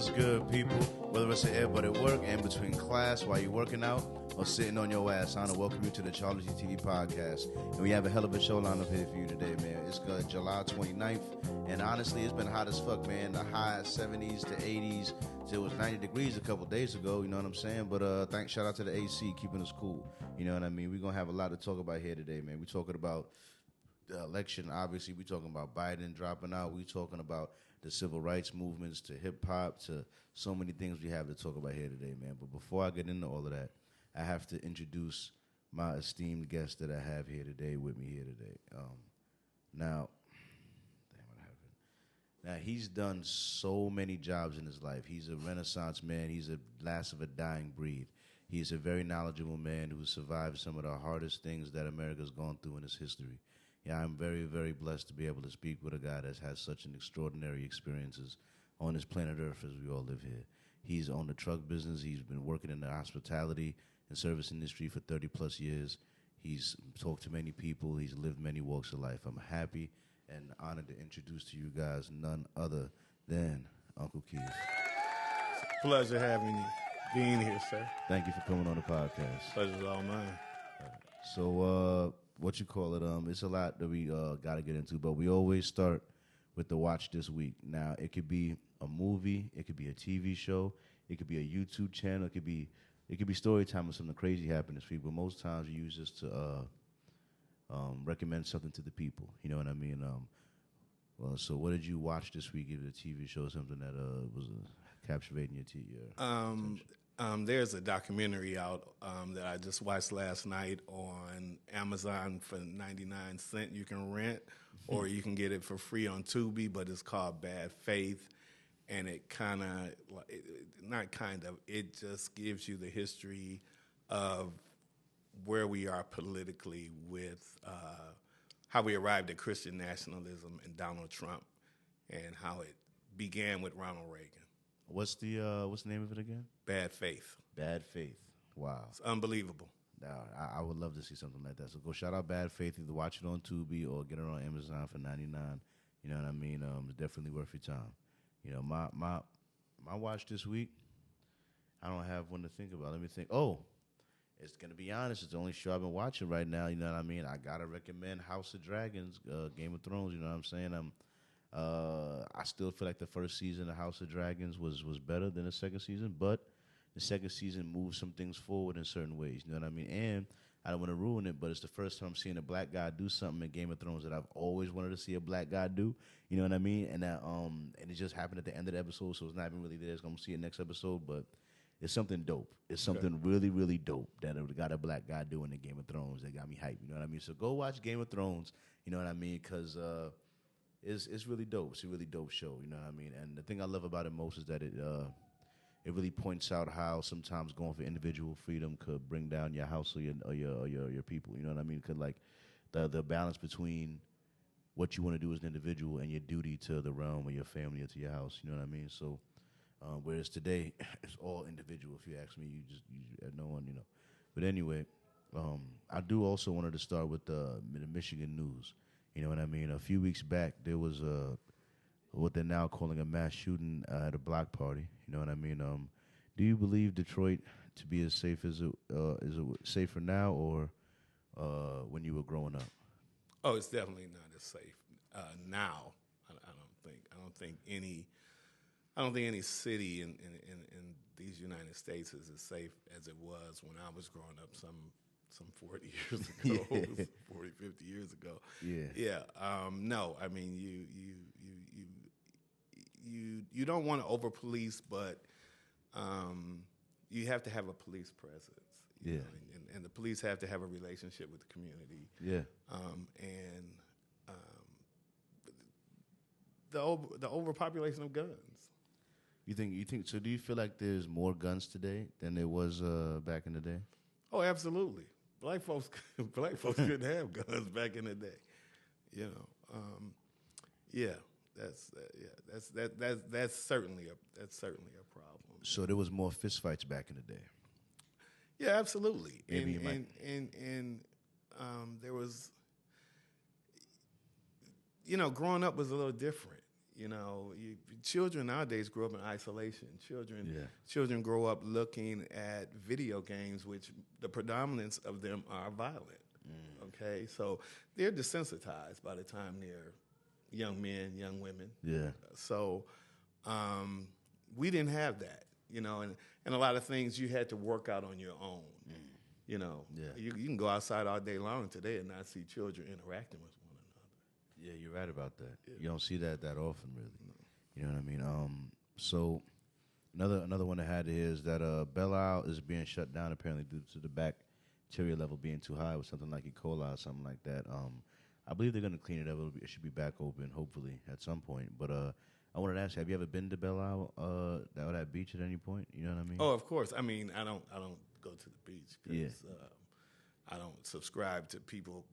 What's good, people? Whether it's at everybody at work, in between class, while you're working out, or sitting on your ass, I want to welcome you to the CharlieGtv Podcast. And we have a hell of a show lined up here for you today, man. It's July 29th, and honestly, it's been hot as fuck, man. The high 70s to 80s. It was 90 degrees a couple days ago, you know what I'm saying? But shout out to the AC, keeping us cool. You know what I mean? We're going to have a lot to talk about here today, man. We're talking about the election, obviously. We're talking about Biden dropping out. We're talking about the civil rights movements, to hip-hop, to so many things we have to talk about here today, man. But before I get into all of that, I have to introduce my esteemed guest that I have here today with me here today. Now, he's done so many jobs in his life. He's a Renaissance man. He's a last of a dying breed. He's a very knowledgeable man who survived some of the hardest things that America's gone through in its history. Yeah, I'm very, very blessed to be able to speak with a guy that's had such an extraordinary experiences on this planet Earth as we all live here. He's owned the truck business. He's been working in the hospitality and service industry for 30-plus years. He's talked to many people. He's lived many walks of life. I'm happy and honored to introduce to you guys none other than Uncle Keith. Pleasure having you, being here, sir. Thank you for coming on the podcast. Pleasure's all mine. So, it's a lot that we got to get into, but we always start with the watch this week. Now, it could be a movie, it could be a TV show, it could be a YouTube channel, it could be story time or something crazy happened this week, but most times we use this to recommend something to the people. You know what I mean? So what did you watch this week? Either a TV show or something that was captivating your attention? There's a documentary out that I just watched last night on Amazon for 99 cents. You can rent, or you can get it for free on Tubi, but it's called Bad Faith. And it it just gives you the history of where we are politically with how we arrived at Christian nationalism and Donald Trump, and how it began with Ronald Reagan. What's the name of it again? Bad Faith. Bad Faith. Wow. It's unbelievable. Now, I would love to see something like that. So go shout out Bad Faith. Either watch it on Tubi or get it on Amazon for $99. You know what I mean? It's definitely worth your time. You know, my watch this week, I don't have one to think about. Let me think. Oh, it's going to be honest. It's the only show I've been watching right now. You know what I mean? I got to recommend House of Dragons, Game of Thrones. You know what I'm saying? I still feel like the first season of House of Dragons was better than the second season, but the second season moved some things forward in certain ways. You know what I mean? And I don't want to ruin it, but it's the first time I'm seeing a black guy do something in Game of Thrones that I've always wanted to see a black guy do. You know what I mean? And it just happened at the end of the episode, so it's not even really there. It's going to see it next episode, but it's something dope. It's something really, really dope that it got a black guy doing in Game of Thrones that got me hyped. You know what I mean? So go watch Game of Thrones. You know what I mean? Because it's really dope. It's a really dope show. You know what I mean? And the thing I love about it most is that it really points out how sometimes going for individual freedom could bring down your house or your people. You know what I mean? Could like the balance between what you want to do as an individual and your duty to the realm or your family or to your house. You know what I mean? So whereas today it's all individual. If you ask me, you have no one. You know. But anyway, I do also wanted to start with the Michigan news. You know what I mean? A few weeks back, there was what they're now calling a mass shooting at a block party. You know what I mean? Do you believe Detroit to be as safe as it safer now or when you were growing up? Oh, it's definitely not as safe now. I don't think any city in these United States is as safe as it was when I was growing up. Some 40 years ago, Yeah. 40, 50 years ago. Yeah. Yeah. No, I mean, you don't want to over-police, but you have to have a police presence. You know, and the police have to have a relationship with the community. Yeah. The overpopulation of guns. You think so? Do you feel like there's more guns today than there was back in the day? Oh, absolutely. Black folks couldn't have guns back in the day. You know, that's certainly a problem. So there was more fistfights back in the day. Yeah, absolutely. Maybe and there was, growing up was a little different. Children nowadays grow up in isolation. Children grow up looking at video games, which the predominance of them are violent. Okay, so they're desensitized by the time they're young men, young women. Yeah. So we didn't have that, and a lot of things you had to work out on your own. You can go outside all day long today and not see children interacting with one another. Yeah, you're right about that. Yeah. You don't see that often, really. No. You know what I mean? So another one I had here is that Belle Isle is being shut down apparently due to the bacteria level being too high with something like E. coli or something like that. I believe they're going to clean it up. It should be back open, hopefully, at some point. But I wanted to ask you, have you ever been to Belle Isle, that beach at any point? You know what I mean? Oh, of course. I mean, I don't go to the beach because I don't subscribe to people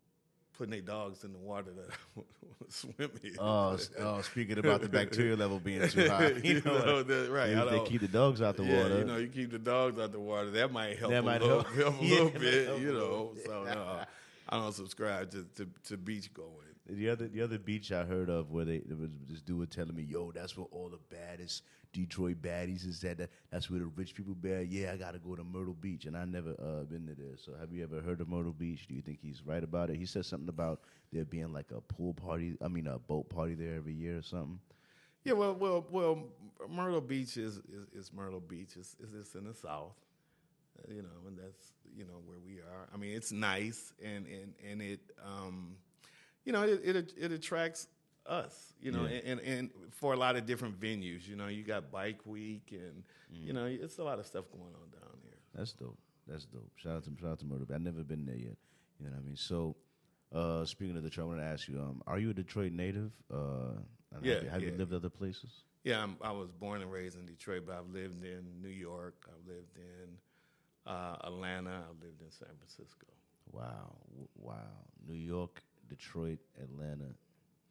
putting their dogs in the water that I want to swim in. Oh, speaking about the bacteria level being too high. Right. They keep the dogs out the water. You keep the dogs out the water. That might help a little bit, So no, I don't subscribe to beach going. The other beach I heard of where there was this dude telling me, yo, that's where all the baddest Detroit baddies is at. That's where the rich people bad. Yeah, I got to go to Myrtle Beach, and I never been to there. So have you ever heard of Myrtle Beach? Do you think he's right about it? He said something about there being like a boat party there every year or something. Yeah, well, Myrtle Beach is Myrtle Beach. It's in the South, and that's where we are. I mean, it's nice, and it it attracts us, and for a lot of different venues. You got Bike Week, and it's a lot of stuff going on down here. That's dope. Shout out to Myrtle Beach. I've never been there yet. You know what I mean? So, speaking of Detroit, I want to ask you: are you a Detroit native? Have you lived other places? Yeah, I was born and raised in Detroit, but I've lived in New York. I've lived in Atlanta. I've lived in San Francisco. Wow. New York, Detroit, Atlanta.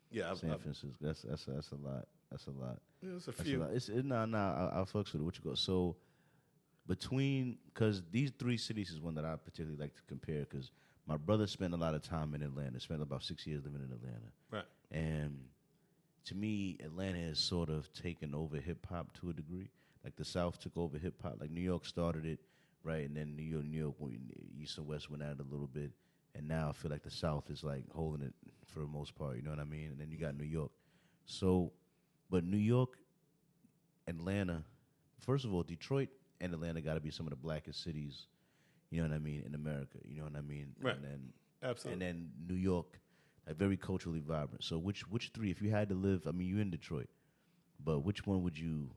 Yeah, San Francisco. That's a lot. That's a lot. Yeah, it's a few. I'll fucks with it. What you go? So because these three cities is one that I particularly like to compare because my brother spent a lot of time in Atlanta. Spent about 6 years living in Atlanta. Right. And to me, Atlanta has sort of taken over hip hop to a degree. Like the South took over hip hop. Like New York started it, right, and then New York, East and West went at it a little bit. And now I feel like the South is like holding it for the most part, you know what I mean? And then you got New York. So, but New York, Atlanta, first of all, Detroit and Atlanta got to be some of the blackest cities, you know what I mean, in America, you know what I mean? Right. And then, absolutely. And then New York, like very culturally vibrant. So which three, if you had to live, I mean, you're in Detroit, but which one would you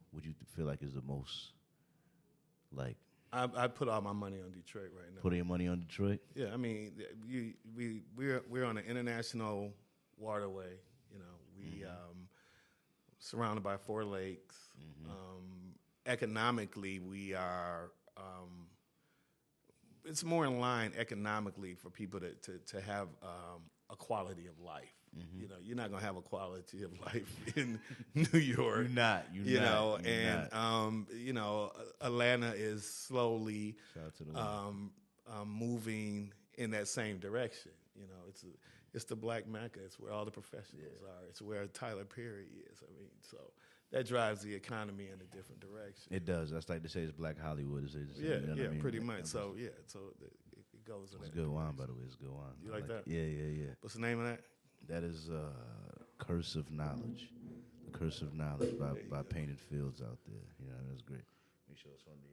feel like is the most, like, I put all my money on Detroit right now. Putting your money on Detroit? Yeah, I mean, we're on an international waterway. We surrounded by 4 lakes. Economically, we are. It's more in line economically for people to have a quality of life. You're not gonna have a quality of life in New York. You're not. Atlanta is slowly moving in that same direction. It's the Black Mecca. It's where all the professionals are. It's where Tyler Perry is. I mean, so that drives the economy in a different direction. It does. That's like to say it's Black Hollywood. Pretty much. So it goes. It's good wine, by the way. It's good wine. You like that? Yeah. What's the name of that? That is Curse of Knowledge. The Curse of Knowledge by Painted Fields out there. That's great. Make sure it's on the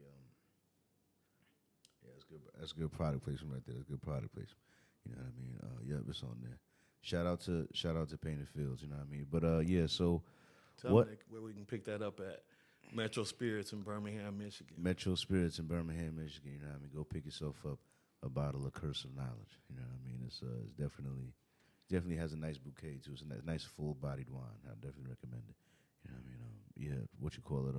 it's good. That's good product placement right there. That's good product placement. You know what I mean? It's on there. Shout out to Painted Fields, you know what I mean? But so tell me where we can pick that up at. Metro Spirits in Birmingham, Michigan. Metro Spirits in Birmingham, Michigan, you know what I mean? Go pick yourself up a bottle of Curse of Knowledge. You know what I mean? It's definitely has a nice bouquet too. It's a nice full-bodied wine. I definitely recommend it. You know what I mean? What you call it?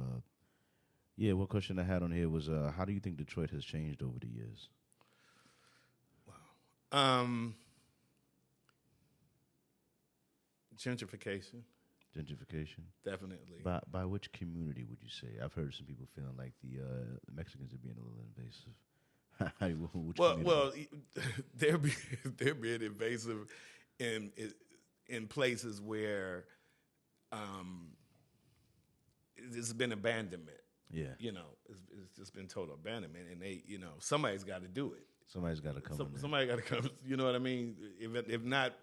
What question I had on here was, how do you think Detroit has changed over the years? Wow. Gentrification. Definitely. By which community would you say? I've heard some people feeling like the Mexicans are being a little invasive. Well, they're being invasive in places where it's been abandonment. Yeah. You know, it's just been total abandonment, and they, you know, somebody's got to do it. Somebody's got to come in there. Somebody got to come. You know what I mean? If not.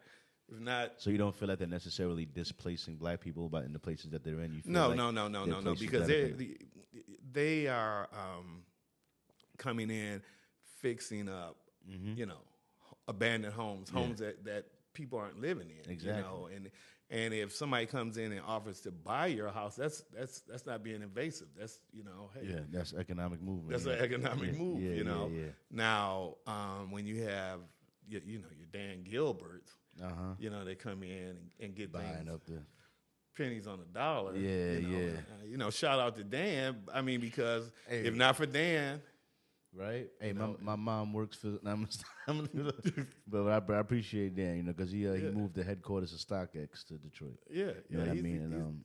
So you don't feel like they're necessarily displacing black people, but in the places that they're in, you feel no, like because they are coming in, fixing up, you know, abandoned homes that people aren't living in. Exactly. You know, and if somebody comes in and offers to buy your house, that's not being invasive. That's, you know, hey, that's economic movement. That's an economic move. Yeah, you know. Yeah. Now, when you have you know, your Dan Gilberts. You know, they come in and get buying things, up the pennies on the dollar. Yeah, you know, you know, shout out to Dan. I mean, because if not for Dan, right? Hey, my mom works for. But I appreciate Dan, you know, because he moved the headquarters of StockX to Detroit. Yeah, you know what I mean. And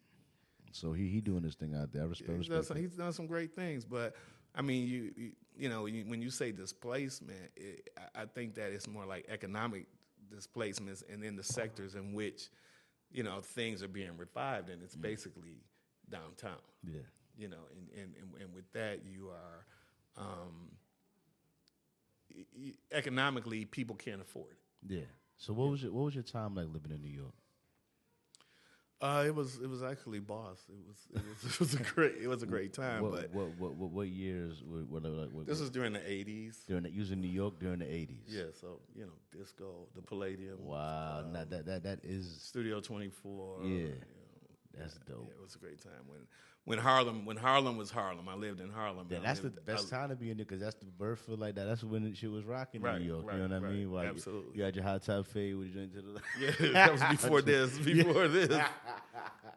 so he doing his thing out there. I respect. He's done some great things, but I mean, you know, when you say displacement, I think that it's more like economic displacements, and in the sectors in which, you know, things are being revived, and it's basically downtown. Yeah, you know, and with that, you are economically, people can't afford it. Yeah. So what was your time like living in New York? It was actually boss. It was a great time. What years were like? This was during the 80s. You was in New York during the 80s. Yeah, so you know, disco, the Palladium. Wow, that is Studio 24. Yeah, you know, that's dope. Yeah, it was a great time when Harlem was Harlem. I lived in Harlem. Yeah, that's the best time to be in there because that's the birth of like that. That's when the shit was rocking in New York. Right, you know what I mean? Like, absolutely. You had your hot top fade with your joint to the yeah, that was before this.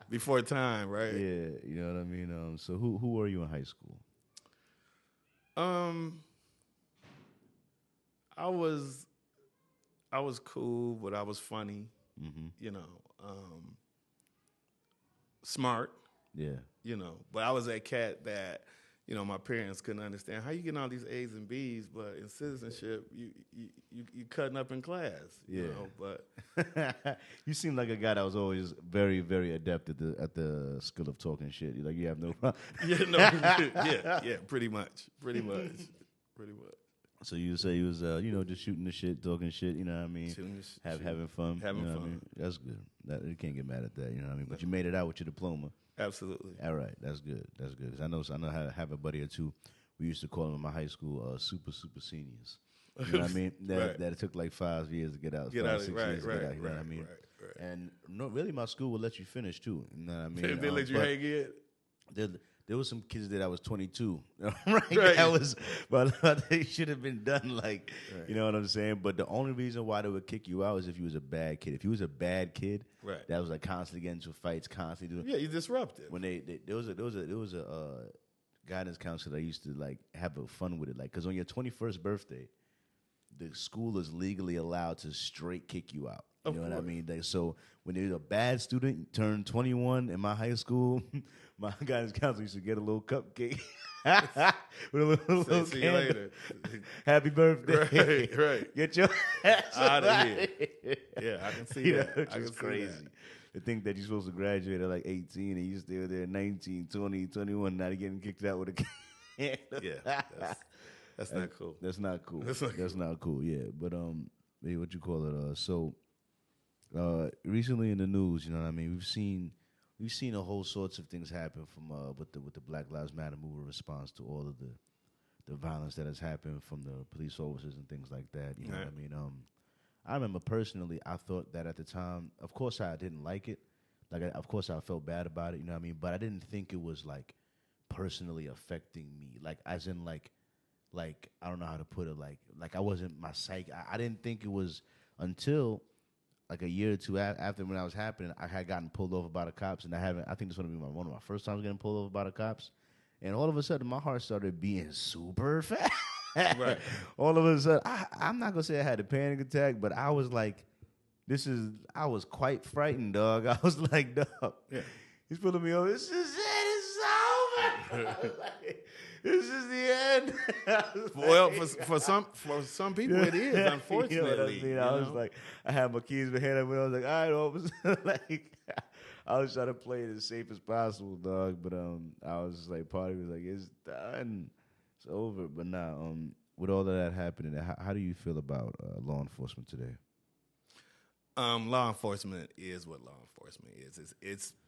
Before time, right? Yeah, you know what I mean. So who were you in high school? I was cool, but I was funny. You know, smart. Yeah. You know, but I was that cat that, you know, my parents couldn't understand how you getting all these A's and B's, but in citizenship, you cutting up in class. You know, but you seem like a guy that was always very, very adept at the skill of talking shit. Like you have no problem. yeah, pretty much. So you say you was, you know, just shooting the shit, talking shit. You know what I mean? Having fun. Having fun. I mean? That's good. You can't get mad at that. You know what I mean? But you made it out with your diploma. Absolutely. All right, that's good. 'Cause I know how to have a buddy or two. We used to call them in my high school super seniors. You know what I mean? That it took like 5 years to get out. 6 years to get out. You know what I mean? Right. And really, my school would let you finish too. You know what I mean? They let you hang in. There was some kids that I was 22, right? That was, but they should have been done like, you know what I'm saying? But the only reason why they would kick you out is if you was a bad kid. If you was a bad kid, that was like constantly getting into fights, constantly doing. Yeah, you disrupted. When there was a guidance counselor that used to like have fun with it, like because on your 21st birthday, the school is legally allowed to straight kick you out. You know what I mean? So when there's a bad student turned 21 in my high school, my guidance counselor used to get a little cupcake with a little see you later. Happy birthday! Right. Get your ass out of here. Yeah, I can see that. I can crazy. To think that you're supposed to graduate at like 18 and you're still there at 19, 20, 21, now you're getting kicked out with a can. Yeah, that's not cool. That's not cool. That's not cool. Yeah, but what you call it? So recently in the news, you know what I mean? We've seen a whole sorts of things happen from with the Black Lives Matter movement response to all of the violence that has happened from the police officers and things like that. You know what I mean? I remember personally, I thought that at the time, of course, I didn't like it. Like, of course, I felt bad about it. You know what I mean? But I didn't think it was like personally affecting me. Like, as in like I don't know how to put it. Like I wasn't my psyche. I didn't think it was until like a year or two after when I was happening, I had gotten pulled over by the cops, and I think this would be one of my first times getting pulled over by the cops, and all of a sudden my heart started beating super fast. Right. All of a sudden, I'm not gonna say I had a panic attack, but I was like, I was quite frightened, dog. I was like, dog, he's pulling me over. This is it. It's over. This is the end. Well, for some people it is, unfortunately. You know what I mean? I was like, I had my keys in my hand, and I was like, all right, officer. Like, I was trying to play it as safe as possible, dog. But I was just like, part of me was like, it's done, it's over. But now, with all of that happening, how do you feel about law enforcement today? Law enforcement is what law enforcement is.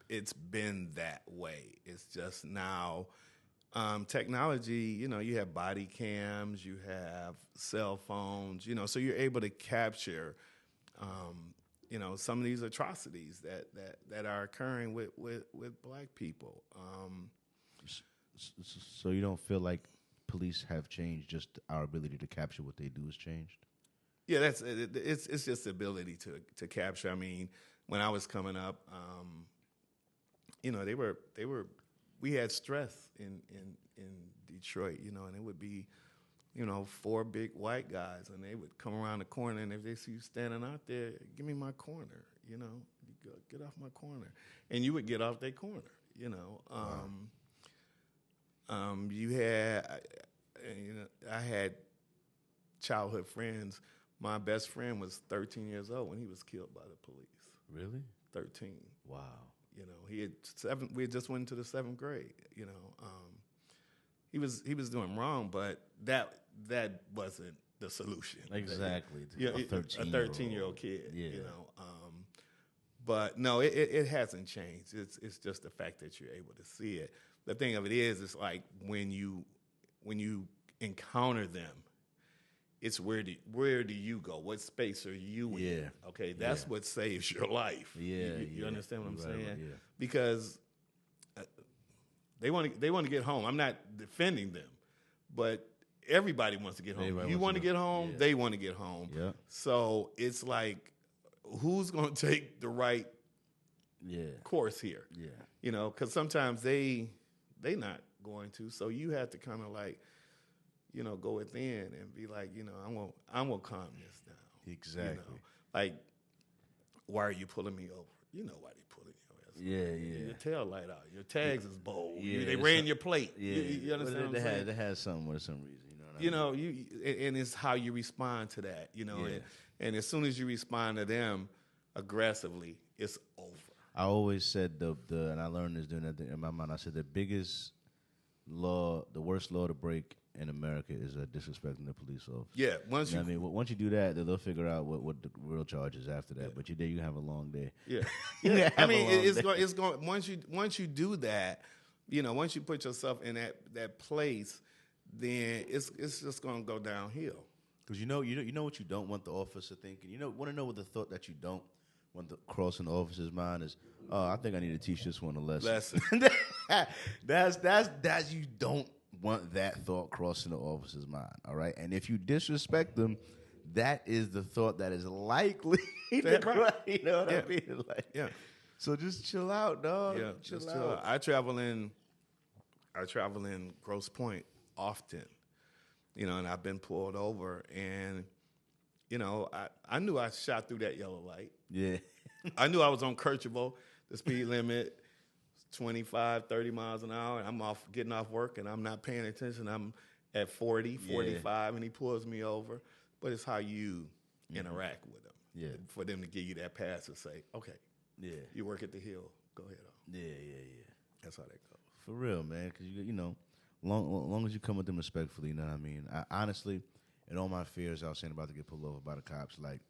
It's been that way. It's just now technology. You know, you have body cams, you have cell phones. You know, so you're able to capture. You know, some of these atrocities that are occurring with black people. So you don't feel like police have changed? Just our ability to capture what they do has changed? Yeah, it's just the ability to capture. I mean, when I was coming up, you know, we had stress in Detroit, you know, and it would be, you know, 4 big white guys, and they would come around the corner, and if they see you standing out there, give me my corner, you know, get off my corner, and you would get off their corner, you know. You had, you know, I had childhood friends. My best friend was 13 years old when he was killed by the police. Really? 13. Wow. You know, he had we had just went into the 7th grade. You know, he was doing wrong, but that wasn't the solution. Exactly. Yeah, a 13-year-old kid. Yeah. You know, but no, it hasn't changed. It's just the fact that you're able to see it. The thing of it is, it's like when you encounter them, it's where do you go? What space are you in? Yeah. Okay, that's what saves your life. Yeah. You understand what I'm saying? Right, yeah. Because they want to get home. I'm not defending them, but everybody wants to get home. Everybody You want to get home, they want to get home. Yeah. So it's like, who's going to take the right course here? Yeah. You know, because sometimes they not going to. So you have to kind of like, you know, go within and be like, you know, I'm gonna calm this down. Exactly. You know? Like, why are you pulling me over? You know why they pulling you over. Yeah. Your tail light out. Your tags is bold. Yeah, they ran your plate. Yeah. You understand what I'm saying? They had something for some reason. And it's how you respond to that. You know, and as soon as you respond to them aggressively, it's over. I always said and I learned this doing that in my mind. I said the worst law to break in America is disrespecting the police officer. Yeah, once you do that, they'll figure out what the real charge is after that. Yeah. But you have a long day. Yeah, I mean, it's going. Once you do that, you know, once you put yourself in that place, then it's just going to go downhill. Because you know what you don't want the officer thinking. Want to know what the thought that you don't want to cross in the officer's mind is. Oh, I think I need to teach this one a lesson. That's you don't want that thought crossing the officer's mind. All right, and if you disrespect them, that is the thought that is likely to cross. You know what I mean? Like, so just chill out, dog. Yeah, chill out. I travel in Grosse Pointe often, you know, and I've been pulled over, and you know, I knew I shot through that yellow light. Yeah, I knew I was on Kercheval. The speed limit, 25, 30 miles an hour. And I'm getting off work, and I'm not paying attention. I'm at 40, 45, and he pulls me over. But it's how you interact with them. Yeah. For them to give you that pass to say, okay, you work at the Hill, go ahead on. Yeah. That's how that goes. For real, man, because, you know, long as you come with them respectfully, you know what I mean? Honestly, in all my fears, I was saying about to get pulled over by the cops, like,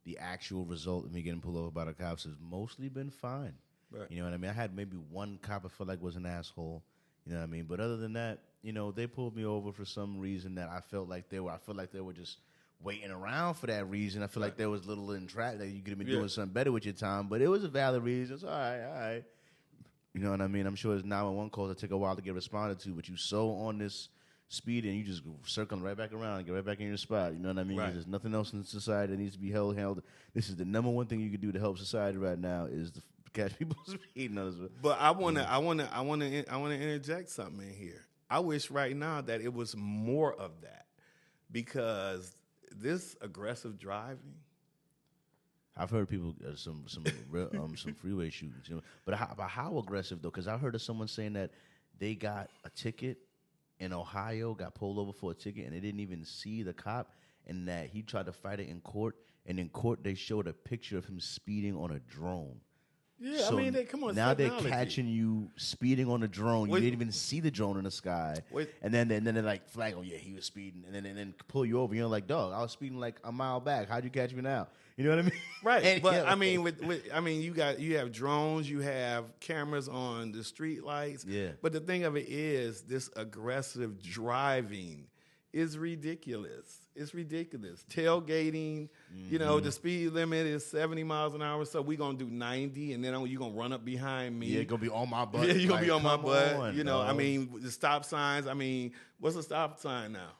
the actual result of me getting pulled over by the cops has mostly been fine. Right. You know what I mean? I had maybe one cop I felt like was an asshole. You know what I mean? But other than that, you know, they pulled me over for some reason that I felt like they were just waiting around for that reason. I feel like there was little entrap that you could have been doing something better with your time. But it was a valid reason. It's all right. You know what I mean? I'm sure there's 911 calls that take a while to get responded to, but you so on this speed and you just circling right back around and get right back in your spot. You know what I mean? Right. There's nothing else in society that needs to be held. This is the number one thing you can do to help society right now is to catch people speeding. But I want to interject something in here. I wish right now that it was more of that, because this aggressive driving. I've heard people some freeway shootings, you know. But how aggressive though? Because I heard of someone saying that they got a ticket in Ohio, got pulled over for a ticket, and they didn't even see the cop, and that he tried to fight it in court, and in court they showed a picture of him speeding on a drone. Yeah, So I mean, come on. now they're technology. catching you speeding on a drone. You Wait. didn't even see the drone in the sky, Wait. and then they're like flag. Oh yeah, he was speeding, and then pull you over. You're like, dog, I was speeding like a mile back. How'd you catch me now? You know what I mean? Right, And, but yeah, I mean, you have drones, you have cameras on the street lights. Yeah. But the thing of it is, this aggressive driving is ridiculous. It's ridiculous. Tailgating, the speed limit is 70 miles an hour, so we're gonna do 90, and then you're gonna run up behind me. yeah, you're gonna be on my butt. Yeah, you're gonna Like, be on my come butt. on, I dog. mean, the stop signs. I mean, what's a stop sign now?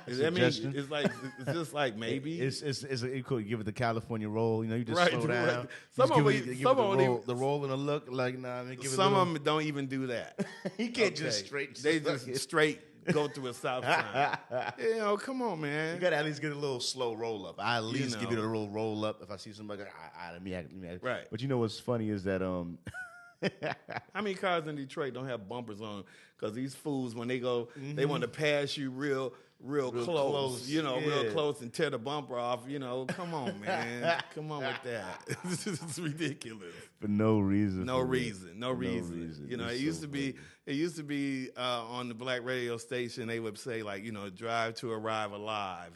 Does that mean Suggestion. it's just like maybe It's you could give it the California roll. You just Right, slow right. down. Some Just of give them- it some the of them roll, the roll and a look. Like nah, I mean, give some it a of them don't even do that. You can't just straight. They just straight go through a stop sign. Come on, man. You gotta at least get a little slow roll up. I at least give it know. a little roll up if I see somebody. Let me act. Right. But you know what's funny is that How many cars in Detroit don't have bumpers on? Because these fools, when they go, they want to pass you real close. close, Real yeah. close and tear the bumper off. Come on, man. Come on with that. This is ridiculous. for no reason. No for reason. No For reason. It's It so used to be. funny. It used to be on the black radio station. They would say like, drive to arrive alive.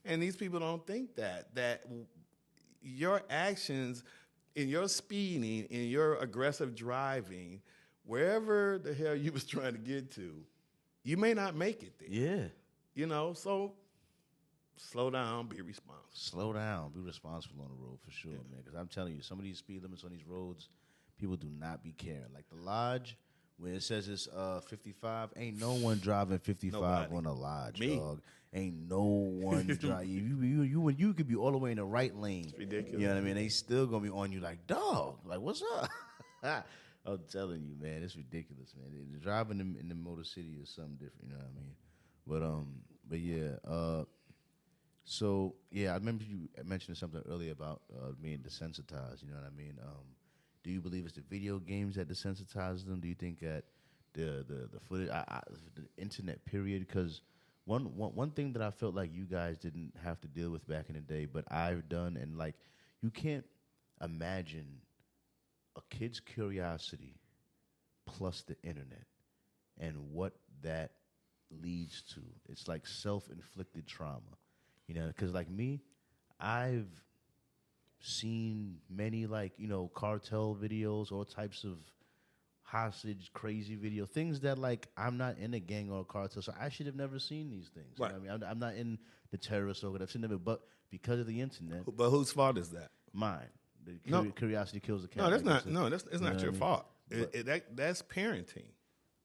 And these people don't think that your actions, in your speeding, in your aggressive driving, wherever the hell you was trying to get to, you may not make it there. Yeah. So slow down, be responsible. Slow down. Be responsible on the road for sure, man. Because I'm telling you, some of these speed limits on these roads, people do not be caring. Like the Lodge, when it says it's 55, ain't no one driving 55 Nobody. on a Lodge, Me. dog. Ain't no one driving. You could be all the way in the right lane. It's ridiculous. You know what I mean? They still gonna be on you like, dog. Like, what's up? I'm telling you, man, it's ridiculous, man. Driving in the Motor City is something different. You know what I mean? But yeah. So yeah, I remember you mentioning something earlier about being desensitized. You know what I mean? Do you believe it's the video games that desensitize them? Do you think that the footage, the internet period? Because one thing that I felt like you guys didn't have to deal with back in the day, but I've done, and like you can't imagine a kid's curiosity plus the internet and what that leads to. It's like self-inflicted trauma, because like me, I've seen many cartel videos, all types of hostage crazy video, things that like I'm not in a gang or a cartel, so I should have never seen these things. Right. You know what I mean? I'm not in the terrorist organ. I've seen them, but because of the internet, But whose fault is that? mine. The No. curiosity kills the cat. No, that's like I not. said. That's know not what your I mean? fault. But- That's parenting.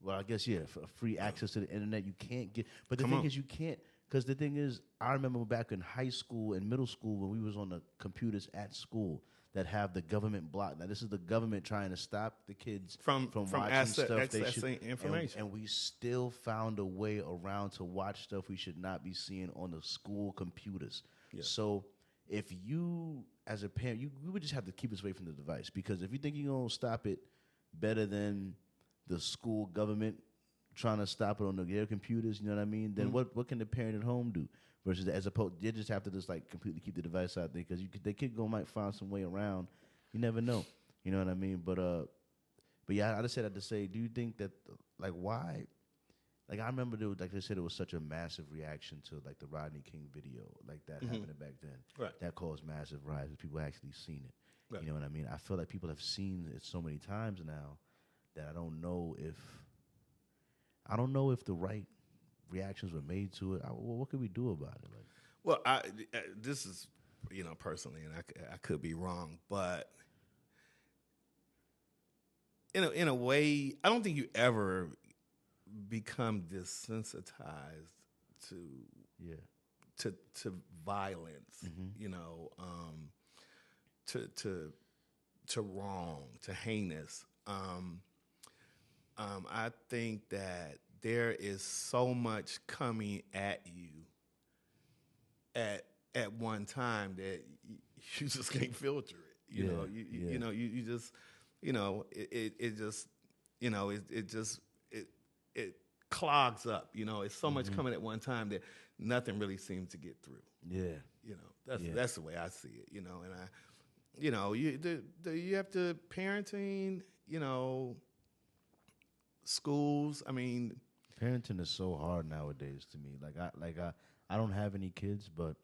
Well, I guess, yeah, for free access to the internet, you can't get. But the Come thing on. is, you can't, because the thing is, I remember back in high school and middle school when we was on the computers at school that have the government block. Now, this is the government trying to stop the kids From watching accessing stuff they should. information. And we still found a way around to watch stuff we should not be seeing on the school computers. Yeah. So if you, as a parent, you would just have to keep us away from the device, because if you think you're going to stop it better than the school government trying to stop it on their computers, you know what I mean? Then what can the parent at home do? Versus as opposed, they just have to just like completely keep the device out there, because the kid might find some way around. You never know, you know what I mean? But yeah, I just said that to say, do you think that like why? Like I remember there was, like they said, it was such a massive reaction to like the Rodney King video, like that happening back then. Right. That caused massive rise. People actually seen it. Right. You know what I mean? I feel like people have seen it so many times now that I don't know if the right reactions were made to it. What could we do about it? Like, Well, this is, personally, and I could be wrong, but in a way, I don't think you ever become desensitized to violence, to wrong, to heinous. I think that there is so much coming at you at one time that you just can't filter it. You just, it clogs up. It's so much coming at one time that nothing really seems to get through. yeah. That's the way I see it. you know, you have to parenting, you know, schools. I mean, parenting is so hard nowadays to me. I don't have any kids, but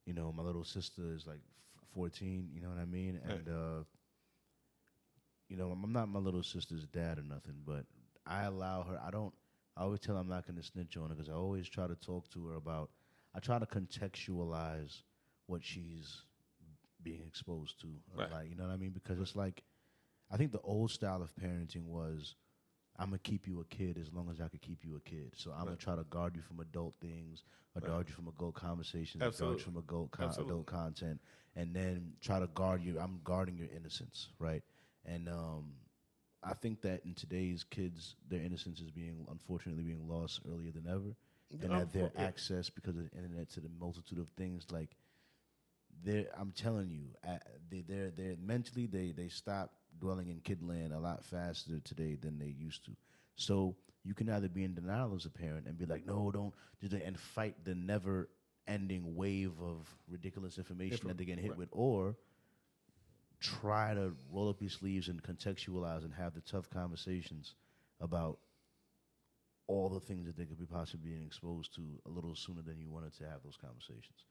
you know, my little sister is like 14. You know what I mean? And you know, I'm not my little sister's dad or nothing, but I allow her. I always tell her I'm not going to snitch on her because I always try to talk to her about. I try to contextualize what she's being exposed to, right. like, you know what I mean? Because it's like, I think the old style of parenting was, I'm gonna keep you a kid as long as I could keep you a kid. So I'm gonna try to guard you from adult things, guard you from adult conversations, guard you from adult content, and then try to guard you. I'm guarding your innocence, right? And I think that in today's kids, their innocence is unfortunately being lost earlier than ever, and that their access because of the internet to the multitude of things, like, I'm telling you, they're mentally they stop dwelling in kidland a lot faster today than they used to. So you can either be in denial as a parent and be like, no, don't do that, and fight the never-ending wave of ridiculous information that they're getting hit with, or try to roll up your sleeves and contextualize and have the tough conversations about all the things that they could be possibly being exposed to a little sooner than you wanted to have those conversations.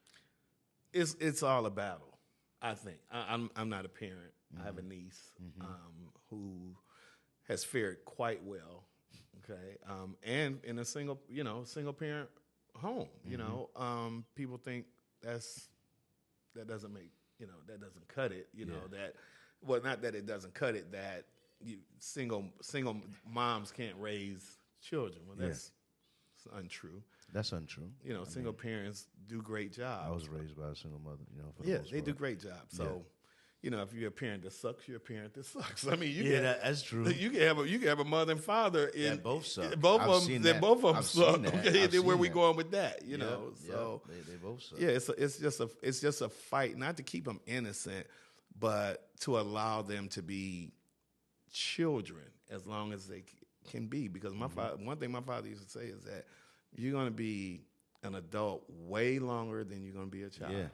It's all a battle, I think. I'm not a parent. Mm-hmm. I have a niece who has fared quite well, okay, and in a single parent home. You know, people think that doesn't make, that doesn't cut it. You know that, well, not that it doesn't cut it, that single moms can't raise children. Well, that's untrue. That's untrue. You know, single parents do great jobs. I was raised by a single mother. You know, for they do great jobs. So, you know, if you're a parent that sucks, you're a parent that sucks. I mean, that's true. You can have a mother and father in both suck. Both of them suck. Okay, then where we going with that? You know, so they both suck. Yeah, it's just a fight, not to keep them innocent, but to allow them to be children as long as they can be. Because my father, one thing my father used to say is that you're going to be an adult way longer than you're going to be a child.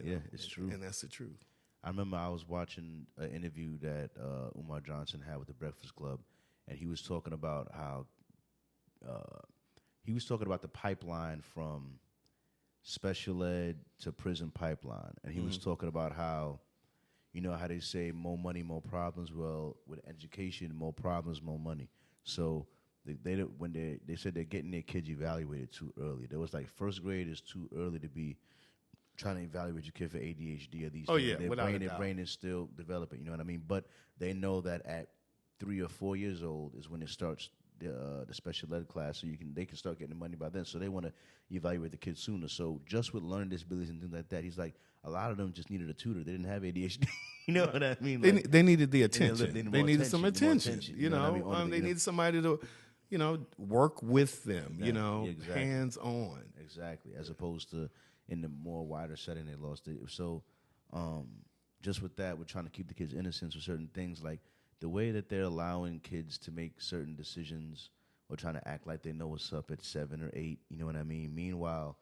Yeah, it's true. And that's the truth. I remember I was watching an interview that Umar Johnson had with the Breakfast Club, and he was talking about how the pipeline from special ed to prison pipeline, and he was talking about how, you know, how they say more money, more problems. Well, with education, more problems, more money. So when they said they're getting their kids evaluated too early. There was like first grade is too early to be trying to evaluate your kid for ADHD or these things. Their brain is still developing, you know what I mean? But they know that at 3 or 4 years old is when it starts the special ed class, so they can start getting the money by then. So they want to evaluate the kids sooner. So just with learning disabilities and things like that, he's like, a lot of them just needed a tutor. They didn't have ADHD. You know what I mean? Like, they needed the attention. They needed some attention. You know, they needed somebody to, work with them. Exactly. Hands on. Exactly. As opposed to in the more wider setting, they lost it. So, just with that, we're trying to keep the kids' innocence with certain things, like the way that they're allowing kids to make certain decisions or trying to act like they know what's up at 7 or 8. You know what I mean? Meanwhile,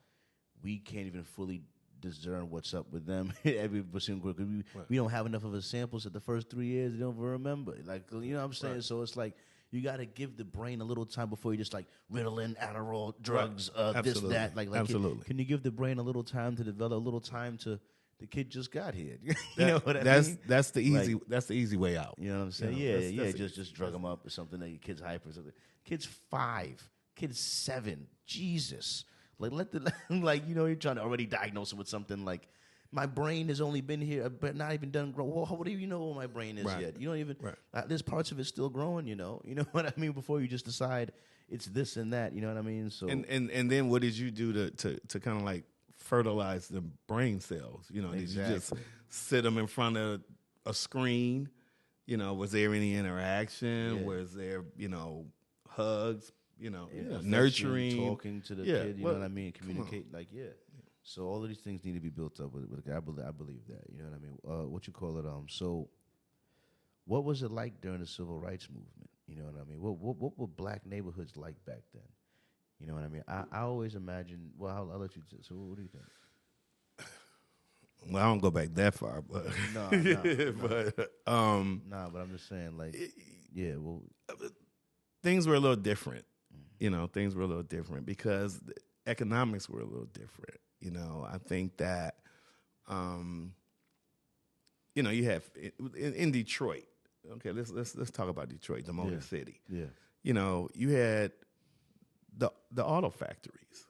we can't even fully discern what's up with them every single because we don't have enough of a sample. So the first 3 years, they don't remember. Like, you know what I'm saying? Right. So it's like you got to give the brain a little time before you just like Ritalin, Adderall, drugs, this, that. Like absolutely. Can you give the brain a little time to develop, a little time to? The kid just got here. You know what I mean? That's the easy way out. You know what I'm saying? Just drug them up or something. That your kid's hyper or something. Kid's 5, kid's 7. Jesus. Like you're trying to already diagnose him with something like, my brain has only been here, but not even done growing. Well, what do you know what my brain is yet? You don't even. Right. There's parts of it still growing. You know what I mean. Before you just decide it's this and that. You know what I mean. So and then what did you do to kind of like fertilize the brain cells? Did you just sit them in front of a screen? Was there any interaction? Yeah. Was there hugs? Nurturing, talking to the kid. You know what I mean? Communicate, So all of these things need to be built up with I believe that. You know what I mean? What you call it? So, what was it like during the civil rights movement? You know what I mean? What were black neighborhoods like back then? You know what I mean? I always imagine. Well, I'll let you. So, what do you think? Well, I don't go back that far, but No, but but I'm just saying, like, yeah, well, things were a little different. Things were a little different because the economics were a little different. I think that, you have in Detroit. Okay, let's talk about Detroit, the Motor City. Yeah. You had the auto factories.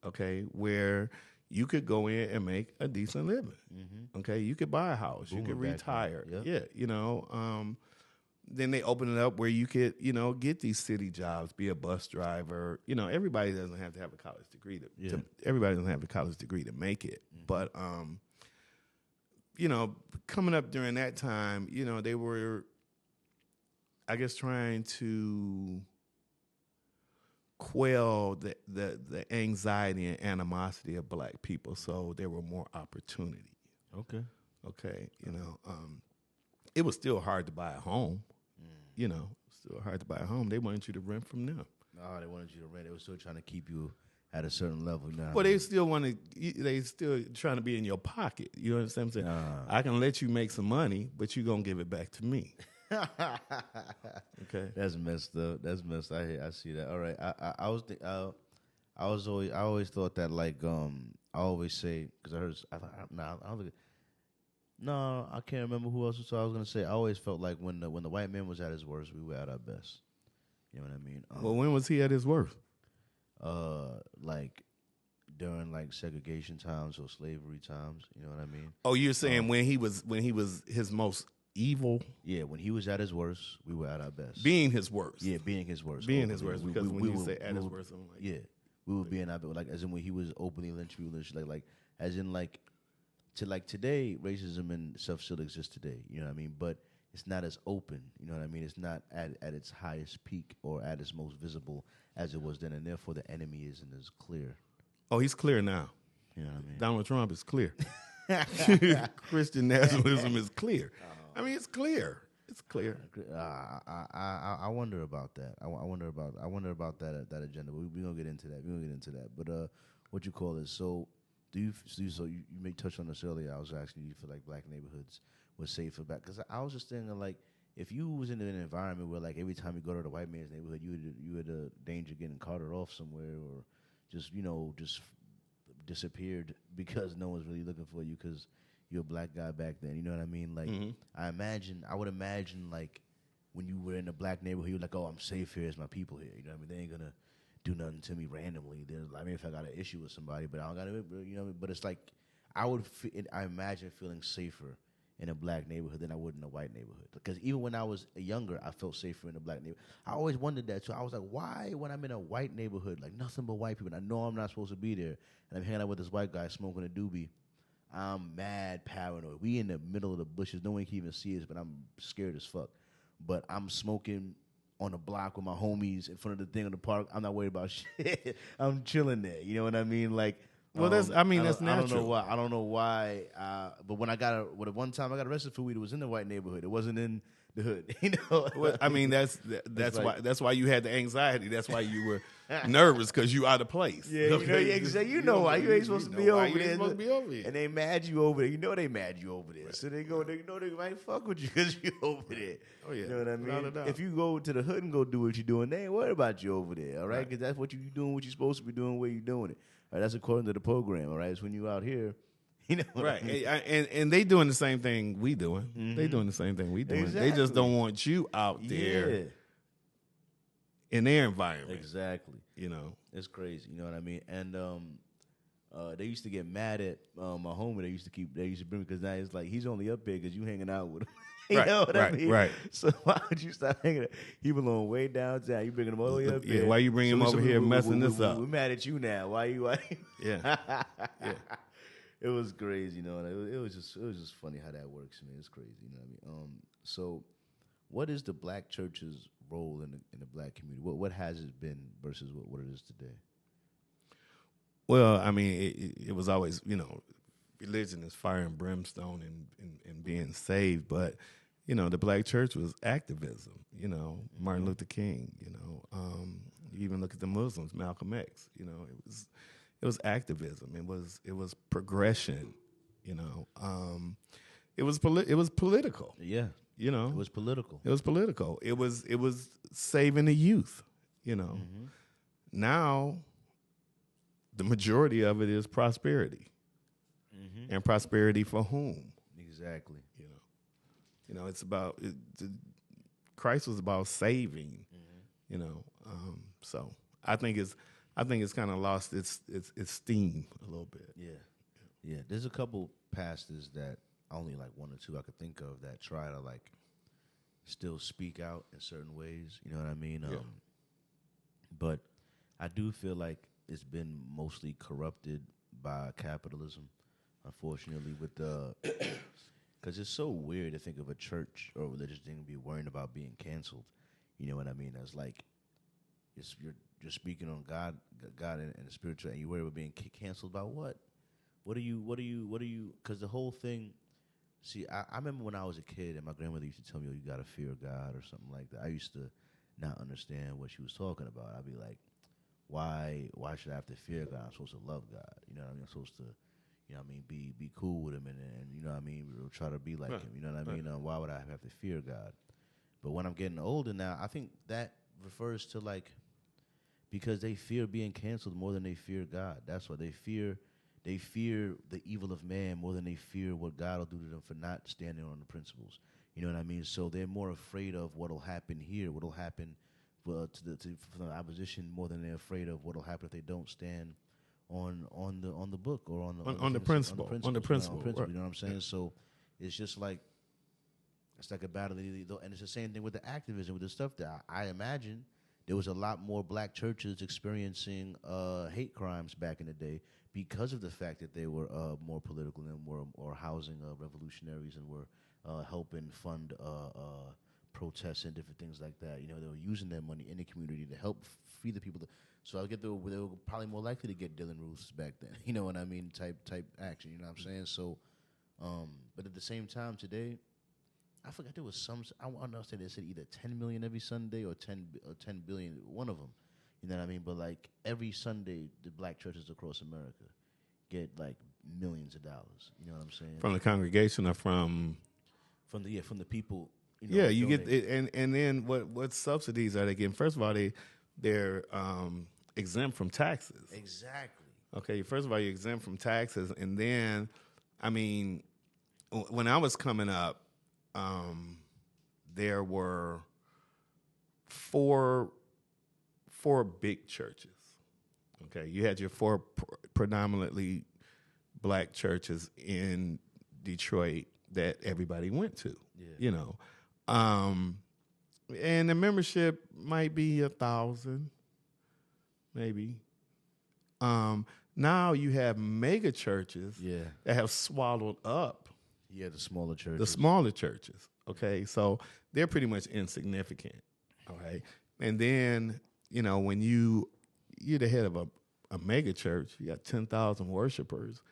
Okay, where you could go in and make a decent living. Mm-hmm. Okay, you could buy a house, you could retire. Yep. Yeah, then they open it up where you could, get these city jobs, be a bus driver. Everybody doesn't have to have a college degree everybody doesn't have a college degree to make it. Mm-hmm. But coming up during that time, they were, I guess, trying to quell the anxiety and animosity of black people, so there were more opportunities. Okay. It was still hard to buy a home. Still hard to buy a home. They wanted you to rent from them. No, they wanted you to rent. They were still trying to keep you at a certain level. Well, they still trying to be in your pocket. You understand what I'm saying? I can let you make some money, but you're going to give it back to me. Okay. That's messed up. I see that. All right. I always thought that, like, I always say, because I can't remember who else I was going to say. I always felt like when the white man was at his worst, we were at our best. You know what I mean? Well, when was he at his worst? Like during like segregation times or slavery times. You know what I mean? Oh, you're saying when he was his most evil? Yeah, when he was at his worst, we were at our best. Being his worst. Yeah, being his worst. Being his worst. Because when you say at his worst, I'm like, yeah, we would be in our best. Like, as in when he was openly lynched, we were lynched. Like as in like. Today, racism and stuff still exists today, you know what I mean? But it's not as open, you know what I mean? It's not at its highest peak or at its most visible as it was then, and therefore the enemy isn't as clear. Oh, he's clear now. You know what I mean? Donald Trump is clear. Christian nationalism is clear. I mean, it's clear. It's clear. I wonder about that. I wonder about that agenda. We're gonna get into that. But what you call it? So. You may touch on this earlier. I was asking you, feel like black neighborhoods were safer back? Because I was just thinking, like, if you was in an environment where, like, every time you go to the white man's neighborhood, you had a danger of getting carted off somewhere, or just disappeared because no one's really looking for you because you're a black guy back then. You know what I mean? Like, I would imagine, like, when you were in a black neighborhood, you're like, oh, I'm safe here. It's my people here. You know what I mean? They ain't gonna do nothing to me randomly. I mean, if I got an issue with somebody, but I don't got it, you know. But it's like I imagine feeling safer in a black neighborhood than I would in a white neighborhood. Because even when I was younger, I felt safer in a black neighborhood. I always wondered that too. I was like, why, when I'm in a white neighborhood, like nothing but white people, and I know I'm not supposed to be there, and I'm hanging out with this white guy smoking a doobie, I'm mad paranoid. We in the middle of the bushes, no one can even see us, but I'm scared as fuck. But I'm smoking on the block with my homies in front of the thing in the park. I'm not worried about shit. I'm chilling there. You know what I mean? Like, well, that's natural. I don't know why. But when one time I got arrested for weed, it was in the white neighborhood. It wasn't in the hood. You know. Well, I mean, that's why you had the anxiety. That's why you were nervous, because you out of place. Yeah, okay? you know why you ain't supposed to be over there. Supposed to be over here. And they mad you over there. You know they mad you over there. Right. So they might fuck with you because you over there. Oh yeah, you know what I mean. If you go to the hood and go do what you're doing, they ain't worried about you over there. All right, because that's what you doing. What you're supposed to be doing. Where you doing it. All right, that's according to the program. All right, it's when you out here. You know, right? I mean? And they doing the same thing we doing. Mm-hmm. They doing the same thing we doing. Exactly. They just don't want you out there in their environment. Exactly. You know, it's crazy. You know what I mean? And they used to get mad at my homie. They used to bring me, because now it's like he's only up here because you hanging out with him. You know what I mean? Right. So why would you stop hanging out? He belong way downtown. You bringing him all the way up here. Yeah. Why you bringing him over here messing this up? We're mad at you now. Why you? Yeah. Yeah. It was crazy, you know. It was just funny how that works, man. It's crazy, you know what I mean? So, what is the black church's role in the black community? What has it been versus what it is today? Well, I mean, it was always, religion is fire and brimstone and being saved, but the black church was activism. Martin Luther King. You even look at the Muslims, Malcolm X. It was activism. It was progression. It was political. Yeah, You know, it was political. it was political. It was saving the youth. Now the majority of it is prosperity, and prosperity for whom? Exactly. It's about Christ was about saving. So I think it's kind of lost its steam a little bit. Yeah. There's a couple pastors that only like one or two I could think of that try to like still speak out in certain ways. You know what I mean? Yeah. But I do feel like it's been mostly corrupted by capitalism, unfortunately, with the because it's so weird to think of a church or religious thing be worrying about being canceled. You know what I mean? That's like you're speaking on God and the spiritual, and you worry about being canceled about what? What are you? Because the whole thing. See, I remember when I was a kid, and my grandmother used to tell me, "Oh, you gotta fear God" or something like that. I used to not understand what she was talking about. I'd be like, "Why should I have to fear God? I'm supposed to love God. You know what I mean? I'm supposed to, be cool with Him, and you know what I mean, we'll try to be like Him. You know what I mean? Why would I have to fear God?" But when I'm getting older now, I think that refers to like because they fear being canceled more than they fear God. That's why they fear the evil of man more than they fear what God will do to them for not standing on the principles. You know what I mean? So they're more afraid of what will happen here, what will happen to the opposition more than they're afraid of what will happen if they don't stand on the book or on the principle. On the principle. Right. Right. You know what I'm saying? So it's just like it's like a battle, and it's the same thing with the activism with the stuff that I imagine. There was a lot more black churches experiencing hate crimes back in the day because of the fact that they were more political and were housing revolutionaries and were helping fund protests and different things like that. They were using their money in the community to help free the people. So I get they were probably more likely to get Dylan Roofs back then. You know what I mean? Type action. You know what I'm saying? So, but at the same time today. I forgot there was some. I want to say they said either 10 million every Sunday or 10 billion. One of them, you know what I mean. But like every Sunday, the black churches across America get like millions of dollars. You know what I'm saying? From the congregation or from the people. You get it, and then what subsidies are they getting? First of all, they're exempt from taxes. Exactly. Okay. First of all, you're exempt from taxes, and then, I mean, when I was coming up. There were four big churches. Okay, you had your four predominantly black churches in Detroit that everybody went to. Yeah. And the membership might be 1,000, maybe. Now you have mega churches that have swallowed up. Yeah, the smaller churches. Okay, so they're pretty much insignificant. All right, and then when you're the head of a mega church, you got 10,000 worshipers.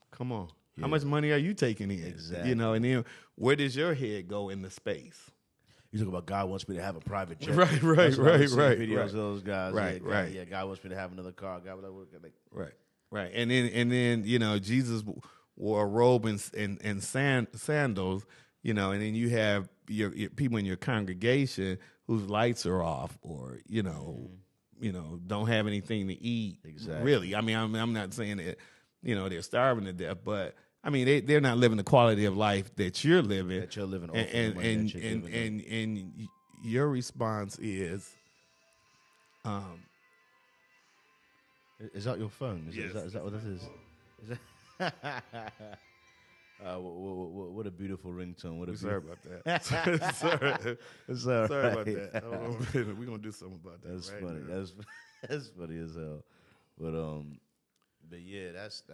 Come on, how much money are you taking in? Exactly. And then where does your head go in the space? You talk about God wants me to have a private jet. Right. Videos of those guys. Right. Yeah, God wants me to have another car. God, right. And then Jesus wore a robe and sandals, and then you have your people in your congregation whose lights are off or, don't have anything to eat. Exactly. Really. I mean, I'm not saying that, they're starving to death, but I mean, they're not living the quality of life that you're living. And your response is, is that your phone? Yes. Is that what this is? What a beautiful ringtone. Sorry about that. Sorry about that. We're gonna do something about that. That's right funny. now. That's funny as hell. But yeah, that's I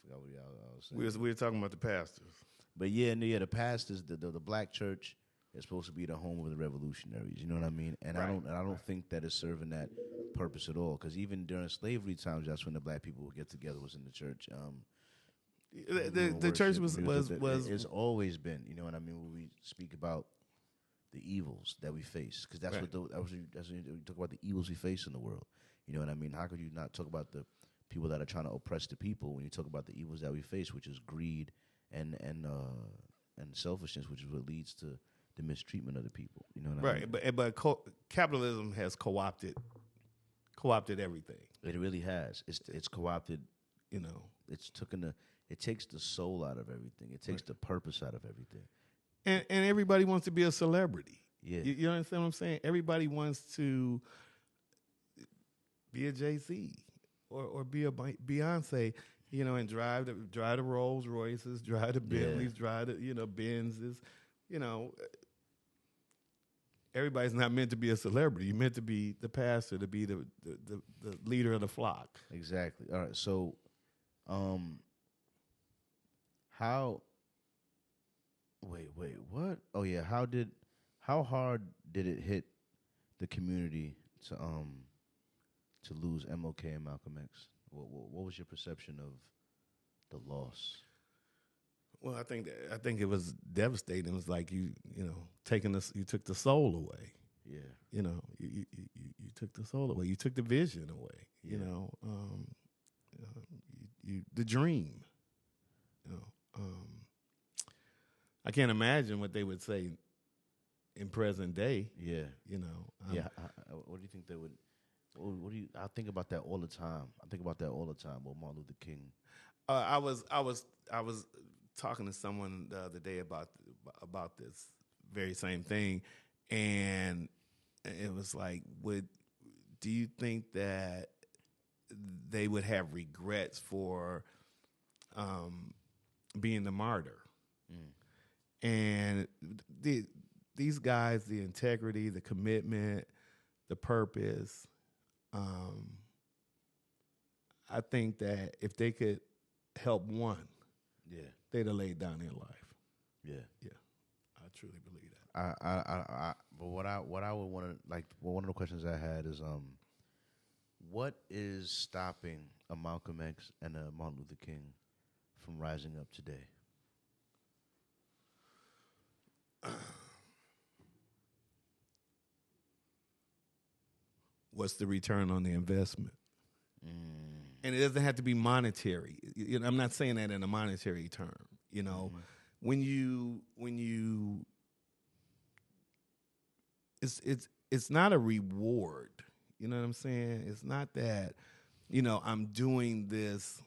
forgot what y'all was saying. We were talking about the pastors. But the pastors, the black church is supposed to be the home of the revolutionaries. You know what I mean? And right. I don't think that it's serving that purpose at all. Because even during slavery times, that's when the black people would get together, was in the church. The church was it's always been, you know what I mean, when we speak about the evils that we face, because that's what you talk about, the evils we face in the world. You know what I mean? How could you not talk about the people that are trying to oppress the people. When you talk about the evils that we face, which is greed and selfishness, which is what leads to the mistreatment of the people. You know what I mean? But capitalism has co-opted everything. It really has. It's co-opted. You know, it takes the soul out of everything. It takes the purpose out of everything. And everybody wants to be a celebrity. Yeah, you understand what I'm saying? Everybody wants to be a Jay-Z or be a Beyonce, you know, and drive the Rolls Royces, drive the Bentleys, drive the Benzes, you know. Everybody's not meant to be a celebrity. You're meant to be the pastor, to be the leader of the flock. Exactly. All right. So, how? Wait. What? Oh yeah. How hard did it hit the community to lose MLK and Malcolm X? What was your perception of the loss? Well, I think it was devastating. It was like you took the soul away. Yeah. You know, you took the soul away. You took the vision away. Yeah. You know, the dream. You know, I can't imagine what they would say in present day. Yeah. You know. What do you think they would? What do you? I think about that all the time. With Martin Luther King. I was talking to someone the other day about this very same thing, and it was like, do you think that they would have regrets for being the martyr? And these guys, the integrity, the commitment, the purpose, I think that if they could help one, they'd have laid down their life. Yeah. I truly believe that. But what I would want to one of the questions I had is what is stopping a Malcolm X and a Martin Luther King from rising up today? What's the return on the investment? And it doesn't have to be monetary. You know, I'm not saying that in a monetary term. You know, when you it's not a reward. You know what I'm saying? It's not that, you know, I'm doing this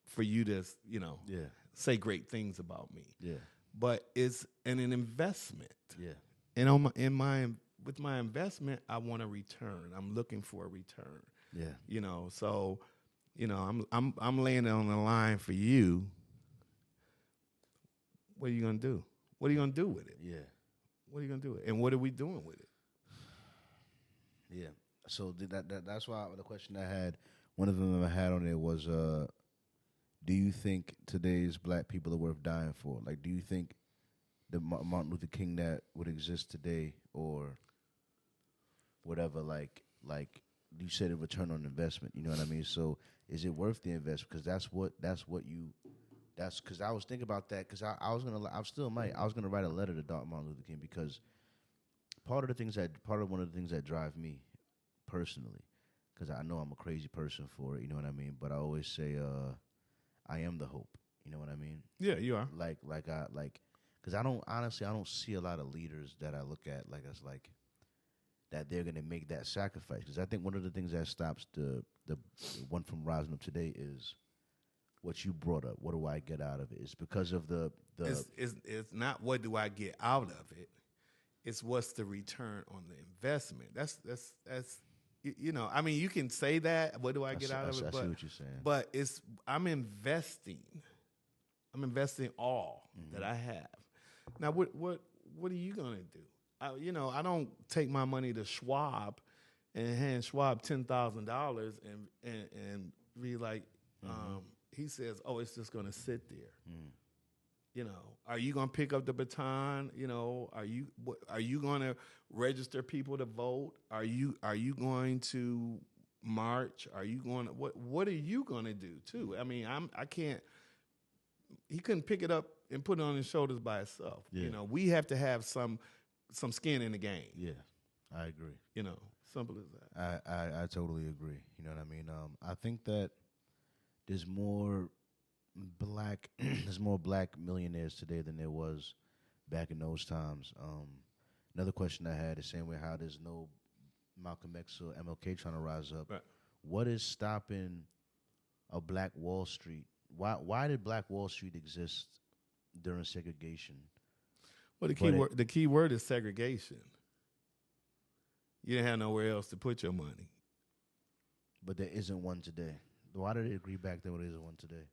for you to, you know, say great things about me. Yeah. But it's an investment. Yeah. And with my investment, I want a return. I'm looking for a return. Yeah. You know, so, you know, I'm laying it on the line for you. What are you gonna do? What are you gonna do with it? Yeah. What are you gonna do with it? And what are we doing with it? Yeah. So that's why the question I had, one of them I had on there was, do you think today's black people are worth dying for? Like, do you think the Martin Luther King that would exist today, or whatever, like you said, a return on investment? You know what I mean? So is it worth the investment? Because that's because I was thinking about that, because I was going to write a letter to Dr. Martin Luther King, because one of the things that drive me personally, because I know I'm a crazy person for it, you know what I mean? But I always say, I am the hope. You know what I mean? Yeah, you are. Because I don't see a lot of leaders that I look at like that they're gonna make that sacrifice. Because I think one of the things that stops the one from rising up today is what you brought up. What do I get out of it? It's because of the. It's not what do I get out of it. It's what's the return on the investment. That's you know, I mean, you can say that. What do I get out of it? I see what you're saying. But I'm investing. I'm investing all that I have. Now, what are you gonna do? I don't take my money to Schwab and hand Schwab $10,000 and be like, he says, oh, it's just gonna sit there. You know, are you gonna pick up the baton? You know, are you gonna register people to vote? Are you going to march? Are you going to what are you gonna do too? I mean, I can't. He couldn't pick it up and put it on his shoulders by himself. Yeah. You know, we have to have some skin in the game. Yeah, I agree. You know, Simple as that. I totally agree. You know what I mean? I think that there's more there's more black millionaires today than there was back in those times. Another question I had, the same way how there's no Malcolm X or MLK trying to rise up. Right. What is stopping a Black Wall Street? Why did Black Wall Street exist during segregation? Well, the key word is segregation. You didn't have nowhere else to put your money. But there isn't one today. Why did they agree back then when there isn't one today?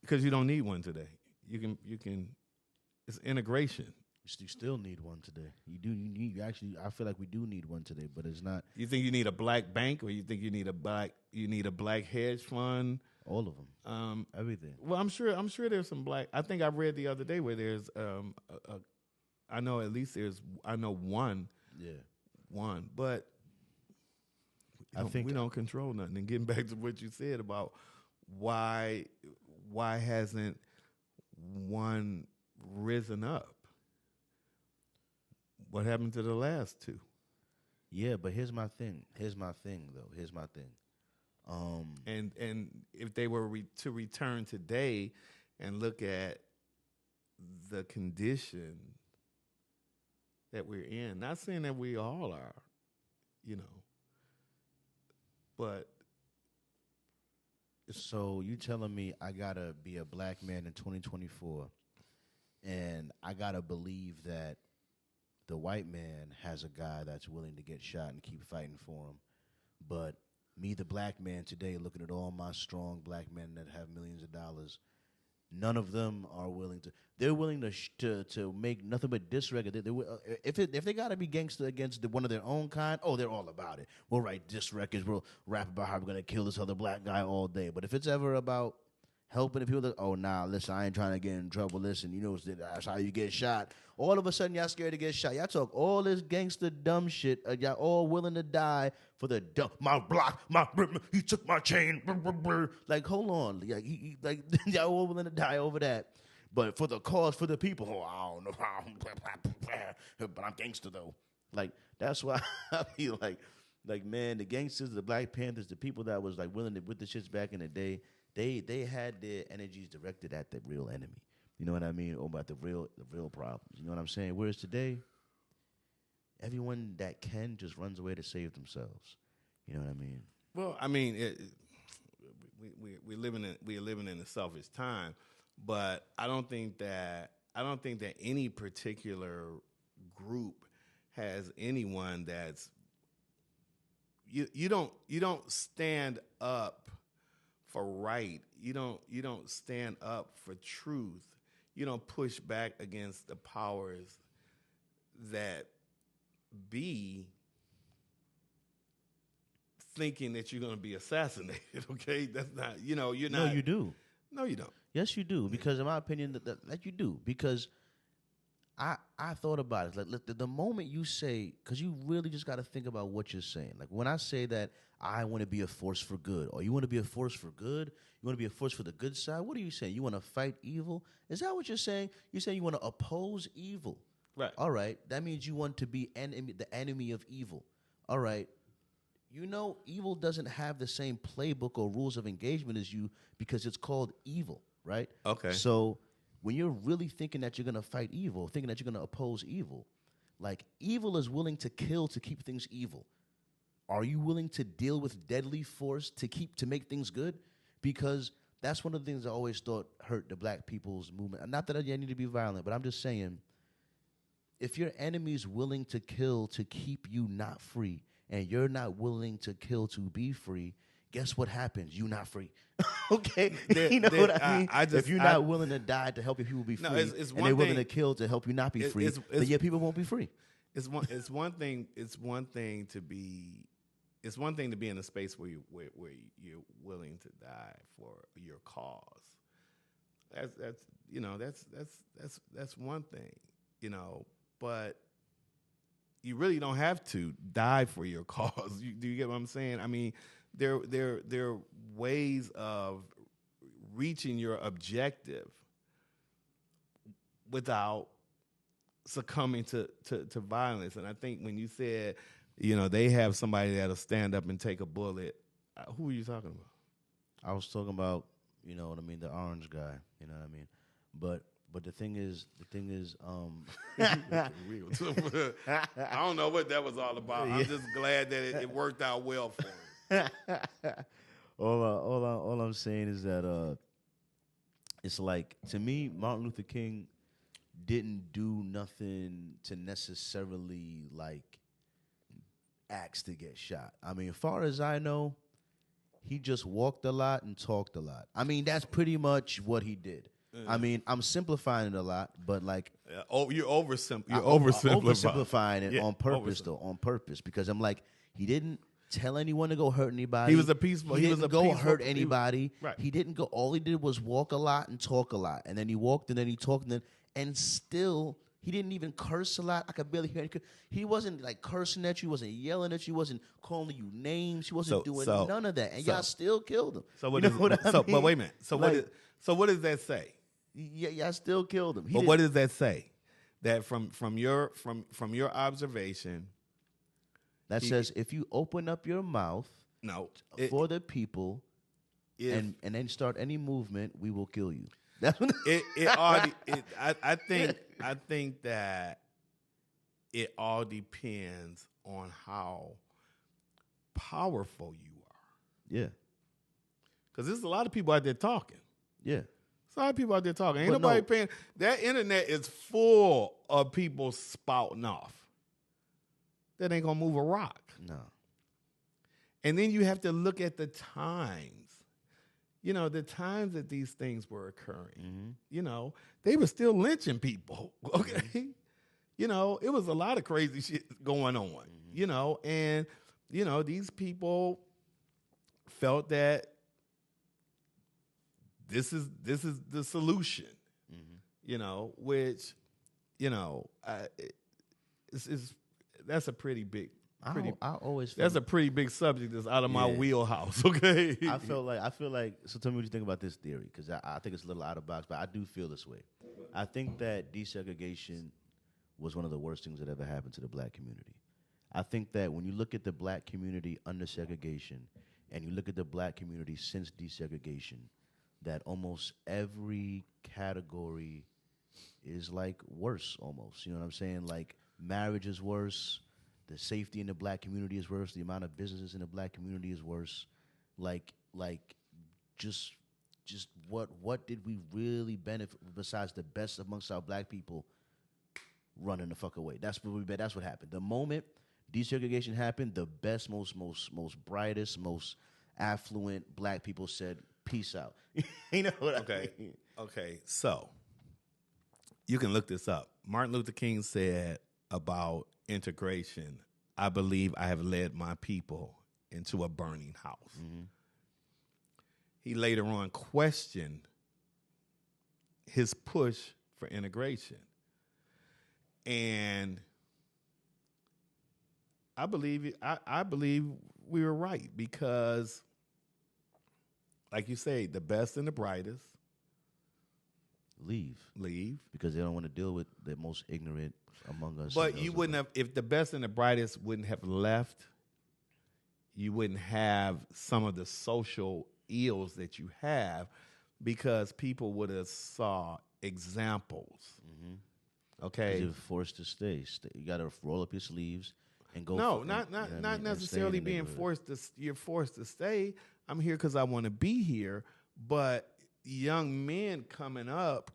Because you don't need one today. You can. It's integration. You still need one today. You need actually. I feel like we do need one today, but it's not. You think you need a black bank, or you think you need a black hedge fund? All of them. Everything. Well, I'm sure there's some black. I think I read the other day where there's I know at least I know one. Yeah. One, but I think we don't control nothing. And getting back to what you said about why hasn't one risen up? What happened to the last two? Yeah, but here's my thing. And if they were to return today and look at the condition that we're in, not saying that we all are, but. So you telling me I gotta be a black man in 2024, and I gotta believe that the white man has a guy that's willing to get shot and keep fighting for him, but me, the black man today, looking at all my strong black men that have millions of dollars, none of them are willing to. They're willing to make nothing but diss record. If they gotta be gangster against one of their own kind, they're all about it. We'll write diss records. We'll rap about how we're gonna kill this other black guy all day. But if it's ever about helping the people that, listen, I ain't trying to get in trouble. Listen, that's how you get shot. All of a sudden, y'all scared to get shot. Y'all talk all this gangster dumb shit. Y'all all willing to die for the dumb. My block, he took my chain. Like, hold on. Like, y'all all willing to die over that. But for the cause, for the people, I don't know. But I'm gangster, though. Like, that's why I feel like, man, the gangsters, the Black Panthers, the people that was, like, willing to with the shits back in the day, they had their energies directed at the real enemy. You know what I mean? Or about the real problems. You know what I'm saying? Whereas today, everyone that can just runs away to save themselves. You know what I mean? Well, I mean, we're living in a selfish time, but I don't think that any particular group has anyone that's you don't stand up for right. You don't stand up for truth. You don't push back against the powers that be, thinking that you're going to be assassinated. Okay, that's not. You're not. No, you do. No, you don't. Yes, you do. Because in my opinion, that you do. Because I thought about it. Like the moment you say, because you really just got to think about what you're saying. Like when I say that I want to be a force for good, or you want to be a force for good, you want to be a force for the good side. What are you saying? You want to fight evil? Is that what you're saying? You're saying you want to oppose evil. Right. All right. That means you want to be the enemy of evil. All right. Evil doesn't have the same playbook or rules of engagement as you because it's called evil, right? Okay. So when you're really thinking that you're going to fight evil, thinking that you're going to oppose evil, like evil is willing to kill to keep things evil. Are you willing to deal with deadly force to make things good? Because that's one of the things I always thought hurt the black people's movement. Not that I need to be violent, but I'm just saying, if your enemy's willing to kill to keep you not free, and you're not willing to kill to be free, guess what happens? You're not free. Okay? You know what I mean? If you're not willing to die to help your people be free, and they're willing to kill to help you not be free, then your people won't be free. It's one thing to be in a space where you're willing to die for your cause. That's one thing, but you really don't have to die for your cause. Do you get what I'm saying? I mean, there are ways of reaching your objective without succumbing to violence. And I think when you said they have somebody that'll stand up and take a bullet. Who are you talking about? I was talking about, the orange guy. You know what I mean? But the thing is, I don't know what that was all about. I'm just glad that it worked out well for him. all I'm saying is that it's like, to me, Martin Luther King didn't do nothing to necessarily like ask to get shot. I mean, as far as I know, he just walked a lot and talked a lot. I mean, that's pretty much what he did. I mean, I'm simplifying it a lot, but like, you're oversimplifying it on purpose, on purpose, because I'm like, he didn't tell anyone to go hurt anybody. He was a peaceful. He didn't go hurt anybody. Right. He didn't go. All he did was walk a lot and talk a lot, and then he walked and then he talked and still he didn't even curse a lot. I could barely hear him. He wasn't like cursing at you. He wasn't yelling at you. He wasn't calling you names. He wasn't doing none of that, and y'all still killed him. So what? But wait a minute. So like, what does that say? Yeah, I still killed him. But what does that say? That from your observation, that says if you open up your mouth for the people and then start any movement, we will kill you. That's what I think that it all depends on how powerful you are. Yeah, because there's a lot of people out there talking. Yeah. A lot of people out there talking. Ain't nobody paying. That internet is full of people spouting off. That ain't gonna move a rock. No. And then you have to look at the times. The times that these things were occurring. Mm-hmm. They were still lynching people. Okay. Mm-hmm. It was a lot of crazy shit going on. Mm-hmm. And these people felt that this is the solution, which, that's a pretty big. I always that's a pretty big subject that's out of my wheelhouse. Okay, I feel like. So tell me what you think about this theory, because I think it's a little out of box, but I do feel this way. I think that desegregation was one of the worst things that ever happened to the black community. I think that when you look at the black community under segregation and you look at the black community since desegregation, that almost every category is like worse almost. You know what I'm saying? Like marriage is worse. The safety in the black community is worse. The amount of businesses in the black community is worse. Like just what did we really benefit besides the best amongst our black people running the fuck away? That's what happened. The moment desegregation happened, the best, most brightest, most affluent black people said, peace out. You know what I mean? Okay. So you can look this up. Martin Luther King said about integration, I believe I have led my people into a burning house. Mm-hmm. He later on questioned his push for integration. And I believe we were right, because like you say, the best and the brightest leave because they don't want to deal with the most ignorant among us. But you wouldn't have, if the best and the brightest wouldn't have left, you wouldn't have some of the social ills that you have, because people would have saw examples. Mm-hmm. Okay, you're forced to stay. You got to roll up your sleeves and go. No, not necessarily being forced to. You're forced to stay. I'm here because I want to be here. But young men coming up,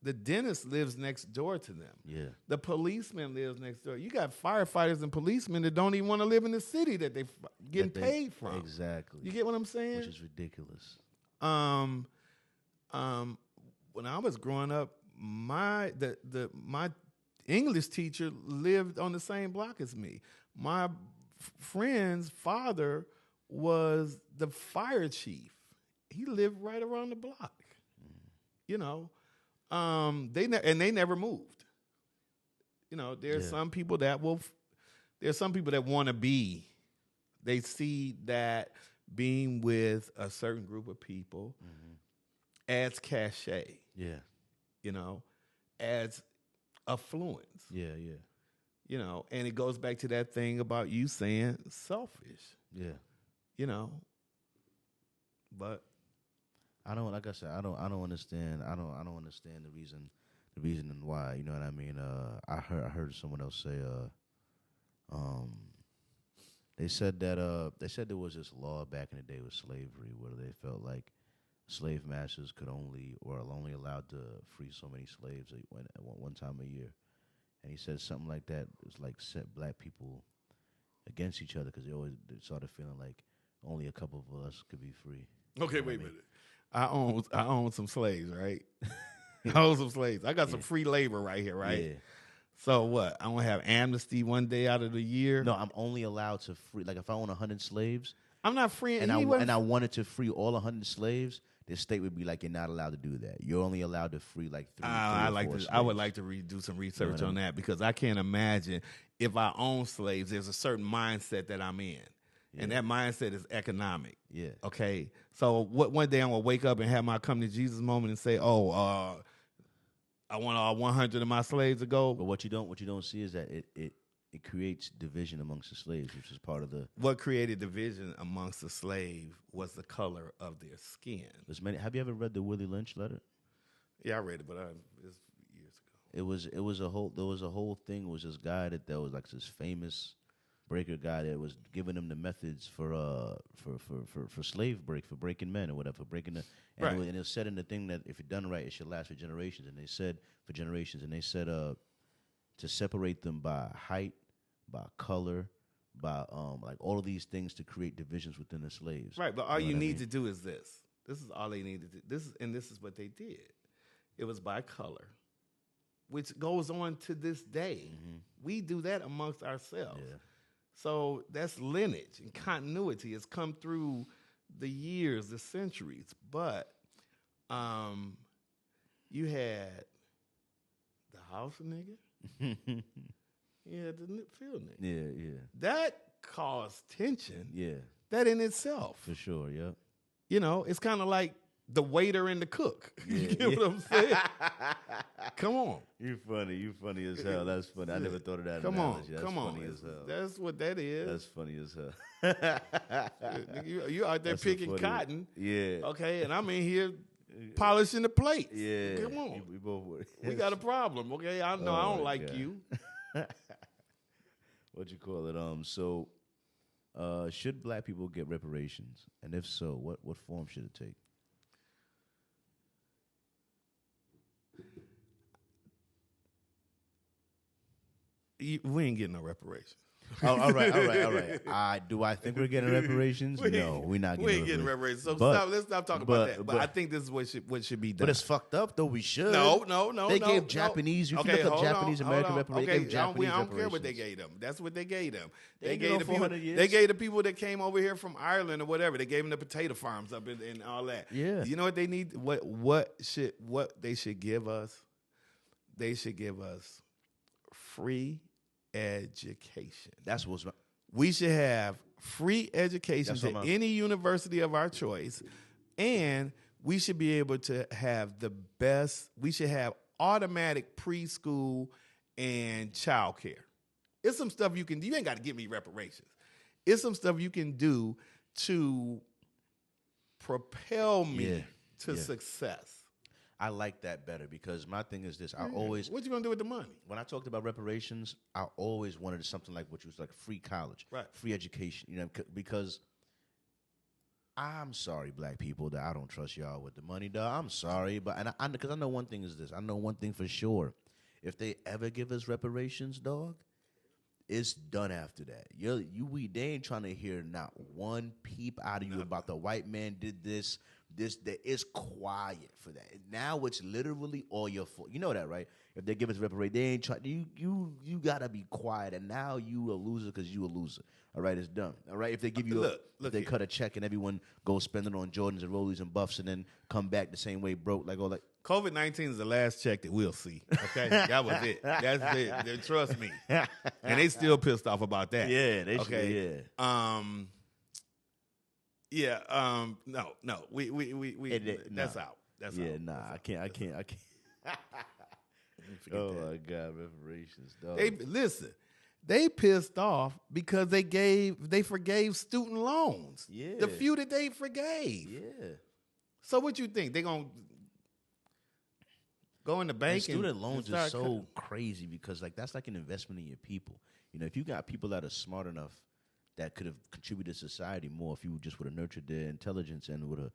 the dentist lives next door to them. Yeah, the policeman lives next door. You got firefighters and policemen that don't even want to live in the city that they getting paid from. Exactly. You get what I'm saying? Which is ridiculous. When I was growing up, my English teacher lived on the same block as me. My friend's father was the fire chief. He lived right around the block. You know, they never moved. You know, there's some people that want to be. They see that being with a certain group of people adds cachet. Yeah. You know, adds affluence. Yeah. You know, and it goes back to that thing about you saying selfish. Yeah. You know, but I don't, like I said, I don't understand. I don't understand the reason and why. You know what I mean? I heard someone else say, they said there was this law back in the day with slavery where they felt like slave masters could only allowed to free so many slaves at one time a year, and he said something like that. It was like set black people against each other because they started feeling like only a couple of us could be free. okay, wait a minute. I own some slaves, right? I own some slaves. I got some free labor right here, right? Yeah. So what? I want to have amnesty one day out of the year? No, I'm only allowed to free. Like if I own 100 slaves, I'm not freeing. and I wanted to free all 100 slaves, the state would be like, you're not allowed to do that. You're only allowed to free like three. I would like to do some research on that because I can't imagine if I own slaves. There's a certain mindset that I'm in. And that mindset is economic. Yeah. Okay. So one day I'm gonna wake up and have my come to Jesus moment and say, I want all 100 of my slaves to go. But what you don't see is that it creates division amongst the slaves, which is part of the. What created division amongst the slave was the color of their skin. Have you ever read the Willie Lynch letter? Yeah, I read it, but it's years ago. There was a whole thing. It was this guy that was like this famous breaker guy that was giving them the methods for breaking men or whatever, breaking the and, right. It was said in the thing that if it's done right, it should last for generations. And they said to separate them by height, by color, by like all of these things to create divisions within the slaves. Right, but all you need to do is this. This is all they needed to do. This is what they did. It was by color, which goes on to this day. Mm-hmm. We do that amongst ourselves. Yeah. So that's lineage and continuity. It's come through the years, the centuries. But you had the house nigga. You had the field nigga. Yeah, yeah. That caused tension. Yeah. That in itself. For sure, yeah. You know, it's kind of like the waiter and the cook. Yeah, you know what I'm saying? Come on. You funny as hell. That's funny. I never thought of that. Come analogy. on, come on. Funny as hell. That's what that is. That's funny as hell. you out there picking cotton. Yeah. Okay, and I'm in here polishing the plates. Yeah. Come on. We both were. We got a problem. Okay, I know I don't like you. What you call it? So, should black people get reparations? And if so, what form should it take? We ain't getting no reparations. Oh, all right. Do I think we're getting reparations? No, we're not getting. We ain't getting reparations. So let's stop talking about that. But I think this is what should be done. But it's fucked up, though. We should. No. They gave Japanese. You can look up Japanese American reparations. Okay, I don't care what they gave them. That's what they gave them. They gave the people. Years. They gave the people that came over here from Ireland or whatever. They gave them the potato farms up and all that. Yeah. You know what they need? What they should give us? They should give us free education. That's what's right. We should have free education to any university of our choice, and we should be able to have the best. We should have automatic preschool and child care. It's some stuff you can do. You ain't got to give me reparations. It's some stuff you can do to propel me to success. I like that better because my thing is this. What you gonna do with the money? When I talked about reparations, I always wanted something like what was like free college, right? Free education. You know, because I'm sorry, black people, that I don't trust y'all with the money, dog. I'm sorry, but because I know one thing is this. I know one thing for sure. If they ever give us reparations, dog, it's done after that. They ain't trying to hear not one peep out of you about the white man did this. That is quiet for that. Now it's literally all your fault. You know that, right? If they give us reparations, they ain't trying. You gotta be quiet. And now you a loser because you a loser. All right, it's done. All right, if they give you they cut a check and everyone goes spend it on Jordans and Rollies and Buffs and then come back the same way broke like all that. COVID-19 is the last check that we'll see. Okay, that was it. That's it. Trust me. And they still pissed off about that. Yeah, they should. Yeah. No. We that's out. That's out. Yeah, nah. I can't. Oh my God, reparations, dog. Listen. They pissed off because they forgave student loans. Yeah. The few that they forgave. Yeah. So what you think? They gonna go in the bank and student loans and are start so crazy because like that's like an investment in your people. You know, if you got people that are smart enough that could have contributed to society more, if you just would have nurtured their intelligence and would have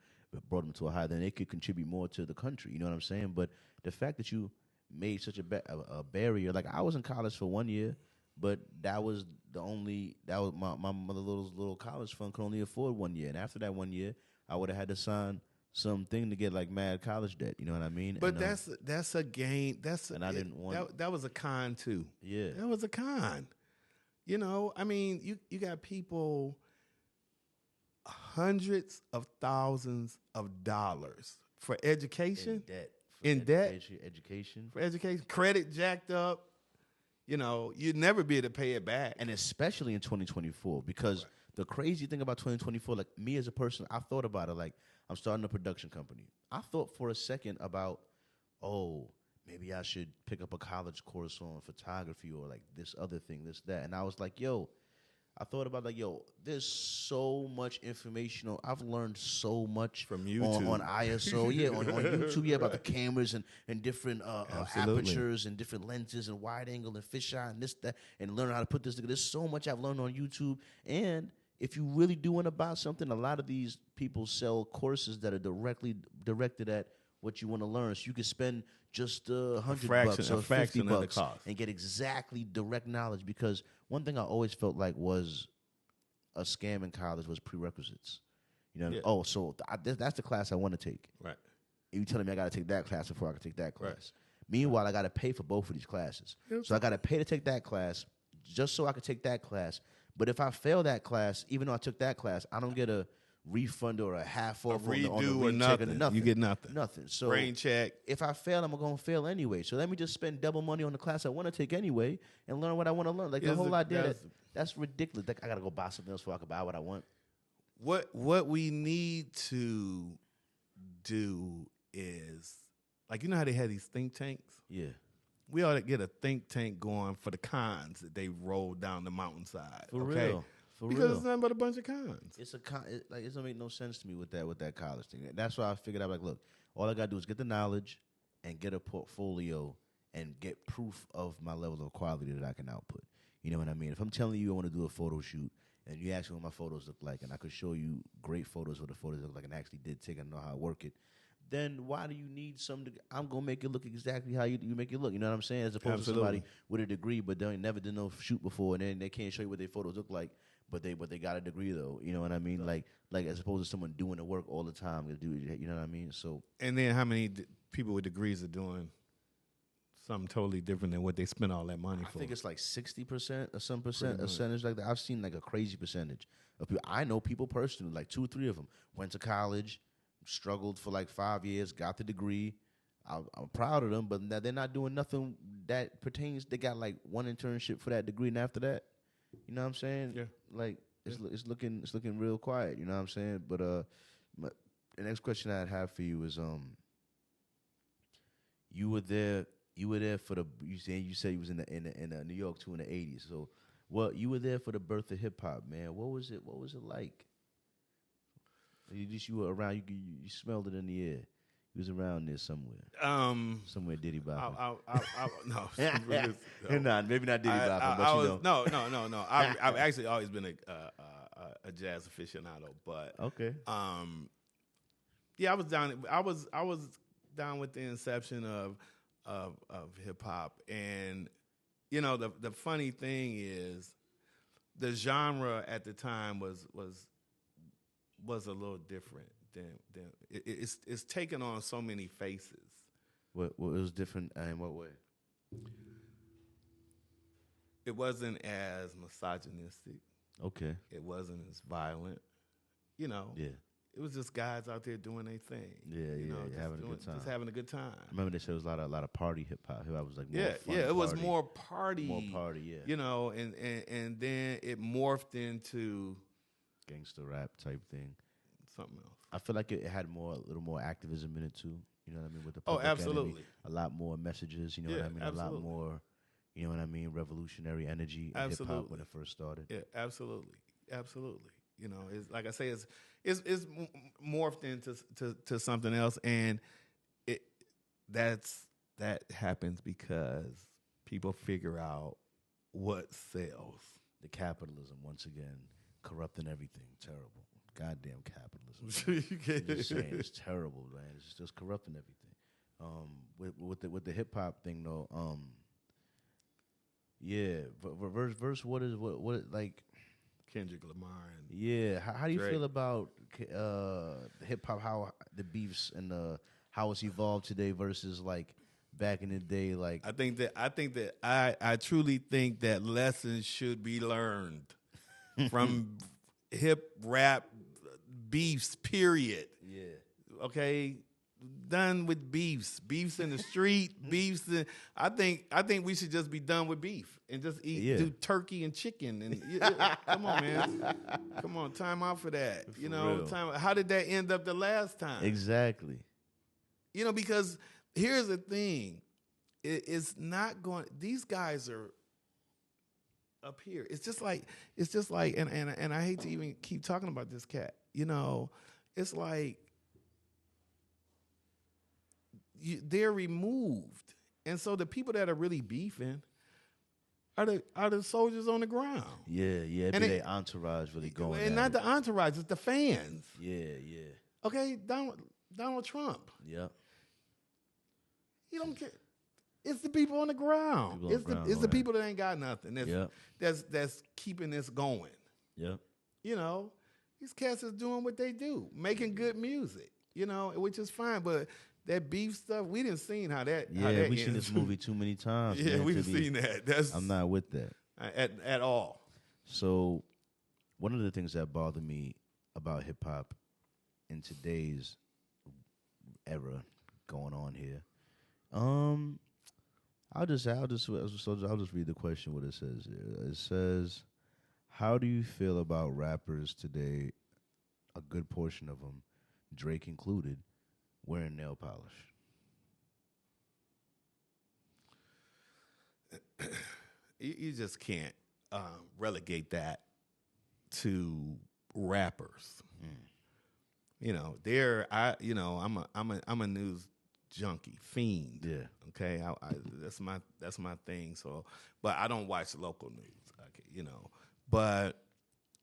brought them to a high, then they could contribute more to the country. You know what I'm saying? But the fact that you made such a barrier, like I was in college for 1 year, but that was my mother's little college fund could only afford 1 year, and after that 1 year, I would have had to sign something to get like mad college debt. You know what I mean? But and, that's a gain. I didn't want that was a con too. Yeah, that was a con. You know, I mean, you got people hundreds of thousands of dollars for education, in debt, education, for education, credit jacked up. You know, you'd never be able to pay it back. And especially in 2024, because the crazy thing about 2024, like me as a person, I thought about it like I'm starting a production company. I thought for a second about, maybe I should pick up a college course on photography or like this other thing, this, that. And I was like, I thought about like, there's so much information. I've learned so much from YouTube on ISO, on YouTube, about the cameras and different apertures and different lenses and wide angle and fisheye and this, that, and learn how to put this together. There's so much I've learned on YouTube. And if you really do want to buy something, a lot of these people sell courses that are directly directed at what you want to learn. So you can spend just $100 or $50 and get exactly direct knowledge. Because one thing I always felt like was a scam in college was prerequisites. You know, that's the class I want to take. Right. You telling me I got to take that class before I can take that class. Right. Meanwhile, I got to pay for both of these classes. Yep. So I got to pay to take that class just so I could take that class. But if I fail that class, even though I took that class, I don't get a refund or a half off on the or nothing. You get nothing. Nothing. So brain check. If I fail, I'm going to fail anyway. So let me just spend double money on the class I want to take anyway and learn what I want to learn. Like the whole idea that's ridiculous. Like I got to go buy something else before I can buy what I want. What we need to do is, like, you know how they had these think tanks? Yeah. We ought to get a think tank going for the cons that they rolled down the mountainside. For real. Because it's nothing but a bunch of cons. It's it doesn't make no sense to me with that college thing. That's why I figured out, like, look, all I gotta do is get the knowledge and get a portfolio and get proof of my level of quality that I can output. You know what I mean? If I'm telling you I want to do a photo shoot and you ask me what my photos look like, and I could show you great photos what the photos look like and actually did take and know how to work it, then why do you need I'm going to make it look exactly how you make it look. You know what I'm saying? As opposed to somebody with a degree, but they never did no shoot before, and then they can't show you what their photos look like, but they got a degree, though. You know what I mean? Like as opposed to someone doing the work all the time. You know what I mean? So. And then how many people with degrees are doing something totally different than what they spent all that money for? I think it's like 60% or some percentage like that. I've seen like a crazy percentage of people. I know people personally, like 2 or 3 of them, went to college, struggled for like 5 years, got the degree. I'm proud of them, but they're not doing nothing that pertains. They got like one internship for that degree, and after that, you know what I'm saying? Yeah. Like it's looking real quiet. You know what I'm saying? But the next question I'd have for you is you were there for you said you was in New York too in the 80s. So you were there for the birth of hip hop, man. What was it like? You were around. You smelled it in the air. You was around there somewhere. Somewhere Diddy bopping. No, maybe not Diddy bopping, but you know. No. I've actually always been a jazz aficionado, but okay. Yeah, I was down. I was down with the inception of hip hop, and you know the funny thing is, the genre at the time was a little different than it's taken on so many faces. What was different in what way? It wasn't as misogynistic. Okay. It wasn't as violent. You know. Yeah. It was just guys out there doing their thing. Having a good time. Just having a good time. I remember they said it was a lot of party hip hop. Hip hop was like more fun. It was more party. More party, yeah. You know, and then it morphed into gangster rap type thing. Something else. I feel like it had a little more activism in it too. You know what I mean? With the absolutely. Enemy, a lot more messages. You know what I mean? Absolutely. A lot more. you know what I mean, revolutionary energy in hip hop when it first started. Yeah, absolutely. You know, it's like I say, it's morphed into to something else, and that happens because people figure out what sells. The capitalism, once again, corrupting everything. Terrible. Goddamn capitalism. I'm just saying, it's terrible, man. It's just corrupting everything. With the hip hop thing though, yeah. Verse. What like? Kendrick Lamar and yeah. How do you Drake. feel about hip hop? How the beefs and how it's evolved today versus like back in the day? Like, I truly think that lessons should be learned from hip rap beefs. Period. yeah. Okay, done with beefs in the street, beefs. I think we should just be done with beef and just do turkey and chicken. And come on, man, come on, time out for that. You know, how did that end up the last time? Exactly. You know, because here's the thing, it's not going. These guys are up here. It's just like, and I hate to even keep talking about this cat. You know, it's like. They're removed, and so the people that are really beefing are the soldiers on the ground. Yeah, and their entourage really going. And not the entourage, it's the fans. Yeah. Okay, Donald Trump. Yep. He don't care. It's the people on the ground. It's the people that ain't got nothing. That's keeping this going. Yep. You know, these cats is doing what they do, making good music. You know, which is fine, but. That beef stuff, we didn't seen how that. Yeah, how that we've seen this movie too many times. Yeah, we've seen that. I'm not with that at all. So, one of the things that bother me about hip hop in today's era going on here, I'll just read the question. What it says here. It says, "How do you feel about rappers today? A good portion of them, Drake included." Wearing nail polish. You just can't relegate that to rappers. You know, I'm a news junkie, fiend. Yeah. Okay, that's my thing. So, but I don't watch local news. Okay, you know, but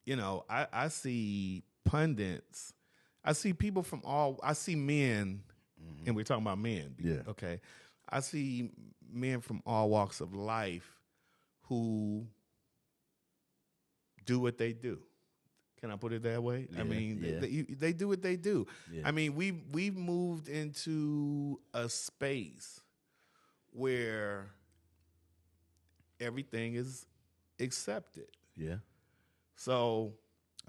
you know, I see pundits. I see people from I see men, and we're talking about men. Yeah. Okay. I see men from all walks of life who do what they do. Can I put it that way? Yeah, I mean, they do what they do. Yeah. I mean, we've moved into a space where everything is accepted. Yeah. So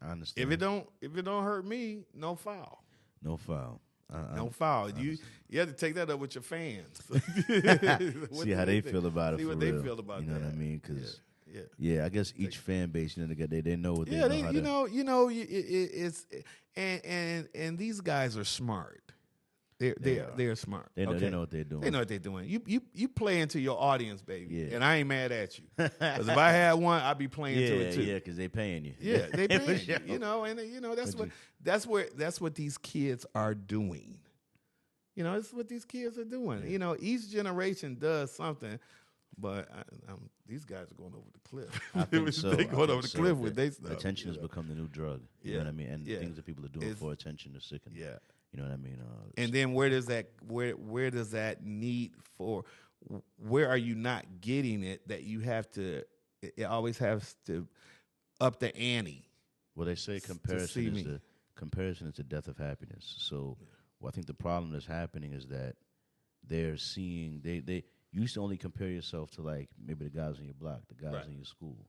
I understand. If it don't hurt me, no foul. No foul. No foul. You have to take that up with your fans. See how they feel about it. See what they feel about that. You know what I mean? Because I guess each fan base, you know, they know what they know. It's and these guys are smart. They're smart. They know what they're doing. They know what they're doing. You play into your audience, baby, and I ain't mad at you. Because if I had one, I'd be playing to it too. Yeah, because they paying you. Yeah, they paying you. You know, and you know that's what these kids are doing. You know, it's what these kids are doing. Yeah. You know, each generation does something, but these guys are going over the cliff. I think so. They're going over the cliff with their stuff. Attention has become the new drug. You know what I mean? And things that people are doing for attention are sickening. Yeah. You know what I mean? And then where does that need for? Where are you not getting it that you have to? It always has to up the ante. Well, they say comparison is the death of happiness. So, I think the problem that's happening is that they're seeing they used to only compare yourself to like maybe the guys on your block, the guys in your school.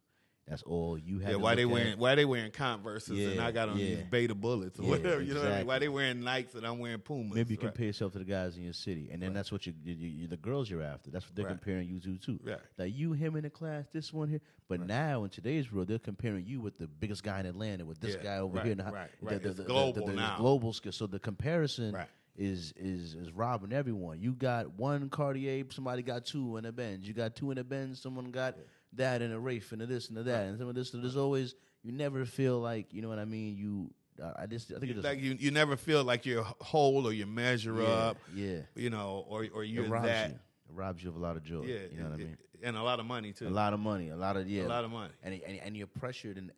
That's all you have. Yeah, why they wearing Converses and I got on these Beta Bullets or whatever. You know what I mean? Why they wearing Nikes and I'm wearing Pumas? Maybe you compare yourself to the guys in your city, and then that's what the girls you're after. That's what they're comparing you to too. Right. Like you, him in the class, this one here. But now in today's world, they're comparing you with the biggest guy in Atlanta, with this guy over here. It's global now. Global skill. So the comparison is robbing everyone. You got one Cartier, somebody got two in a Benz. You got two in a Benz, someone got that in a Wraith and a this and a that. And some of this, there's always, you never feel like, you know what I mean? I think it's like you never feel like you're whole or you measure up. Yeah. You know, or you're it robs that. You. It robs you of a lot of joy. Yeah. You know what I mean? And a lot of money too. A lot of money. A lot of money. And you're pressured in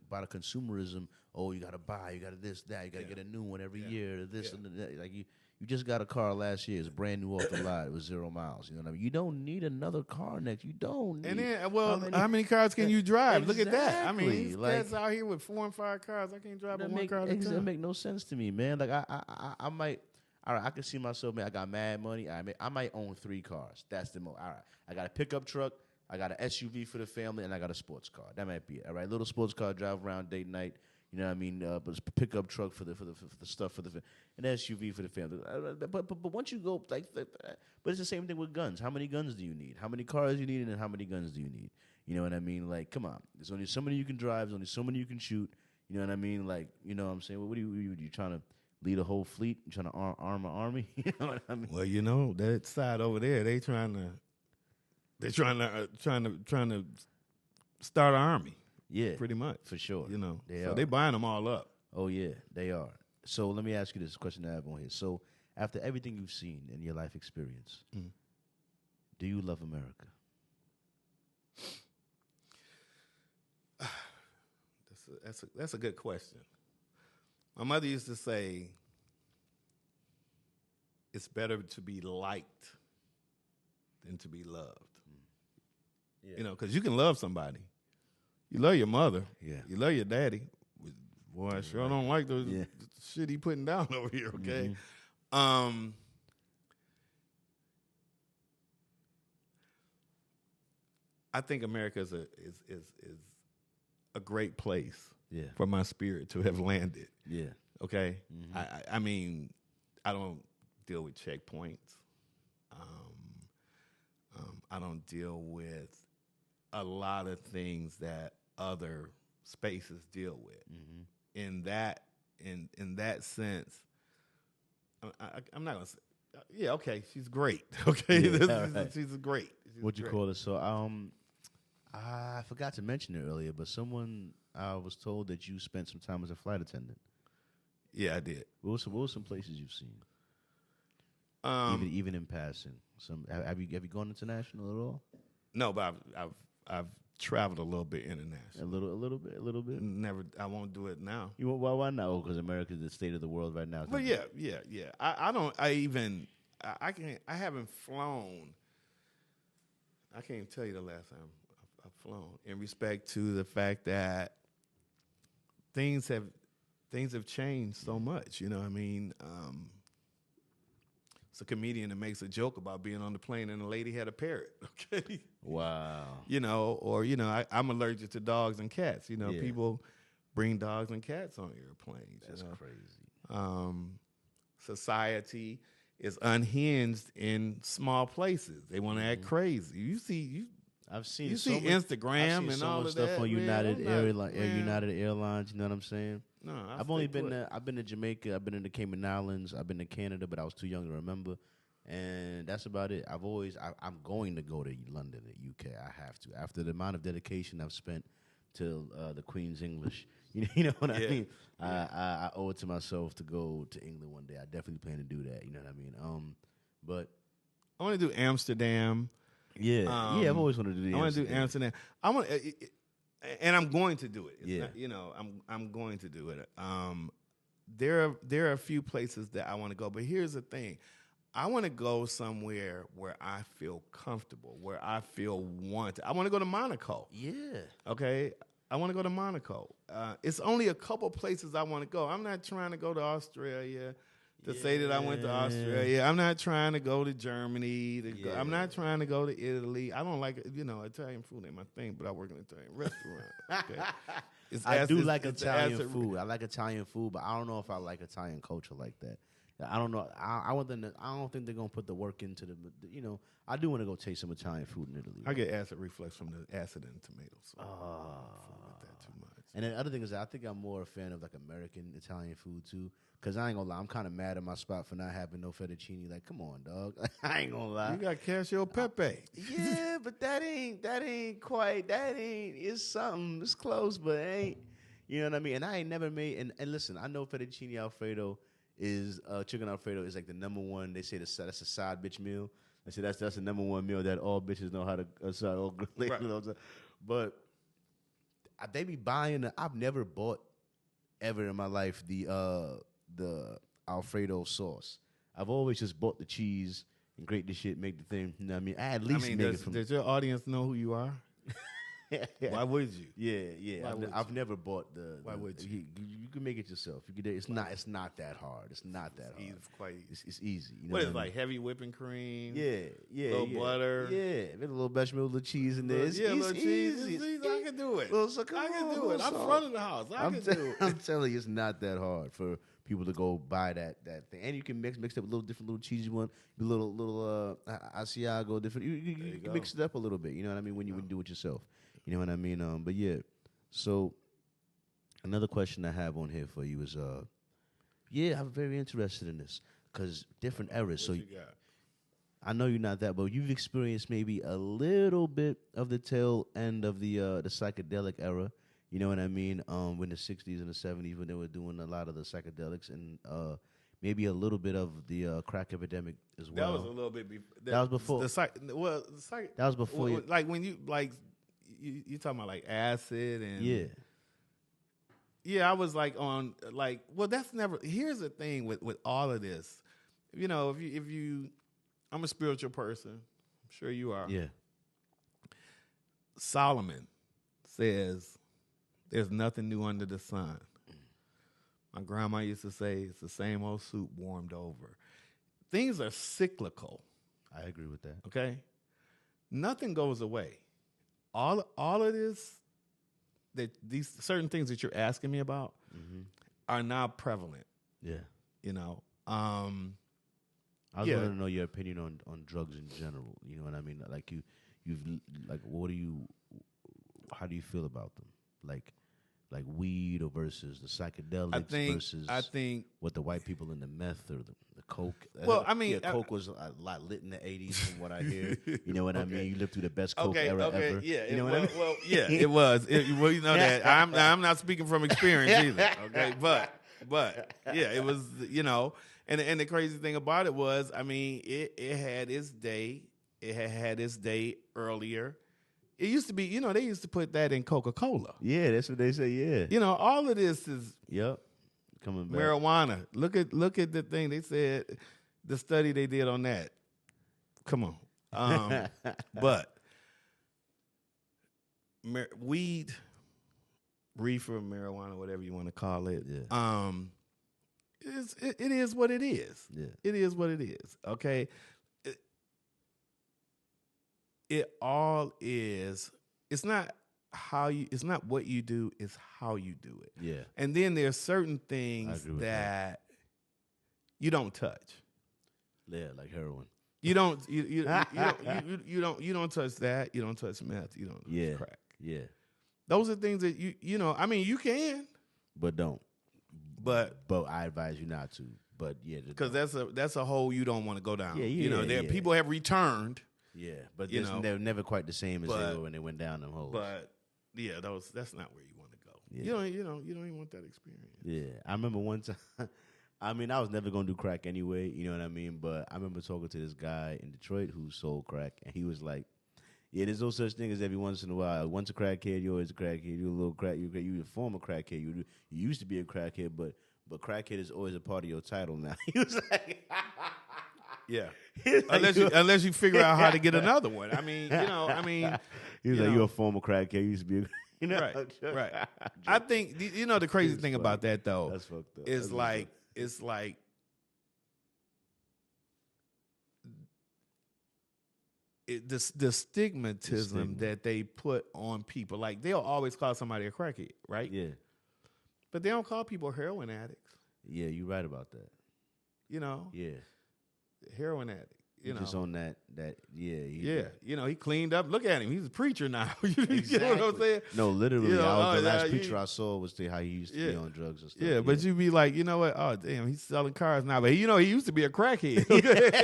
by the consumerism. Oh, you gotta buy, you gotta this, that, you gotta get a new one every year, this and that. Like you just got a car last year. It's brand new off the lot. It was 0 miles. You know what I mean? You don't need another car next. You don't need. And then, how many cars can you drive? Exactly. Look at that. I mean, these guys out here with 4 and 5 cars. I can't drive but one car at a time. That make no sense to me, man. Like I might. All right, I can see myself, man. I got mad money. I might own 3 cars. That's the most. All right, I got a pickup truck. I got an SUV for the family, and I got a sports car. That might be it. All right, little sports car, drive around date night. You know what I mean? But it's a pickup truck for the stuff for the an SUV for the family. But once you go but it's the same thing with guns. How many guns do you need? How many cars do you need, and how many guns do you need? You know what I mean? Like, come on. There's only so many you can drive. There's only so many you can shoot. You know what I mean? Like, you know what I'm saying? What are you trying to lead a whole fleet? You trying to arm an army? You know what I mean? Well, you know that side over there, they're trying to start an army. Yeah, pretty much, for sure. You know, they're buying them all up. Oh yeah, they are. So let me ask you this question I have on here. So after everything you've seen in your life experience, do you love America? That's a good question. My mother used to say, "It's better to be liked than to be loved." Yeah. You know, because you can love somebody. You love your mother. Yeah. You love your daddy. Boy, I sure don't like the shit he putting down over here, okay? Mm-hmm. I think America is a great place for my spirit to have landed. Yeah. Okay? Mm-hmm. I mean, I don't deal with checkpoints. I don't deal with a lot of things that other spaces deal with. Mm-hmm. In that sense, I'm not gonna say. Yeah, okay, she's great. Okay, she's great. What'd you call it? So I forgot to mention it earlier, but I was told that you spent some time as a flight attendant. Yeah, I did. What were some places you've seen? Even in passing. Have you gone international at all? No, but I've traveled a little bit international. A little bit. Never. I won't do it now. Why not? Oh, because America is the state of the world right now. But yeah. I don't. I haven't flown. I can't even tell you the last time I've flown. In respect to the fact that things have changed so much. You know what I mean? It's a comedian that makes a joke about being on the plane and the lady had a parrot. Okay. Wow. You know, or I'm allergic to dogs and cats. You know, people bring dogs and cats on airplanes. That's crazy. Society is unhinged in small places. They want to act crazy. I've seen Instagram and all of stuff that on United Airlines. You know what I'm saying? No, I've only been to. I've been to Jamaica. I've been to the Cayman Islands. I've been to Canada, but I was too young to remember. And that's about it. I'm going to go to London, the UK. I have to. After the amount of dedication I've spent to the Queen's English, you know what I mean? I owe it to myself to go to England one day. I definitely plan to do that. You know what I mean? But I want to do Amsterdam. Yeah, I've always wanted to do. I want to do Amsterdam. I want, and I'm going to do it. It's not, I'm going to do it. There are a few places that I want to go, but here's the thing: I want to go somewhere where I feel comfortable, where I feel wanted. I want to go to Monaco. Yeah. Okay. I want to go to Monaco. It's only a couple places I want to go. I'm not trying to go to Australia. To say that I went to Australia. I'm not trying to go to Germany. I'm not trying to go to Italy. I don't like, Italian food ain't my thing, but I work in an Italian restaurant. Okay? I do like Italian food. I like Italian food, but I don't know if I like Italian culture like that. I don't know. I don't think they're gonna put the work into the. I do want to go taste some Italian food in Italy. I get acid reflux from the acid in tomatoes. So I don't like that too much. And then the other thing is, I think I'm more a fan of like American Italian food too. Cause I ain't gonna lie, I'm kind of mad at my spot for not having no fettuccine. Like, come on, dog. I ain't gonna lie. You got Casio Pepe. Yeah, but that ain't quite. That ain't. It's something. It's close, but it ain't. You know what I mean? And I ain't never made. And listen, I know fettuccine Alfredo is chicken Alfredo is like the number one. They say that's a side bitch meal. I say that's the number one meal that all bitches know how to. Right. But they be buying. I've never bought ever in my life the Alfredo sauce. I've always just bought the cheese and grate the shit, make the thing. You know what I mean? I at least make it from. Does your audience know who you are? Why would you? Yeah. I've never bought the. Why would you? You can make it yourself. You could. It's not that hard. It's not that hard. It's easy. You know what is it, like heavy whipping cream? Yeah. Little butter. Yeah, a little bechamel, a little cheese in there. It's little cheese. easy. I can do it. So I can do it. I'm front of the house. I can do it. I'm telling you, it's not that hard for people to go buy that thing, and you can mix up a little different little cheesy one, a little Asiago different. You can mix it up a little bit. You know what I mean? When you do it yourself. You know what I mean? But yeah. So another question I have on here for you is, I'm very interested in this because different eras. So you got? I know you're not that, but you've experienced maybe a little bit of the tail end of the psychedelic era. You know what I mean? In the 60s and the 70s when they were doing a lot of the psychedelics and maybe a little bit of the crack epidemic as well. That was a little bit before. That was before. That was before. Like when you you talking about like acid and yeah. I was like on like that's never. Here's the thing with all of this, you know. If you, I'm a spiritual person. I'm sure you are. Yeah. Solomon says, "There's nothing new under the sun." My grandma used to say, "It's the same old soup warmed over." Things are cyclical. I agree with that. Okay, nothing goes away. All of this, that these certain things that you're asking me about are now prevalent. Yeah, you know. I was wanting to know your opinion on drugs in general. You know what I mean? Like you've like, how do you feel about them? Like weed or versus the psychedelics versus what the white people in the meth or the coke. Well, I mean, coke was a lot lit in the 80s from what I hear. You know what I mean? You lived through the best coke era ever. Yeah, you know what I mean? Well, yeah, it was. Well, you know that I'm not speaking from experience either. Okay, but yeah, it was. You know, and the crazy thing about it was, I mean, it had its day. It had its day earlier. It used to be, you know, they used to put that in Coca-Cola. Yeah, that's what they say. Yeah, you know, all of this is coming back. Marijuana. Look at the thing they said, the study they did on that. Come on, but weed, reefer, marijuana, whatever you want to call it. Yeah. It is what it is. Yeah, it is what it is. Okay. It all is. It's not it's not what you do. It's how you do it. Yeah. And then there's certain things that you don't touch. Yeah, like heroin. You don't. You don't touch that. You don't touch meth. You don't touch crack. Yeah. Those are things that you know. I mean, you can, but don't. But I advise you not to. But yeah, because that's a hole you don't want to go down. Yeah. You know, people have returned. Yeah, but they're never quite the same as they were when they went down them holes. But yeah, that's not where you want to go. Yeah. You don't even want that experience. Yeah, I remember one time. I mean, I was never gonna do crack anyway. You know what I mean? But I remember talking to this guy in Detroit who sold crack, and he was like, "Yeah, there's no such thing as every once in a while. Once a crackhead, you're always a crackhead. You're a little crack. You're a former crackhead. You used to be a crackhead, but crackhead is always a part of your title now." He was like. Yeah, unless you figure out how to get another one. I mean, he was like, "You're a former crackhead. You used to be, right." I think the crazy thing about that though, that's fucked up. Is like it's like the stigmatism that they put on people. Like they'll always call somebody a crackhead, right? Yeah, but they don't call people heroin addicts. Yeah, you're right about that. You know. Yeah. Heroin addict. You know, just on that. He cleaned up. Look at him. He's a preacher now. You know what I'm saying? No, literally. The last picture I saw was how he used to be on drugs and stuff. Yeah, but you be like, you know what? Oh, damn, he's selling cars now. But he used to be a crackhead.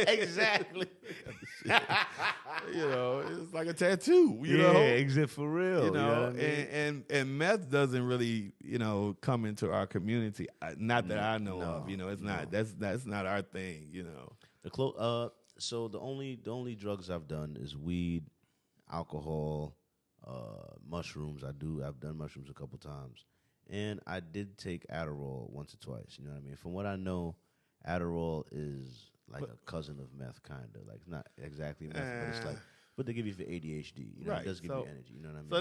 Exactly. It's like a tattoo. You know, exit for real. You know, and meth doesn't really, come into our community. Not that I know of. It's not. That's not our thing. So the only drugs I've done is weed, alcohol, mushrooms. I've done mushrooms a couple times, and I did take Adderall once or twice. You know what I mean? From what I know, Adderall is like a cousin of meth, kind of like not exactly meth, but it's like what they give you for ADHD. Right. It does give you energy. You know what I mean? So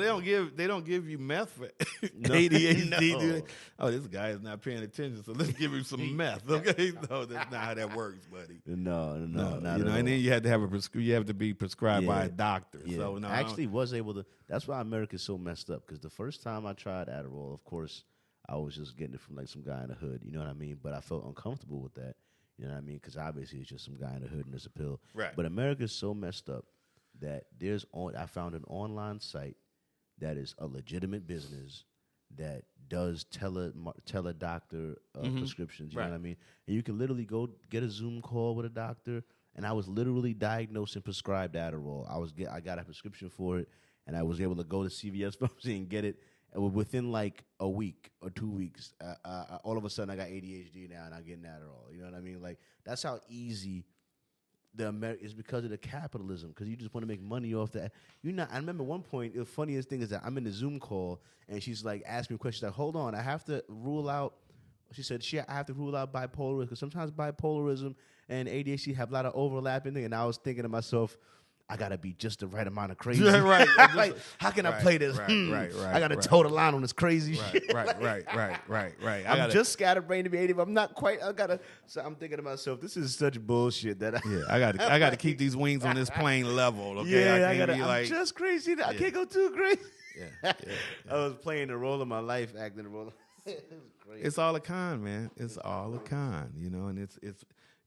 they don't give you meth for ADHD. No. Do they? Oh, this guy is not paying attention, so let's give him some meth. Okay, no, that's not how that works, buddy. No, not and then you have to have you have to be prescribed by a doctor. Yeah. So no, I actually was able to. That's why America's so messed up. Because the first time I tried Adderall, of course, I was just getting it from like some guy in the hood. You know what I mean? But I felt uncomfortable with that. You know what I mean? Because obviously it's just some guy in the hood and there's a pill. Right. But America's so messed up that I found an online site that is a legitimate business that does tele-doctor prescriptions. You know what I mean? And you can literally go get a Zoom call with a doctor. And I was literally diagnosed and prescribed Adderall. I got a prescription for it, and I was able to go to CVS pharmacy and get it. And within like a week or 2 weeks, all of a sudden I got ADHD now, and I'm getting Adderall. You know what I mean? Like that's how easy it's because of the capitalism. Because you just want to make money off that. I remember one point. The funniest thing is that I'm in the Zoom call, and she's like asking me questions. Like, hold on, I have to rule out. She said, I have to rule out bipolarism because sometimes bipolarism and ADHD have a lot of overlapping thing. And I was thinking to myself, I gotta be just the right amount of crazy. Right. Like, how can I play this? Right. I gotta toe the line on this crazy shit. Right. I'm just scatterbrained to be 80, but I'm not quite. So I'm thinking to myself, this is such bullshit that I gotta keep these wings on this plane level. Okay, I'm just crazy. I can't go too crazy. I was playing the role of my life, acting the role. It was crazy. It's all a con, man. It's all a con, and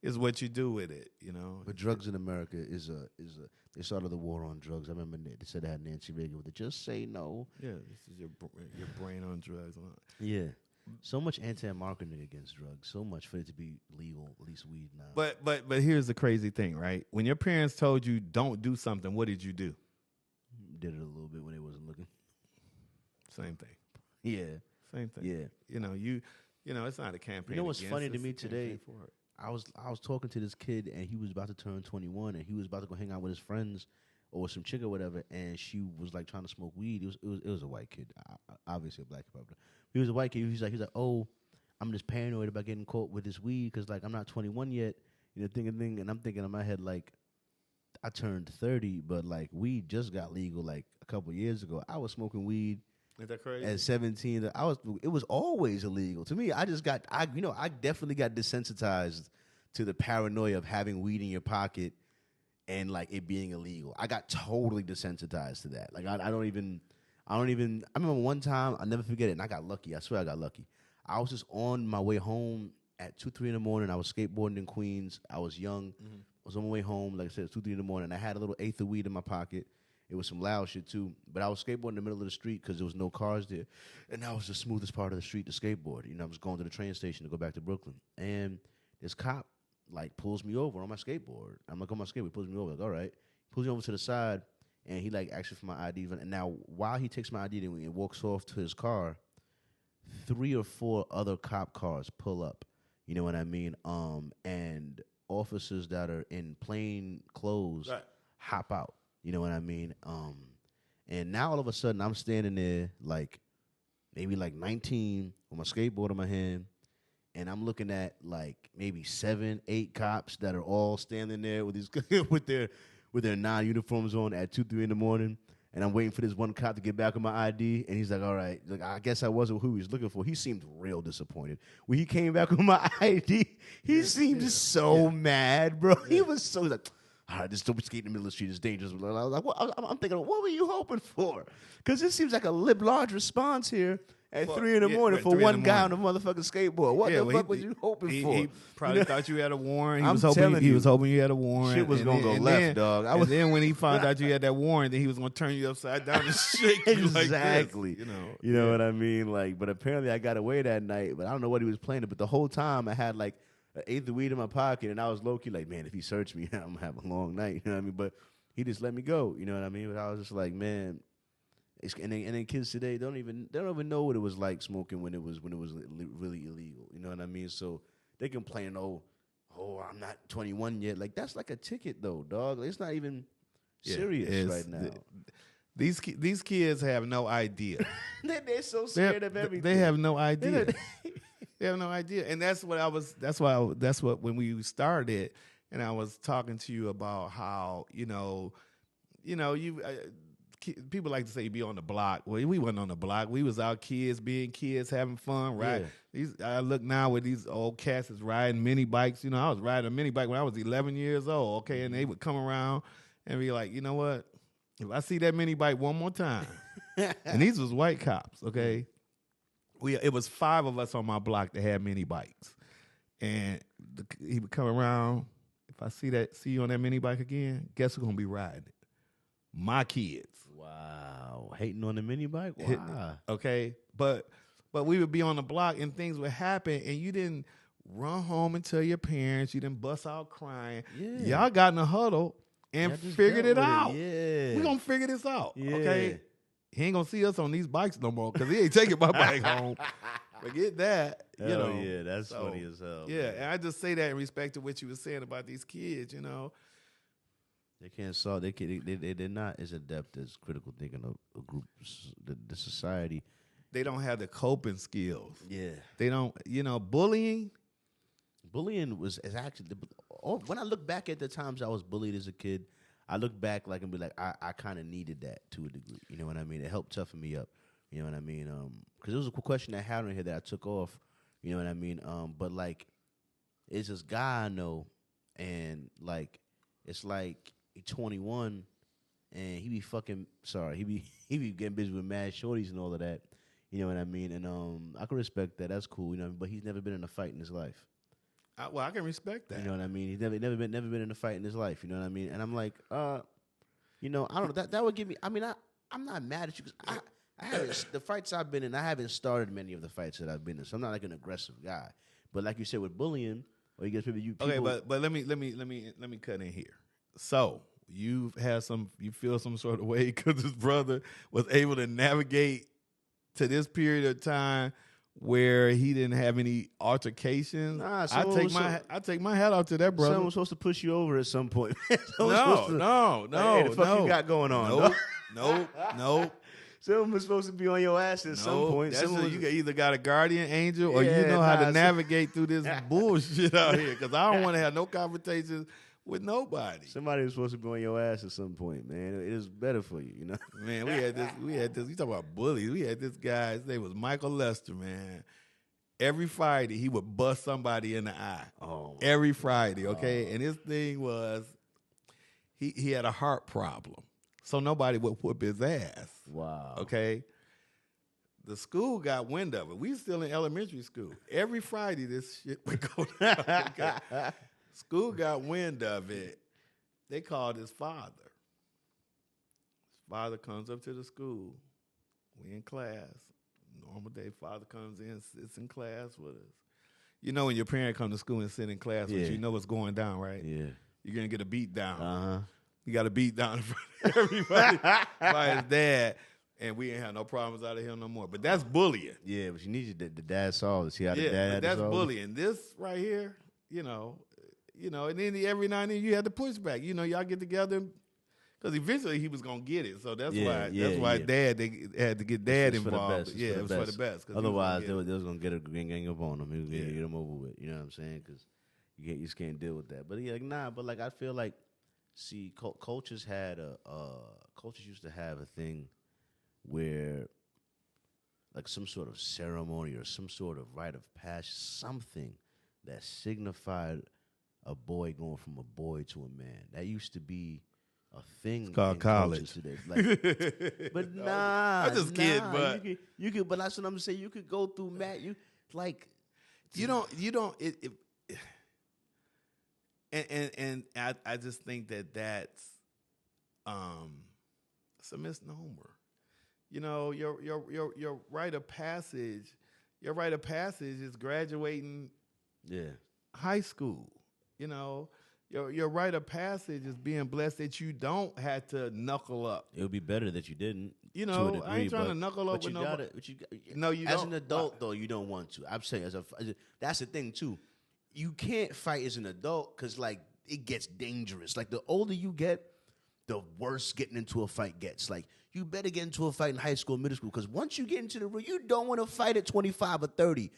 it's what you do with it, But drugs in America is they started the war on drugs. I remember they said they had Nancy Reagan with it. Just say no. Yeah, this is your brain on drugs. Yeah. So much anti-marketing against drugs. So much for it to be legal, at least weed now. But here's the crazy thing, right? When your parents told you don't do something, what did you do? Did it a little bit when they wasn't looking. Same thing. Yeah. Same thing. Yeah. It's not a campaign. You know what's funny to me it's a today? campaign for it. I was talking to this kid, and he was about to turn 21, and he was about to go hang out with his friends or some chick or whatever, and she was like trying to smoke weed. It was a white kid, obviously a black kid. He was a white kid. He's like, oh, I'm just paranoid about getting caught with this weed because like I'm not 21 yet. Thinking, and I'm thinking in my head like I turned 30, but like weed just got legal like a couple years ago. I was smoking weed. Isn't that crazy? At 17, it was always illegal to me. I definitely got desensitized to the paranoia of having weed in your pocket and like it being illegal. I got totally desensitized to that. Like I remember one time, I'll never forget it, and I got lucky. I swear I got lucky. I was just on my way home at 2, 3 in the morning. I was skateboarding in Queens. I was young. I was on my way home, like I said, 2, 3 in the morning. I had a little eighth of weed in my pocket. It was some loud shit, too. But I was skateboarding in the middle of the street because there was no cars there. And that was the smoothest part of the street to skateboard. I was going to the train station to go back to Brooklyn. And this cop, like, pulls me over on my skateboard. I'm like, on my skateboard. He pulls me over. Like, all right. He pulls me over to the side, and he, like, asks me for my ID. And now, while he takes my ID and walks off to his car, 3 or 4 other cop cars pull up. You know what I mean? And officers that are in plain clothes hop out. You know what I mean? And now all of a sudden I'm standing there like maybe like 19 with my skateboard in my hand, and I'm looking at like maybe 7, 8 cops that are all standing there with these with their non-uniforms on at 2, 3 in the morning, and I'm waiting for this one cop to get back on my ID, and he's like, all right, like, I guess I wasn't who he was looking for. He seemed real disappointed. When he came back with my ID, he seemed so mad, bro. He was so like, all right, this dope skate in the middle of the street is dangerous. I was like, I'm thinking, what were you hoping for? Because it seems like a large response here. at 3 in the morning for 3 in one the guy on a morning. motherfucking skateboard. What the fuck was you hoping for? He probably thought you had a warrant. He I'm was hoping telling he you, was hoping you had a warrant. shit was gonna go left, dog. And then when he found out you had that warrant, then he was gonna turn you upside down and shake you exactly. like this, you know what I mean? Like, but apparently I got away that night. But I don't know what he was playing. But the whole time I had like an eighth of weed in my pocket, and I was low key like, man, if he searched me, I'm gonna have a long night. You know what I mean? But he just let me go. You know what I mean? But I was just like, man. And then kids today don't even know what it was like smoking when it was really illegal. You know what I mean? So they complain, oh, I'm not 21 yet. Like that's like a ticket though, dog. It's not even serious right now. These kids have no idea. They're so scared of everything. They have no idea. They have no idea, and that's what when we started, and I was talking to you about how people like to say be on the block. Well, we wasn't on the block. We was out being kids, having fun, right? Yeah. I look now with these old cats is riding mini bikes. I was riding a mini bike when I was 11 years old, okay? And they would come around and be like, you know what? If I see that mini bike one more time, and these was white cops, okay? It was 5 of us on my block that had mini bikes. And he would come around. If I see you on that mini bike again, guess who's going to be riding it? My kids. Wow. Hating on the mini bike? Wow. Okay. But we would be on the block and things would happen and you didn't run home and tell your parents. You didn't bust out crying. Yeah. Y'all got in a huddle and figured it out. Yeah. We're going to figure this out. Yeah. Okay. He ain't going to see us on these bikes no more because he ain't taking my bike home. Forget that. Yeah, that's funny as hell. Yeah. Man. And I just say that in respect to what you were saying about these kids, They can't solve. They're not as adept as critical thinking of groups. The society. They don't have the coping skills. Yeah. They don't. Bullying. Bullying is actually. When I look back at the times I was bullied as a kid, I look back and be like, I kind of needed that to a degree. You know what I mean? It helped toughen me up. You know what I mean? Because there was a question I had on here that I took off. You know what I mean? But like, it's this guy I know, and like, it's like. He's 21, and he be getting busy with mad shorties and all of that. You know what I mean? And I can respect that. That's cool. But he's never been in a fight in his life. I can respect that. You know what I mean? He's never been in a fight in his life. You know what I mean? And I'm like, I don't know. That would give me. I mean, I'm not mad at you because I haven't the fights I've been in. I haven't started many of the fights that I've been in, so I'm not like an aggressive guy. But like you said, with bullying, or you get people. Okay, but let me cut in here. So you feel some sort of way because his brother was able to navigate to this period of time where he didn't have any altercations. Nah, I take my hat off to that brother. Someone was supposed to push you over at some point. No. Hey, the fuck you got going on? Nope. Someone was supposed to be on your ass at some point. You either got a guardian angel or you know how to navigate through this bullshit out here. Because I don't want to have no confrontations with nobody. Somebody was supposed to be on your ass at some point, man. It is better for you, Man, we had this. You talk about bullies. We had this guy. His name was Michael Lester, man. Every Friday, he would bust somebody in the eye. Oh, every Friday, okay? And his thing was he had a heart problem. So nobody would whoop his ass. Wow. Okay? The school got wind of it. We still in elementary school. Every Friday, this shit would go down. Okay? School got wind of it. They called his father. His father comes up to the school. We in class. Normal day, father comes in, sits in class with us. You know when your parent come to school and sit in class with you, you know what's going down, right? Yeah. You're going to get a beat down. Uh-huh. You got a beat down in front of everybody by his dad, and we ain't have no problems out of him no more. But that's bullying. Yeah, but you need the dad saw this. See how the dad but had that's to bullying. This right here, and then every now and then you had to push back. Y'all get together because eventually he was gonna get it. So that's why dad they had to get dad involved. It was for the best. Otherwise, they was gonna get a gang up on him. He was gonna get him over with. You know what I'm saying? Because you just can't deal with that. But But I feel like, see, cultures used to have a thing where, like, some sort of ceremony or some sort of rite of passage, something that signified a boy going from a boy to a man. That used to be a thing. It's called in college today. Like, but nah, I'm just kidding, but you could. But that's what I'm saying. You could go through Matt. You like, you don't. And I just think that's it's a misnomer. You know, your rite of passage. Your rite of passage is graduating. Yeah. High school. You know, your rite of passage is being blessed that you don't have to knuckle up. It would be better that you didn't. You know, I ain't trying to knuckle up with nobody. No, you as don't. An adult, though, you don't want to. I'm saying that's the thing too. You can't fight as an adult because like it gets dangerous. Like the older you get, the worse getting into a fight gets. Like you better get into a fight in high school, middle school, because once you get into the ring, you don't want to fight at 25 or 30.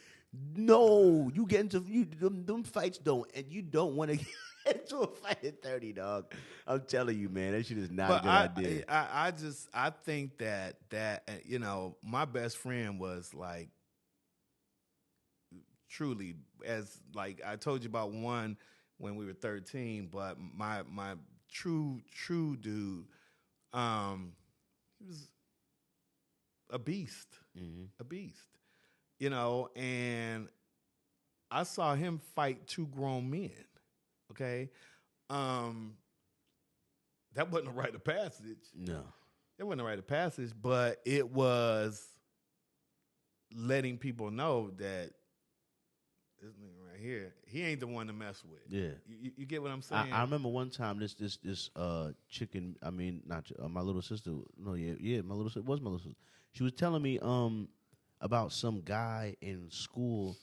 No, you get into them fights don't, and you don't want to get into a fight at 30, dog. I'm telling you, man, that shit is not a good idea. I think that you know, my best friend was like truly, as like I told you about one when we were 13, but my true dude, he was a beast, a beast. You know, and I saw him fight two grown men. Okay, that wasn't a rite of passage. No, it wasn't a rite of passage, but it was letting people know that this nigga right here, he ain't the one to mess with. Yeah, you get what I'm saying? I remember one time this chicken. I mean, not my little sister. No, my little sister was my little sister. She was telling me about some guy in school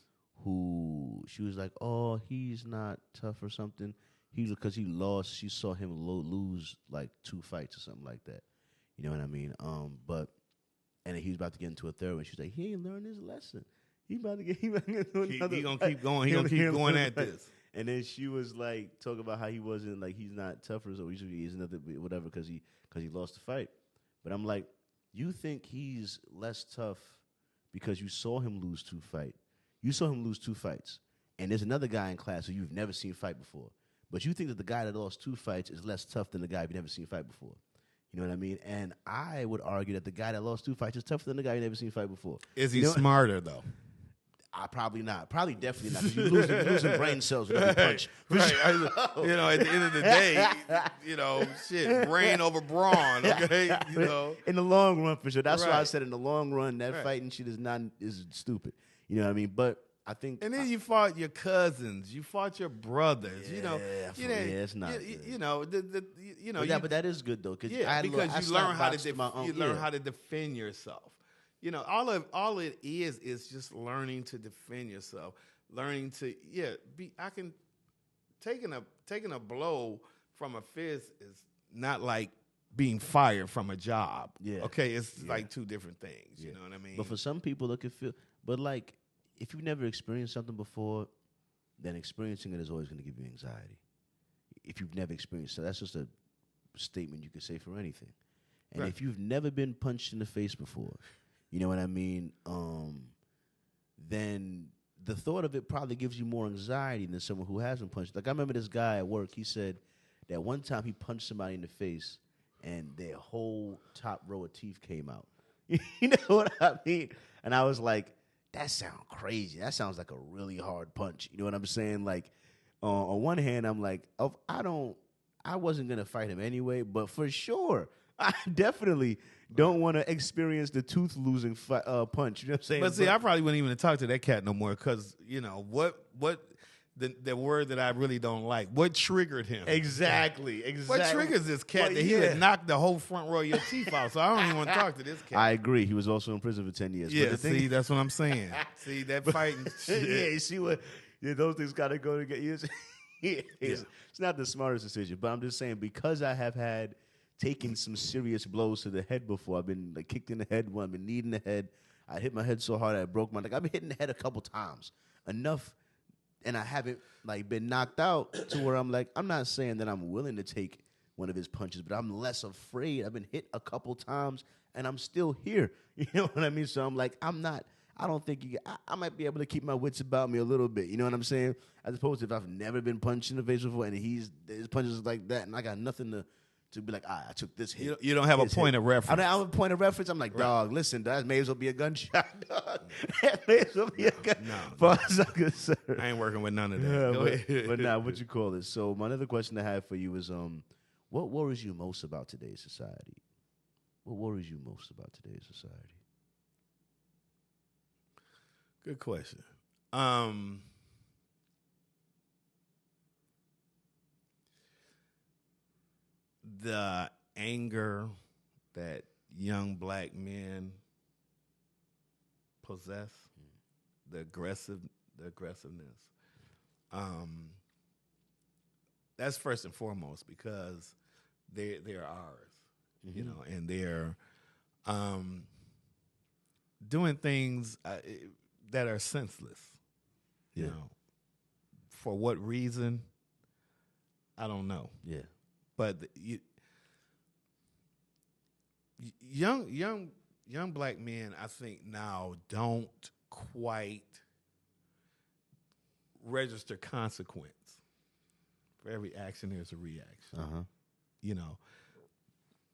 who she was like, oh, he's not tough or something. Because he lost. She saw him lose like 2 fights or something like that. You know what I mean? And then he was about to get into a third one. She's like, he ain't learned his lesson. He about to get another. He gonna keep going. He gonna keep going at this. And then she was like talking about how he wasn't like he's not tougher, so he's another whatever because he lost the fight. But I'm like, you think he's less tough because you saw him lose 2 fights. You saw him lose 2 fights. And there's another guy in class who you've never seen fight before. But you think that the guy that lost 2 fights is less tough than the guy you've never seen fight before. You know what I mean? And I would argue that the guy that lost 2 fights is tougher than the guy you've never seen fight before. Is he smarter, though? Probably not. Probably definitely not. Because you're losing brain cells with every punch. Right. You know, at the end of the day, you know, shit, brain over brawn, okay? You know. In the long run, for sure. That's why I said in the long run, that fighting shit is stupid. You know what I mean? But I think, and then you fought your cousins, you fought your brothers. Yeah, you know, it's not. You know, you know. But that is good though, because you learn how to learn how to defend yourself. You know, all it is just learning to defend yourself, learning to taking a blow from a fist is not like being fired from a job. Yeah. Okay, it's like 2 different things. You know what I mean? But for some people, it could feel. But like, if you've never experienced something before, then experiencing it is always going to give you anxiety. If you've never experienced it, that's just a statement you could say for anything. And if you've never been punched in the face before, you know what I mean? Then the thought of it probably gives you more anxiety than someone who hasn't punched. Like I remember this guy at work. He said that one time he punched somebody in the face, and their whole top row of teeth came out. You know what I mean? And I was like, that sounds crazy. That sounds like a really hard punch. You know what I'm saying? Like, on one hand, I'm like, I wasn't going to fight him anyway, but for sure, I definitely don't want to experience the tooth-losing punch. You know what I'm saying? But see, I probably wouldn't even talk to that cat no more because, you know, what the word that I really don't like, what triggered him? Exactly. What triggers this cat that he would knock the whole front row of your teeth out? So I don't even want to talk to this cat. I agree. He was also in prison for 10 years. Yeah, but see, that's what I'm saying. See, that fighting shit. Yeah, you see what? Yeah, those things got to go together. It's not the smartest decision, but I'm just saying because I have had taken some serious blows to the head before. I've been like kicked in the head. I've been kneed in the head. I hit my head so hard I broke my neck. I've been hitting the head a couple times. Enough. And I haven't like been knocked out to where I'm like, I'm not saying that I'm willing to take one of his punches, but I'm less afraid. I've been hit a couple times and I'm still here. You know what I mean? So I'm like, I don't think I might be able to keep my wits about me a little bit. You know what I'm saying? As opposed to if I've never been punched in the face before and his punches like that and I got nothing to be like, I took this hit. You don't have a point hit. of reference. I don't have a point of reference. I'm like, dog, listen, that may as well be a gunshot, dog. That may as well be a gun. No. Far as I'm concerned. I ain't working with none of that. Yeah, Go ahead. but now, what you call it? So my other question I have for you is, what worries you most about today's society? What worries you most about today's society? Good question. The anger that young black men possess, the aggressiveness. That's first and foremost because they're ours, you know, and they're doing things that are senseless. You know, for what reason? I don't know. Yeah. But young black men, I think now don't quite register consequence. For every action, there's a reaction. You know,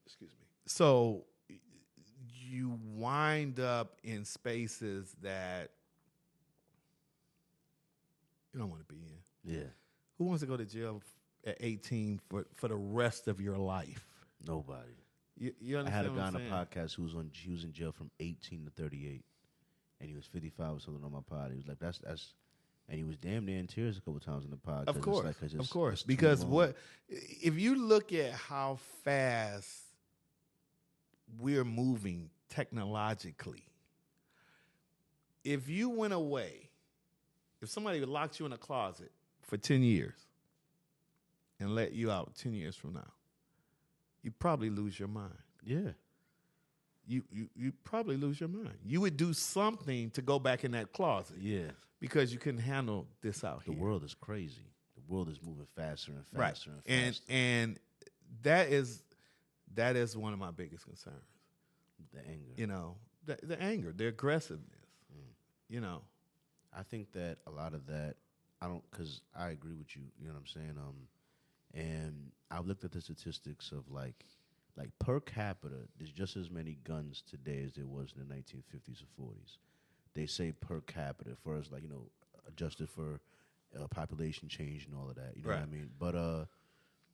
excuse me. So you wind up in spaces that you don't want to be in. Yeah. Who wants to go to jail at 18 for the rest of your life? Nobody. You understand? I had a what guy I'm on a saying? podcast who was in jail from 18 to 38, and he was 55 or something on my pod. He was like, that's, and he was damn near in tears a couple times in the pod. Of course, it's of course. it's too Because long. if you look at how fast we're moving technologically, if you went away, if somebody locked you in a closet for 10 years and let you out 10 years from now, you'd probably lose your mind. Yeah. You probably lose your mind. You would do something to go back in that closet. Yeah. Because you couldn't handle this out The here. world is crazy. The world is moving faster and Right. faster and faster. And that is one of my biggest concerns. The anger. You know, the anger, the aggressiveness. You know. I think that a lot of that, because I agree with you, you know what I'm saying? And I've looked at the statistics of like per capita, there's just as many guns today as there was in the 1950s or 40s. They say per capita, for us, like, you know, adjusted for population change and all of that, you know what I mean? But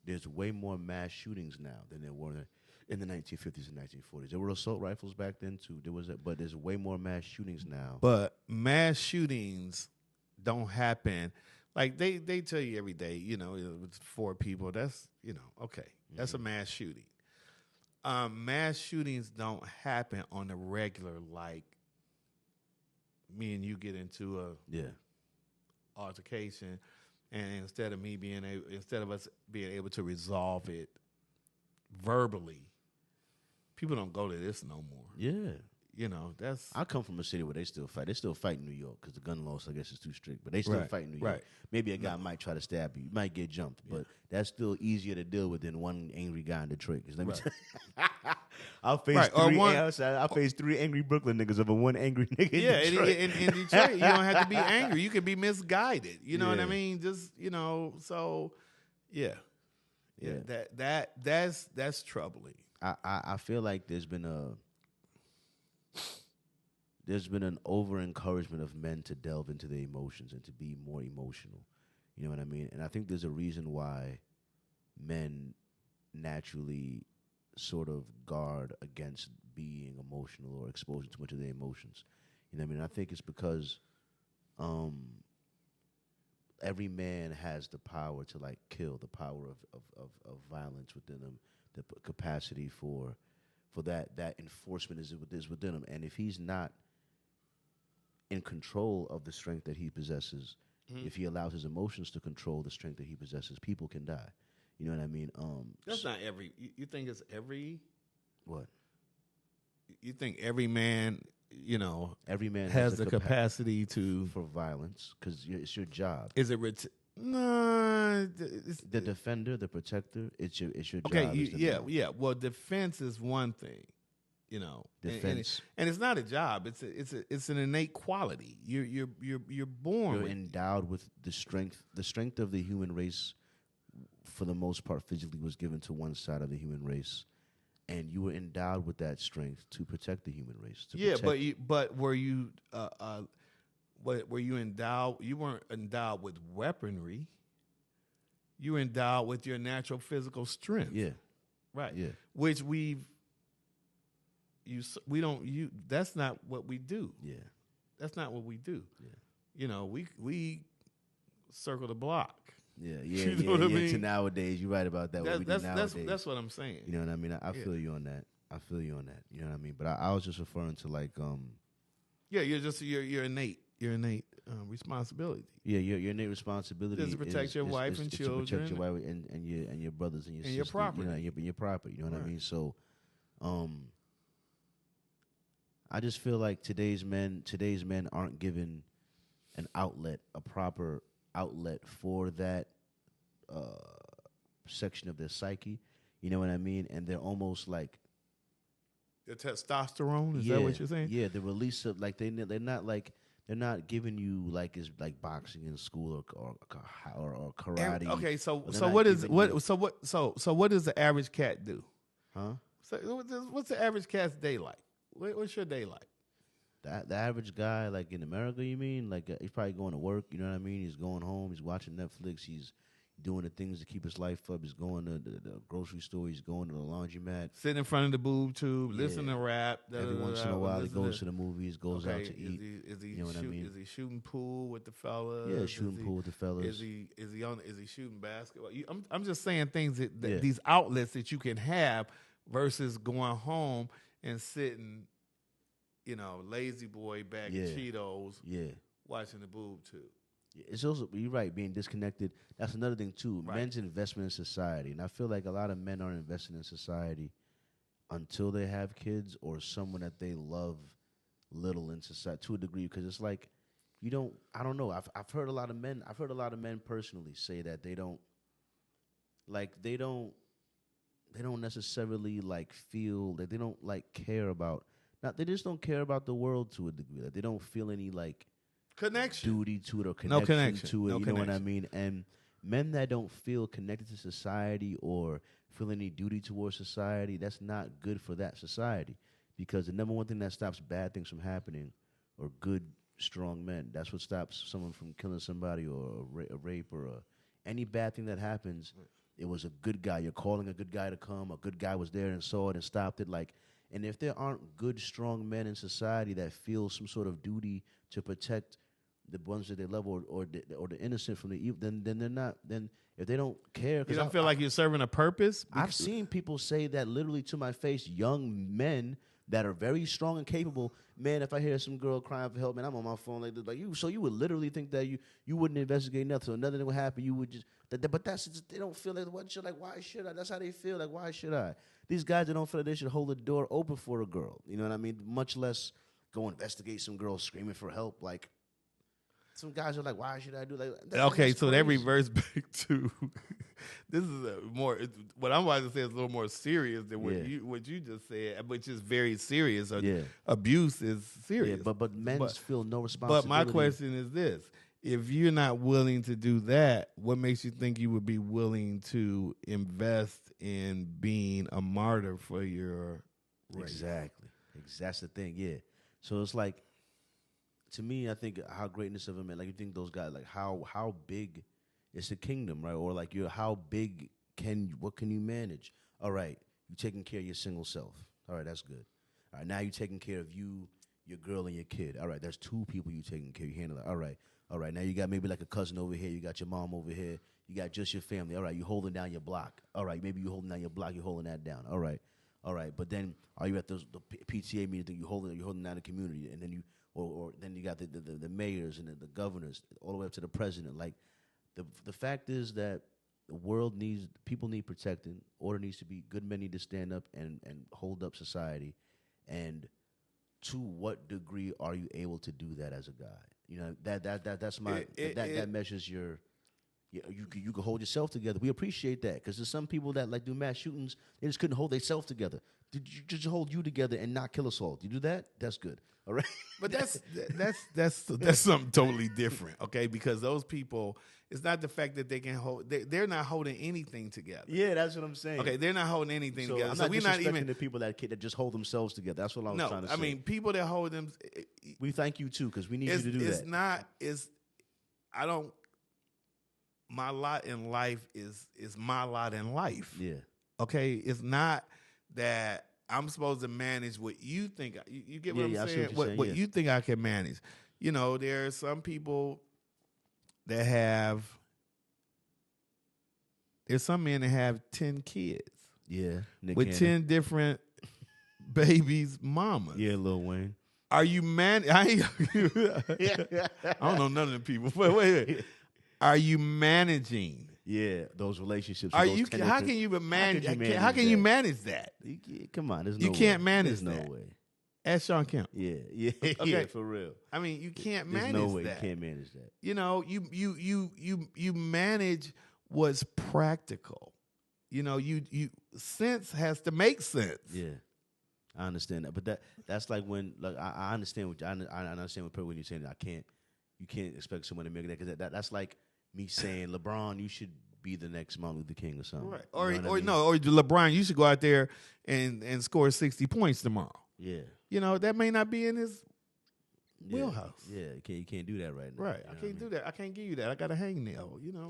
there's way more mass shootings now than there were in the 1950s and 1940s. There were assault rifles back then too. But there's way more mass shootings now. But mass shootings don't happen. Like they tell you every day, you know, it's 4 people. That's, you know, okay. That's a mass shooting. Mass shootings don't happen on a regular, like me and you get into a altercation, and instead of us being able to resolve it verbally, people don't go to this no more. Yeah. You know, that's... I come from a city where they still fight. They still fight in New York because the gun laws, I guess, is too strict. But they still fight in New York. Right. Maybe a guy might try to stab you. You might get jumped. But that's still easier to deal with than one angry guy in Detroit. Because let me tell you, I'll face 3 angry Brooklyn niggas over 1 angry nigga in Detroit. in Detroit, you don't have to be angry. You can be misguided. You know what I mean? Just, you know, so, yeah. That's troubling. I feel like there's been an over encouragement of men to delve into their emotions and to be more emotional. You know what I mean? And I think there's a reason why men naturally sort of guard against being emotional or exposing too much of their emotions. You know what I mean? I think it's because every man has the power to like kill, the power of violence within them, the capacity for that enforcement is within him. And if he's not in control of the strength that he possesses, if he allows his emotions to control the strength that he possesses, people can die. You know what I mean? That's not every... You think it's every... What? You think every man, you know... Every man has the capacity to... For violence, because it's your job. Is it... No. The defender, the protector, it's your job. Okay, well, defense is one thing. You know, defense, and it's not a job. It's an innate quality. You're born. You're endowed with the strength of the human race for the most part, physically was given to one side of the human race, and you were endowed with that strength to protect the human race. But were you endowed? You weren't endowed with weaponry. You were endowed with your natural physical strength. Yeah, right. Yeah, Which we don't. That's not what we do. yeah, That's not what we do. yeah. You know, we circle the block. Yeah, You know what I mean? To nowadays, you're right about that. What we do nowadays. That's what I'm saying. You know what I mean? I feel you on that. I feel you on that. You know what I mean? But I was just referring to like Yeah, you're innate. Your innate responsibility. Yeah, your innate responsibility is to protect your wife and children, to protect your wife and your brothers and your your sisters, property. you know, and your property. You know what I mean? So, I just feel like today's men aren't given an outlet, a proper outlet for that section of their psyche. You know what I mean? And they're almost like the testosterone. Is that what you're saying? Yeah, the release of like they're not giving you like it's like boxing in school or karate. And, okay, so what is the average cat do? Huh? So what's the average cat's day like? What's your day like? The average guy, like in America, you mean? Like he's probably going to work. You know what I mean? He's going home. He's watching Netflix. He's doing the things to keep his life up. He's going to the grocery store. He's going to the laundromat. Sitting in front of the boob tube, listening to rap. Every once in a while, he goes to the movies, goes out to eat. Is he you know what I mean? Is he shooting pool with the fellas? Yeah, shooting pool with the fellas. Is he shooting basketball? I'm just saying things that these outlets that you can have versus going home and sitting, you know, lazy boy bagging Cheetos, watching the boob tube. It's also, you're right, being disconnected. That's another thing, too. Right. Men's investment in society. And I feel like a lot of men aren't invested in society until they have kids or someone that they love little in society to a degree. Because it's like, I don't know. I've heard a lot of men personally say that they don't necessarily like feel that they don't like care about, they just don't care about the world to a degree. Like they don't feel any like connection, duty to it, or connection to it. You know what I mean? And men that don't feel connected to society or feel any duty towards society, that's not good for that society. Because the number one thing that stops bad things from happening are good, strong men. That's what stops someone from killing somebody or a rape or any bad thing that happens. It was a good guy. You're calling a good guy to come. A good guy was there and saw it and stopped it. Like, and if there aren't good, strong men in society that feel some sort of duty to protect the ones that they love or the innocent from the evil, then they're not. Then if they don't care, you don't feel like you're serving a purpose. I've seen people say that literally to my face. Young men that are very strong and capable. Man, if I hear some girl crying for help, man, I'm on my phone like this. Like you, so you would literally think that you wouldn't investigate nothing. So nothing would happen. You would just. But that's just, they don't feel like what should, like why should I? That's how they feel. Like why should I? These guys that don't feel like they should hold the door open for a girl. You know what I mean? Much less go investigate some girl screaming for help. Like some guys are like, why should I do that? Okay, so that reverts back to this is what I'm about to say is a little more serious than what you just said, which is very serious. Abuse is serious. Yeah, but men feel no responsibility. But my question is this. If you're not willing to do that, what makes you think you would be willing to invest in being a martyr for your race? Exactly. That's the thing, yeah. So it's like, to me, I think how greatness of a man, like you think those guys, like how big is the kingdom, right? Or like how big what can you manage? All right, you taking care of your single self. All right, that's good. All right, now you're taking care of you, your girl, and your kid. All right, there's two people you taking care of. You handle it. All right, now you got maybe like a cousin over here. You got your mom over here. You got just your family. All right, you holding down your block. All right, maybe you holding down your block. You're holding that down. All right. But then are you at the PTA meeting? You're holding down the community, and then you or then you got the mayors and the governors all the way up to the president. Like the fact is that the world people need protecting. Order needs to be. Good men need to stand up and hold up society. And to what degree are you able to do that as a guy? You know, that's my that measures your you can hold yourself together. We appreciate that because there's some people that like do mass shootings. They just couldn't hold themselves together. Did you just hold you together and not kill us all? You do that? That's good. All right. But that's something totally different, okay? Because those people, it's not the fact that they can hold. They're not holding anything together. Yeah, that's what I'm saying. Okay, they're not holding anything together. I'm so not we're not even the people that just hold themselves together. That's what I was trying to say. I mean, people that hold them. We thank you too because we need you to do it's that. Not. It's. I don't. My lot in life is my lot in life. Yeah. Okay, it's not that I'm supposed to manage what you think. You get what I'm saying? What you think I can manage. You know, there are some people that have. There's some men that have 10 kids. Yeah. With 10 different babies, mamas. Yeah, Lil Wayne. Are you I don't know none of the people. Wait. Are you managing? Yeah, those relationships. How can you manage? How can you manage that? Come on, you can't manage that. There's no way. Ask Sean Kemp. Yeah, okay. Yeah, for real. I mean, you can't manage that. There's no way you can't manage that. You know, you manage what's practical. You know, you sense has to make sense. Yeah, I understand that, but that's like when I understand what I understand when you're saying that you can't expect someone to make that because that's like me saying, LeBron, you should be the next Martin Luther King or something. Right. Or LeBron, you should go out there and score 60 points tomorrow. Yeah. You know, that may not be in his wheelhouse. Yeah, you can't do that right now. Right. I can't do that. I can't give you that. I got a hangnail, you know.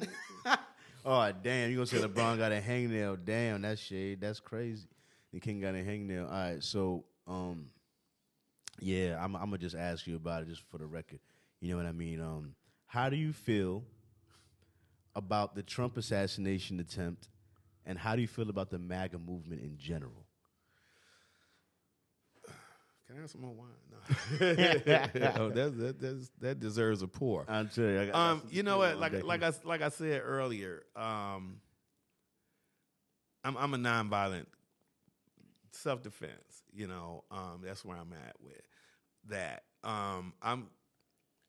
Oh, damn. You going to say LeBron got a hangnail. Damn, that's shade. That's crazy. The King got a hangnail. All right, so, yeah, I'm going to just ask you about it just for the record. You know what I mean? How do you feel about the Trump assassination attempt, and how do you feel about the MAGA movement in general? Can I have some more wine? No. That deserves a pour. I'm telling you. You know what? Like I said earlier, I'm a nonviolent self-defense. You know, that's where I'm at with that. I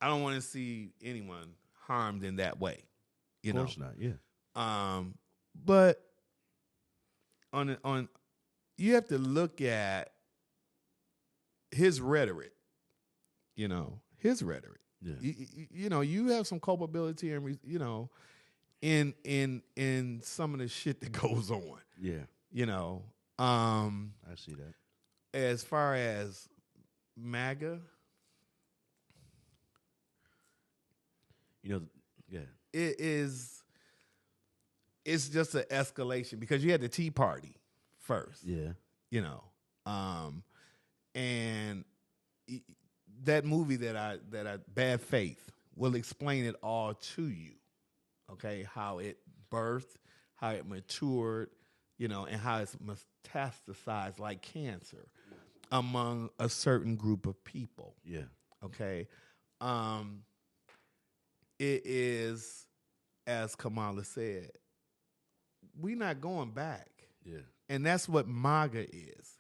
don't want to see anyone harmed in that way. You know? Of course not. Yeah. But on you have to look at his rhetoric. You know, his rhetoric. Yeah. You know, you have some culpability and in some of the shit that goes on. Yeah. You know, I see that. As far as MAGA, you know, yeah, it's just an escalation because you had the Tea Party first. Yeah. You know, and that movie that I Bad Faith will explain it all to you. Okay, how it birthed, how it matured, you know, and how it's metastasized like cancer among a certain group of people. Yeah. Okay. It is, as Kamala said, we're not going back. Yeah. And that's what MAGA is.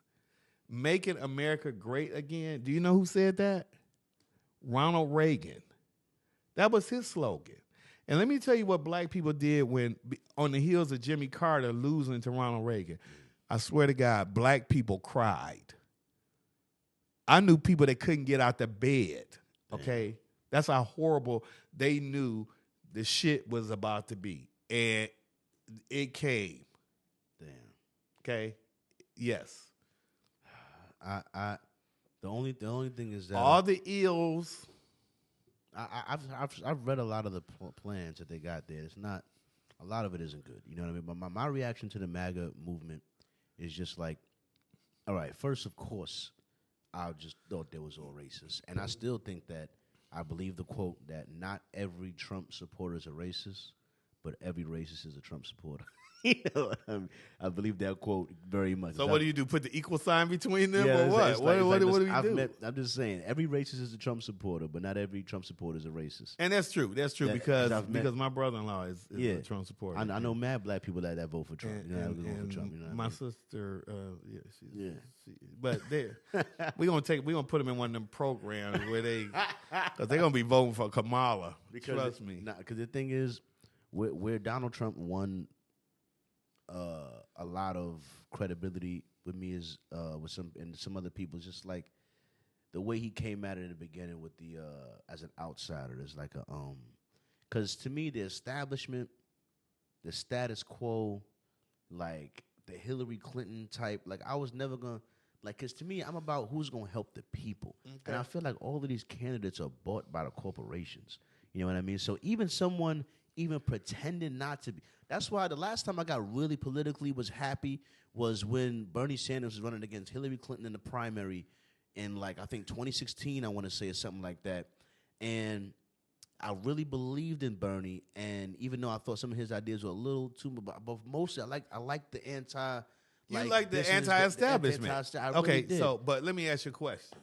Making America great again. Do you know who said that? Ronald Reagan. That was his slogan. And let me tell you what black people did when, on the heels of Jimmy Carter losing to Ronald Reagan. I swear to God, black people cried. I knew people that couldn't get out the bed, okay? That's how horrible they knew the shit was about to be. And it came. Damn. Okay? Yes. The only thing is that all the ills. I've read a lot of the plans that they got there. It's not, a lot of it isn't good. You know what I mean? But my reaction to the MAGA movement is just like, all right, first, of course, I just thought they was all racist. And I still think that I believe the quote that not every Trump supporter is a racist, but every racist is a Trump supporter. You know what I mean? I believe that quote very much. So what do you do? Put the equal sign between them, or what? What do we do? I'm just saying, every racist is a Trump supporter, but not every Trump supporter is a racist. And that's true. That's true because my brother-in-law is a Trump supporter. I know mad black people that vote for Trump. Vote for Trump. You know my sister, but we're gonna put them in one of them programs where because they're gonna be voting for Kamala. Trust me. Because the thing is, where Donald Trump won a lot of credibility with me is with some other people. It's just like the way he came at it in the beginning with the as an outsider. There's like a because to me the establishment, the status quo, like the Hillary Clinton type, like I was never gonna like, because to me I'm about who's gonna help the people, and I feel like all of these candidates are bought by the corporations. You know what I mean? So even someone even pretending not to be. That's why the last time I got really politically was happy was when Bernie Sanders was running against Hillary Clinton in the primary in, like, I think 2016, I want to say, or something like that. And I really believed in Bernie, and even though I thought some of his ideas were a little too much, but mostly I like the anti. You like the anti-establishment. Okay, really so but let me ask you a question.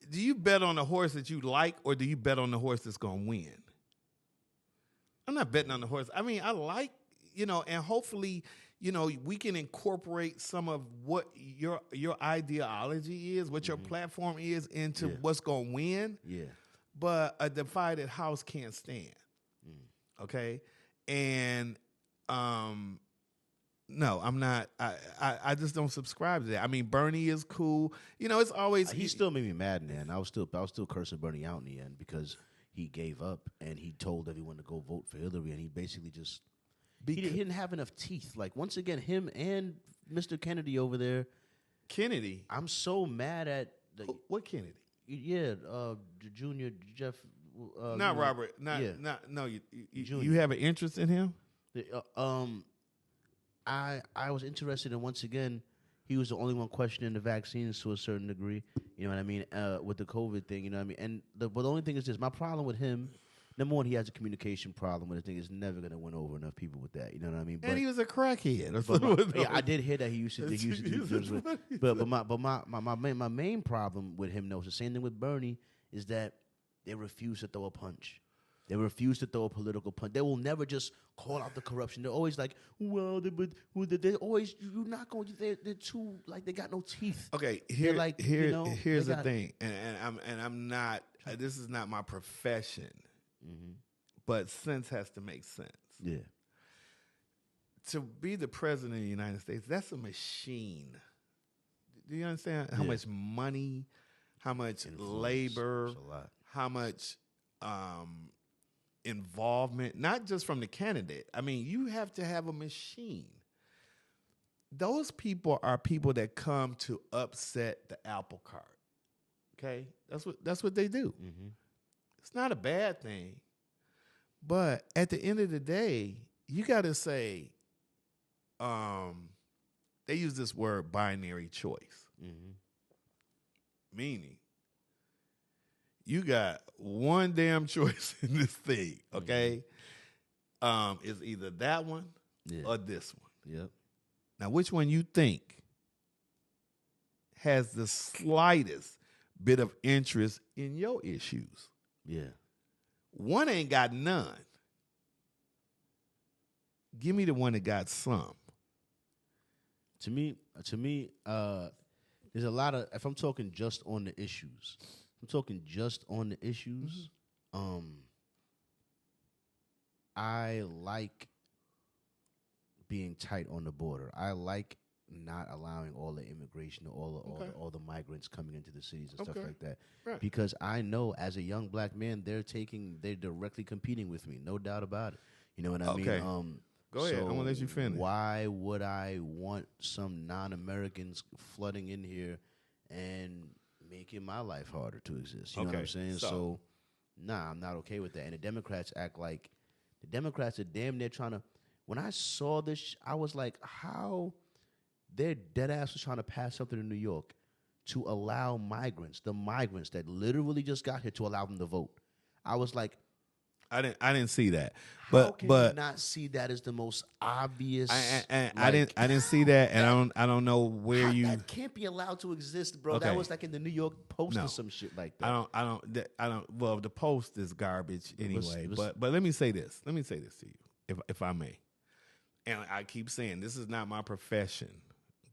Do you bet on the horse that you like, or do you bet on the horse that's going to win? I'm not betting on the horse. I mean, I like, and hopefully, we can incorporate some of what your ideology is, what your platform is, into what's going to win. Yeah. But a divided house can't stand. Okay? And no, I'm not. I just don't subscribe to that. I mean, Bernie is cool. It's always he still made me mad in the end. I was still cursing Bernie out in the end because he gave up and he told everyone to go vote for Hillary, and he basically just he didn't have enough teeth. Like, once again, him and Mr. Kennedy over there. Kennedy, I'm so mad at what Kennedy? Yeah, the Junior Jeff. Not Robert. No. You have an interest in him? I was interested in, once again, he was the only one questioning the vaccines to a certain degree. You know what I mean? With the COVID thing, you know what I mean? And the only thing is this: my problem with him, number one, he has a communication problem with the thing. Is never going to win over enough people with that. You know what I mean? And he was a crackhead. I did hear that he used to do drugs with. But my main problem with him, though, is the same thing with Bernie, is that they refuse to throw a punch. They refuse to throw a political punch. They will never just call out the corruption. They're always like, well, they're always, you're not going to, they're too, like, they got no teeth. Okay, here's the thing. And I'm not, this is not my profession, but sense has to make sense. Yeah. To be the president of the United States, that's a machine. Do you understand how much money, how much labor, how much involvement, not just from the candidate. I mean, you have to have a machine. Those people are people that come to upset the apple cart. Okay? That's what they do. It's not a bad thing. But at the end of the day, you got to say, they use this word binary choice. Meaning, you got one damn choice in this thing, okay? It's either that one or this one. Yep. Now, which one you think has the slightest bit of interest in your issues? Yeah. One ain't got none. Give me the one that got some. To me, there's a lot of, if I'm talking just on the issues, I like being tight on the border. I like not allowing all the immigration, all the migrants coming into the cities and stuff like that. Right. Because I know, as a young black man, they're directly competing with me, no doubt about it. You know what I mean? Go ahead. I'm gonna let you finish. Why would I want some non-Americans flooding in here and making my life harder to exist? You know what I'm saying? So, nah, I'm not okay with that. And the Democrats act like the Democrats are damn near trying to. When I saw this, I was like, how they're dead ass was trying to pass something in New York to allow the migrants that literally just got here, to allow them to vote. I was like, I didn't see that. How can you not see that as the most obvious? I didn't see that, and I don't know where that can't be allowed to exist, bro. Okay. That was like in the New York Post or some shit like that. I don't. Well, the Post is garbage anyway. But let me say this. Let me say this to you, if I may. And I keep saying this is not my profession.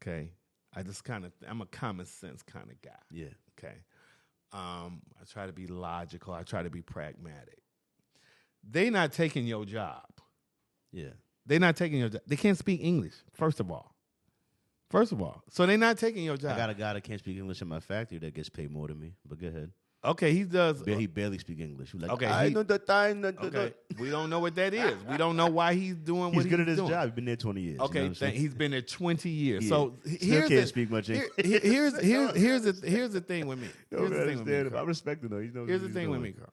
Okay, I'm a common sense kind of guy. Yeah. Okay. I try to be logical. I try to be pragmatic. they not taking your job. Yeah. They're not taking your job. They can't speak English, first of all. So they're not taking your job. I got a guy that can't speak English in my factory that gets paid more than me. But go ahead. Okay, he does. He barely speak English. Like, Okay, I know the time. Okay, we don't know what that is. We don't know why he's doing what he's doing. He's good at his job. He's been there 20 years. Okay, you know he's been there 20 years. Yeah. So Still can't speak much English. Here's the thing with me. Here's the thing with me, I respect him though. Here's the thing with me, Carl.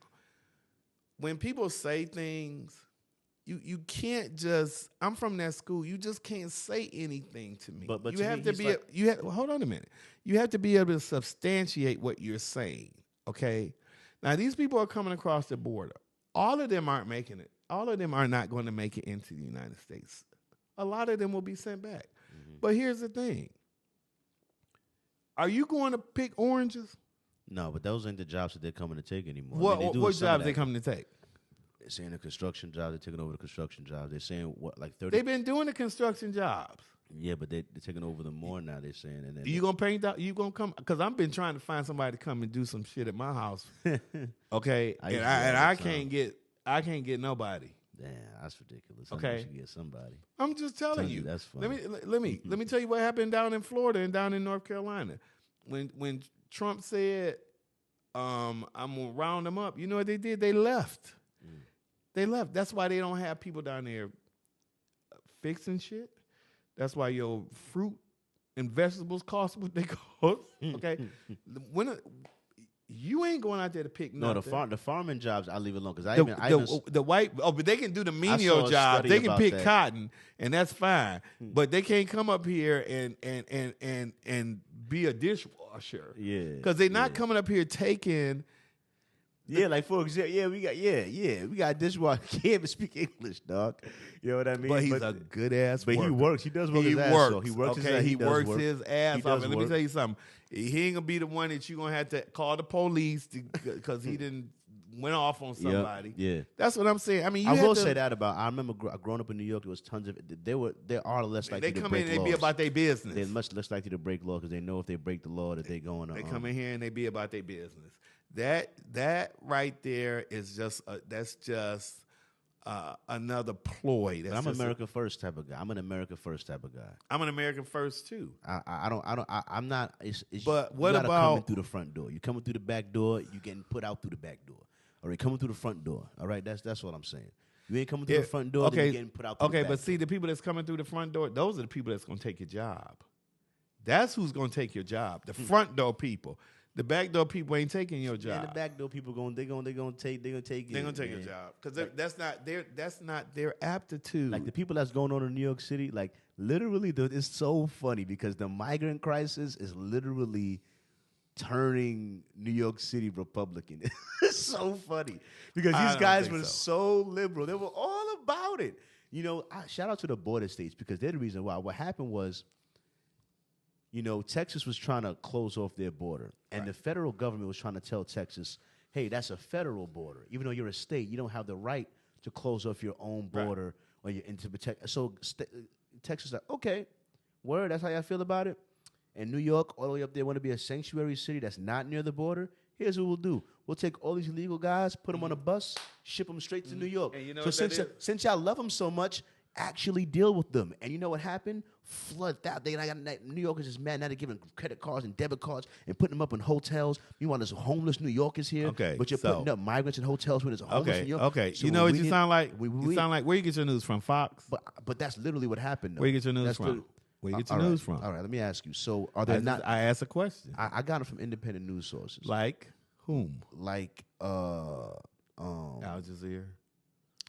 When people say things, you can't just. I'm from that school. You just can't say anything to me. But you have to be. Hold on a minute. You have to be able to substantiate what you're saying. Okay. Now these people are coming across the border. All of them aren't making it. All of them are not going to make it into the United States. A lot of them will be sent back. Mm-hmm. But here's the thing. Are you going to pick oranges? No, but those ain't the jobs that they're coming to take anymore. What jobs they coming to take? They're saying the construction jobs. They're taking over the construction jobs. They're saying what, like 30. They've been doing the construction jobs. Yeah, but they're taking over them more now. They're saying. And then you gonna paint out? You gonna come? Because I've been trying to find somebody to come and do some shit at my house. Okay, I can't get nobody. Damn, that's ridiculous. Okay, I should get somebody. I'm just telling you. That's funny. Let me tell you what happened down in Florida and down in North Carolina when Trump said, "I'm gonna round them up." You know what they did? They left. They left. That's why they don't have people down there fixing shit. That's why your fruit and vegetables cost what they cost. Okay, you ain't going out there to pick nothing. No, the farming jobs I leave alone because the white. Oh, but they can do the menial jobs. They can pick cotton, and that's fine. But they can't come up here and be a dishwasher. Yeah, because they're not coming up here taking. Yeah, like for example, we got a dishwasher. Can't even speak English, dog. You know what I mean? But he's a good ass. But worker. he works. He does work his ass off. He works his ass. He works his ass off. And let me tell you something. He ain't gonna be the one that you gonna have to call the police because he didn't went off on somebody. Yeah, that's what I'm saying. I mean, I will say that about. I remember growing up in New York. There was tons of. There are less likely to break laws. They come in and they be about their business. They're much less likely to break law because they know if they break the law that they're going. They come in here and they be about their business. That right there is just another ploy. I'm an America First type of guy. I'm an America First type of guy. I'm an American First too. I'm not. But what about coming through the front door? You coming through the back door. You getting put out through the back door. All right, coming through the front door. All right, that's what I'm saying. You ain't coming through the front door. Then you getting put out. Through the back but see, the people that's coming through the front door, those are the people that's going to take your job. That's who's going to take your job. The front door people. The back door people ain't taking your job. And the back door people they're gonna take your job because that's not their aptitude. Like the people that's going on in New York City, like literally, it's so funny because the migrant crisis is literally turning New York City Republican. It's so funny because these guys were so liberal. They were all about it. You know, shout out to the border states because they're the reason why. What happened was, you know, Texas was trying to close off their border, and the federal government was trying to tell Texas, hey, that's a federal border. Even though you're a state, you don't have the right to close off your own border or to protect. So Texas like, okay, word, that's how y'all feel about it? And New York, all the way up there, want to be a sanctuary city that's not near the border? Here's what we'll do. We'll take all these illegal guys, put them on a bus, ship them straight to New York. And you know so since y'all love them so much, actually deal with them. And you know what happened? Flood that. New Yorkers is mad. Now they're giving credit cards and debit cards and putting them up in hotels. Meanwhile, there's homeless New Yorkers here. Okay, but you're putting up migrants in hotels when there's homeless New York. Okay, so you know what you sound like? You sound like, where you get your news from, Fox? But that's literally what happened, though. Where you get your news from? Where you get your news from? All right, let me ask you. So are there not... I asked a question. I got it from independent news sources. Like whom? Like, Al Jazeera?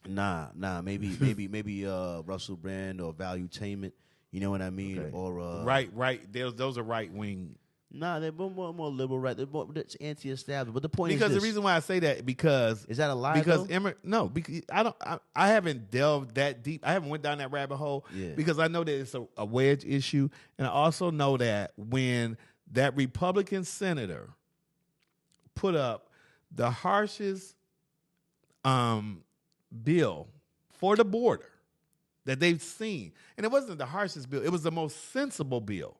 Nah. Maybe Russell Brand or Valuetainment. You know what I mean? Okay. Or right. Those are right wing. Nah, they're more liberal, right? It's anti-establishment. But the point because is the reason why I say that because is that a lie? Because because I haven't delved that deep. I haven't went down that rabbit hole. Yeah. Because I know that it's a wedge issue, and I also know that when that Republican senator put up the harshest bill for the border that they've seen, and it wasn't the harshest bill, it was the most sensible bill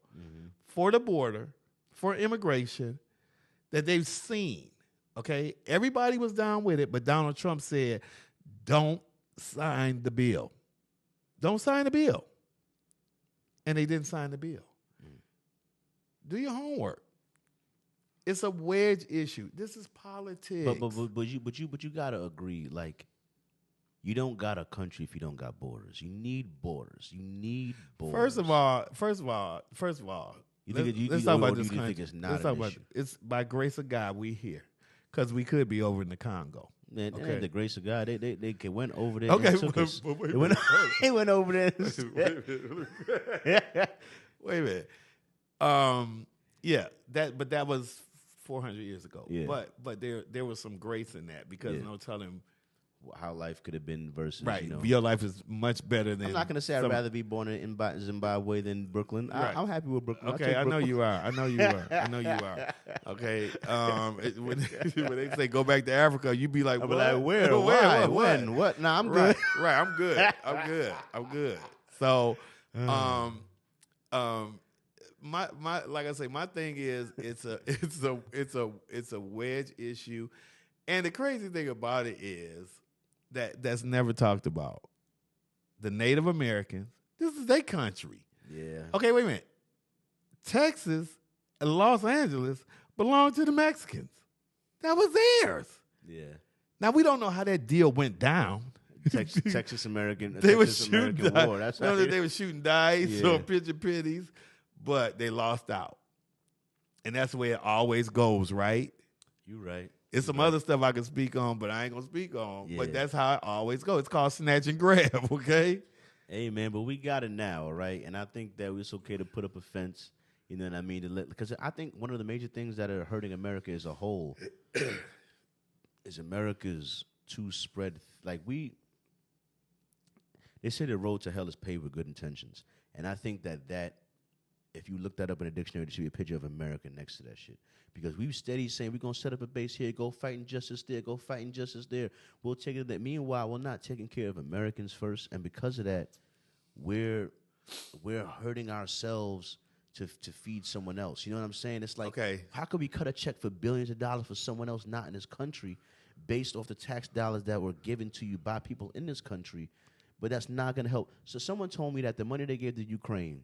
for the border, for immigration that they've seen. Okay, everybody was down with it, but Donald Trump said, don't sign the bill. Don't sign the bill. And they didn't sign the bill. Do your homework. It's a wedge issue. This is politics. But you gotta agree, like, you don't got a country if you don't got borders. You need borders. First of all, let's talk about this country. Let's talk about it's by grace of God we here, because we could be over in the Congo. Man, okay. The grace of God, they went over there. Okay, they went over there. Wait a minute. Yeah, that was 400 years ago. Yeah. But there was some grace in that, because no telling how life could have been versus right. Your life is much better than. I'm not gonna say I'd rather be born in Zimbabwe than Brooklyn. Right. I'm happy with Brooklyn. Okay, I know you are. Okay, when they say go back to Africa, you be like, I'm like, where, why, when, what? Nah, I'm good. Right, I'm good. So, my like I say, my thing is it's a wedge issue, and the crazy thing about it is that's never talked about. The Native Americans, this is their country. Yeah. Okay, wait a minute. Texas and Los Angeles belong to the Mexicans. That was theirs. Yeah. Now we don't know how that deal went down. Texas American They were Texas shooting American dice. War. That's they were shooting dice Yeah. or pitching pennies, but they lost out. And that's the way it always goes, right? You right. It's some other stuff I can speak on, but I ain't gonna speak on. Yeah. But that's how it always goes. It's called snatch and grab, okay? Hey man, but we got it now, all right? And I think that it's okay to put up a fence. You know what I mean? Because I think one of the major things that are hurting America as a whole is America's too spread. Like they say the road to hell is paved with good intentions, and I think that if you look that up in a dictionary, there should be a picture of America next to that shit. Because we've steady saying we're going to set up a base here, go fight injustice there, go fight injustice there. We'll take it there. Meanwhile, we're not taking care of Americans first. And because of that, we're hurting ourselves to feed someone else. You know what I'm saying? It's like, how could we cut a check for billions of dollars for someone else not in this country based off the tax dollars that were given to you by people in this country? But that's not going to help. So someone told me that the money they gave to Ukraine,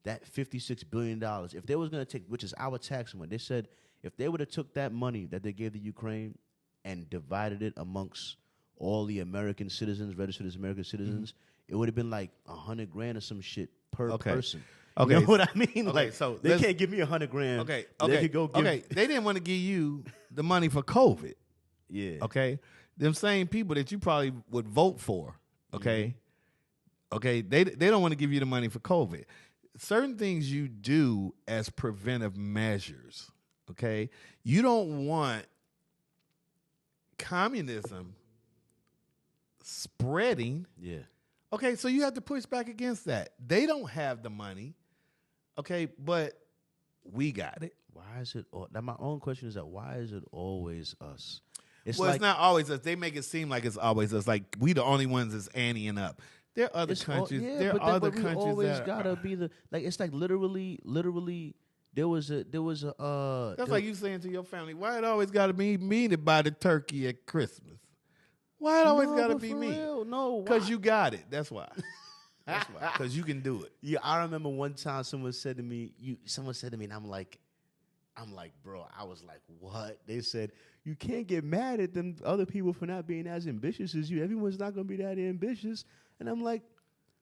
that $56 billion, if they was going to take, which is our tax money, they said if they would have took that money that they gave to Ukraine and divided it amongst all the American citizens, registered as American citizens, it would have been like $100,000 or some shit per person. Okay. You know what I mean? Okay, like, so they can't give me $100,000. Okay. They could go give They didn't want to give you the money for COVID. Yeah. Okay. Them same people that you probably would vote for. Okay. Okay. They don't want to give you the money for COVID. Certain things you do as preventive measures, okay? You don't want communism spreading. Yeah. Okay, so you have to push back against that. They don't have the money, okay, but we got it. Why is it? Now, my own question is that why is it always us? It's not always us. They make it seem like it's always us. Like we the only ones that's anteing up. There are other countries. There are other countries always that gotta be the like. It's like literally. There was a. That's like you saying to your family, "Why it always got to be me to buy the turkey at Christmas? Why it always got to be me? Real, no, because you got it. That's why. That's why. Because you can do it. Yeah, I remember one time someone said to me, and I'm like, bro, I was like, what? They said you can't get mad at them other people for not being as ambitious as you. Everyone's not gonna be that ambitious. And I'm like,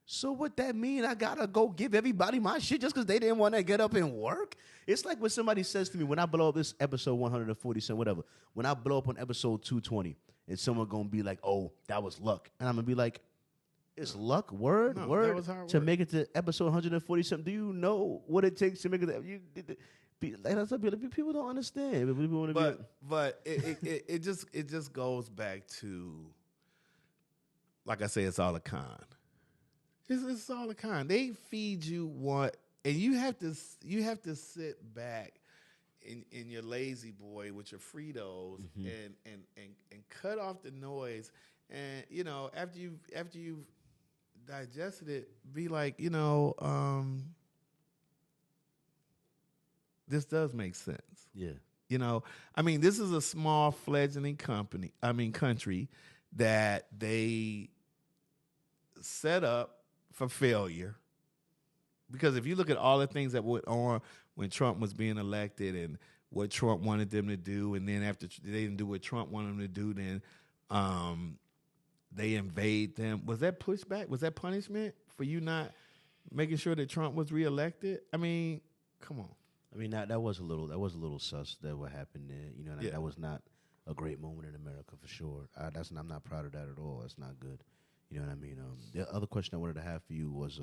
so what that mean? I gotta go give everybody my shit just because they didn't want to get up and work? It's like when somebody says to me, when I blow up this episode 140, whatever, when I blow up on episode 220, and someone gonna be like, oh, that was luck. And I'm gonna be like, it's luck, word, that was hard to work. make it to episode 140 something. Do you know what it takes to make it? People don't understand. But it just goes back to, like I say, it's all a con. It's all a con. They feed you what, and you have to sit back in your lazy boy with your Fritos and cut off the noise. And you know, after you've digested it, be like, you know, this does make sense. Yeah. You know, I mean, this is a small fledgling country that they set up for failure. Because if you look at all the things that went on when Trump was being elected and what Trump wanted them to do, and then after they didn't do what Trump wanted them to do, then they invade them. Was that pushback? Was that punishment for you not making sure that Trump was reelected? I mean, come on. I mean that was a little sus that what happened there. You know, that was not a great moment in America for sure. I'm not proud of that at all. That's not good. You know what I mean? The other question I wanted to have for you was,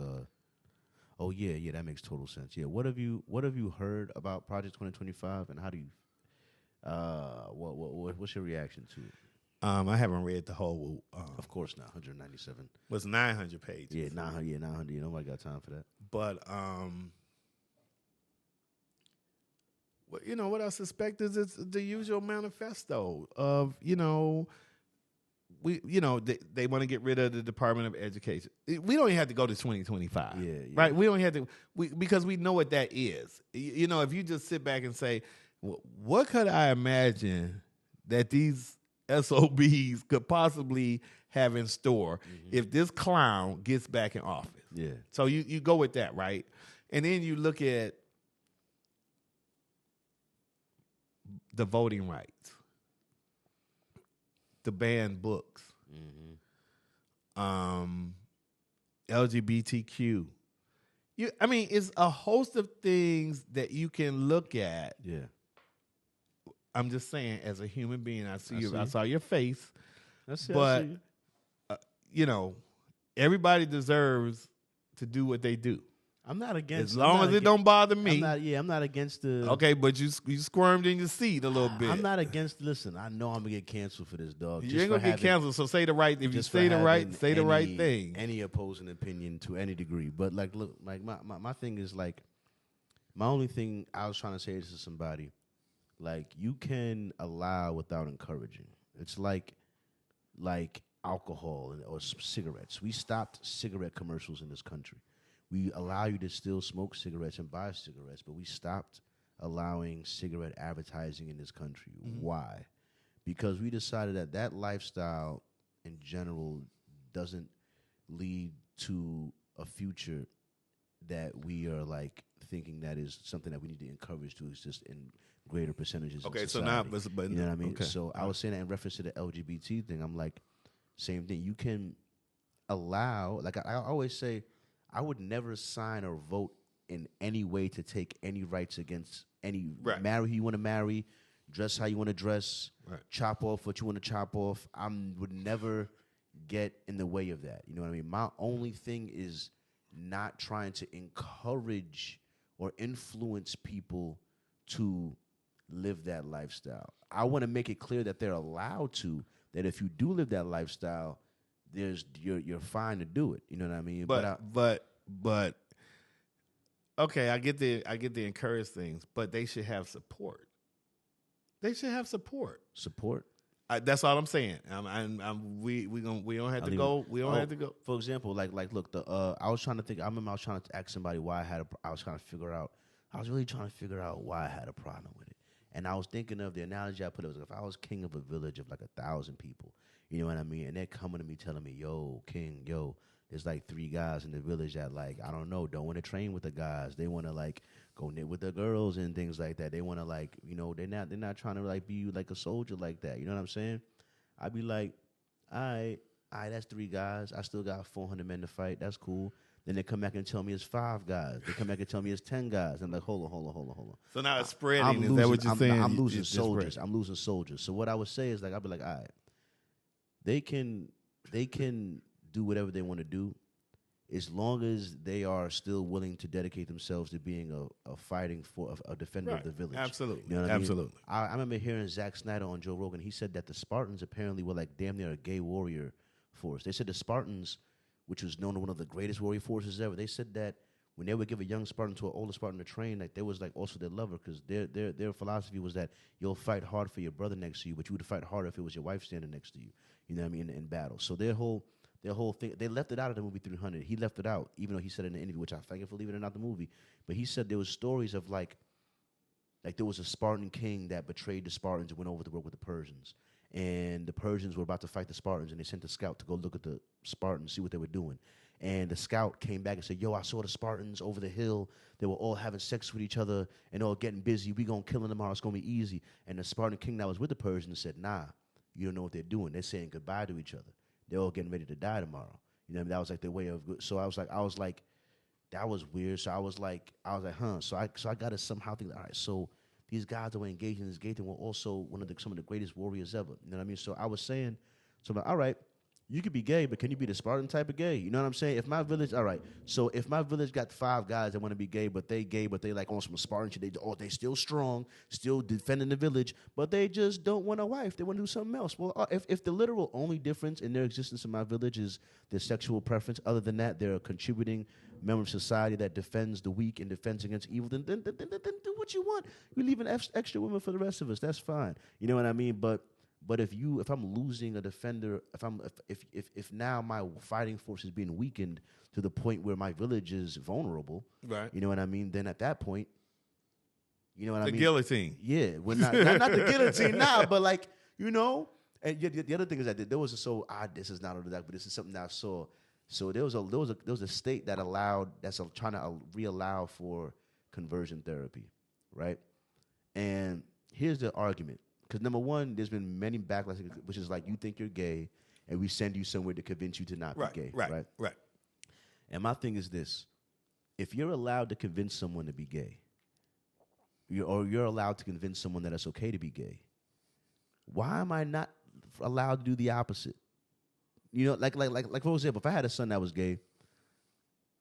oh yeah, that makes total sense. Yeah, what have you heard about Project 2025, and how do you, what's your reaction to it? I haven't read the whole. Of course not. 197 was 900 pages. Yeah, 900. 900. Nobody got time for that. But what I suspect is it's the usual manifesto of they want to get rid of the Department of Education. We don't even have to go to 2025, right? We don't have to because we know what that is. If you just sit back and say, what could I imagine that these SOBs could possibly have in store if this clown gets back in office? Yeah. So you go with that, right? And then you look at the voting rights, the banned books, LGBTQ. It's a host of things that you can look at. Yeah. I'm just saying, as a human being, I saw your face, everybody deserves to do what they do. I'm not against, as long as it don't bother me. I'm not against the. Okay, but you squirmed in your seat a little bit. I'm not against. Listen, I know I'm gonna get canceled for this, dog. You ain't gonna get canceled. So say the right. If you say the right thing. Any opposing opinion to any degree, but look, my thing is my only thing I was trying to say is to somebody, you can allow without encouraging. It's like alcohol or cigarettes. We stopped cigarette commercials in this country. We allow you to still smoke cigarettes and buy cigarettes, but we stopped allowing cigarette advertising in this country. Mm-hmm. Why? Because we decided that lifestyle in general doesn't lead to a future that we are thinking that is something that we need to encourage to exist in greater percentages. Okay, in so society. now, you know what I mean? Okay. So I was saying that in reference to the LGBT thing. I'm same thing. You can allow, I always say, I would never sign or vote in any way to take any rights against any marry who you want to marry, dress how you want to dress, chop off what you want to chop off. I would never get in the way of that. You know what I mean? My only thing is not trying to encourage or influence people to live that lifestyle. I want to make it clear that they're allowed to, that if you do live that lifestyle, you're fine to do it. You know what I mean? But okay, I get the encourage things, but they should have support. They should have support. Support. That's all I'm saying. We don't have to go. We don't have to go. For example, look, I was trying to think. I remember I was trying to ask somebody why I was really trying to figure out why I had a problem with it. And I was thinking of the analogy I put. It was if I was king of a village of 1,000 people. You know what I mean? And they're coming to me telling me, yo, king, there's 3 guys in the village that I don't know, don't want to train with the guys. They want to go knit with the girls and things like that. They want to they're not trying to be a soldier like that. You know what I'm saying? I'd be like, all right, that's 3 guys. I still got 400 men to fight. That's cool. Then they come back and tell me it's 5 guys. They come back and tell me it's 10 guys. I'm like, hold on. So now it's spreading. Is that what you're saying? I'm losing soldiers. I'm losing soldiers. So what I would say is I'd be like, all right, they can do whatever they want to do, as long as they are still willing to dedicate themselves to being a fighting for a defender of the village. Absolutely, you know what absolutely. I mean? I remember hearing Zack Snyder on Joe Rogan. He said that the Spartans apparently were damn near a gay warrior force. They said the Spartans, which was known as one of the greatest warrior forces ever, they said that when they would give a young Spartan to an older Spartan to train, there was also their lover, because their philosophy was that you'll fight hard for your brother next to you, but you would fight harder if it was your wife standing next to you. You know what I mean? In battle. So their whole thing, they left it out of the movie 300. He left it out, even though he said in the interview, which I thank him for leaving it out the movie. But he said there was stories of there was a Spartan king that betrayed the Spartans and went over to work with the Persians. and the Persians were about to fight the Spartans, and they sent a scout to go look at the Spartans, see what they were doing. And the scout came back and said, yo, I saw the Spartans over the hill. They were all having sex with each other and all getting busy. We going to kill them tomorrow. It's going to be easy. And the Spartan king that was with the Persians said, nah, you don't know what they're doing. They're saying goodbye to each other. They're all getting ready to die tomorrow. You know what I mean? That was like their way of, so I was like, that was weird. So I was like, huh. So I got to somehow think, all right, so these guys that were engaged in this gay thing were also some of the greatest warriors ever. You know what I mean? So I was saying, so I'm like, all right, you could be gay, but can you be the Spartan type of gay? You know what I'm saying? If my village, all right, so if my village got 5 guys that want to be gay, but they like on some Spartan shit, they still strong, still defending the village, but they just don't want a wife. They want to do something else. Well, if the literal only difference in their existence in my village is their sexual preference, other than that, they're a contributing member of society that defends the weak and defends against evil, then do what you want. You leave an extra woman for the rest of us. That's fine. You know what I mean? But if I'm losing a defender, if now my fighting force is being weakened to the point where my village is vulnerable, right? You know what I mean? Then at that point, you know what I mean? The guillotine. Yeah, well, not the guillotine, but like, you know. And the other thing is that there was this is not under that, but this is something that I saw. So there was a state that's trying to reallow for conversion therapy, right? And here's the argument. Because number one, there's been many backlash, which is like, you think you're gay, and we send you somewhere to convince you to not be gay. Right. And my thing is this. If you're allowed to convince someone to be gay, you're allowed to convince someone that it's okay to be gay, why am I not allowed to do the opposite? You know, like for example, if I had a son that was gay,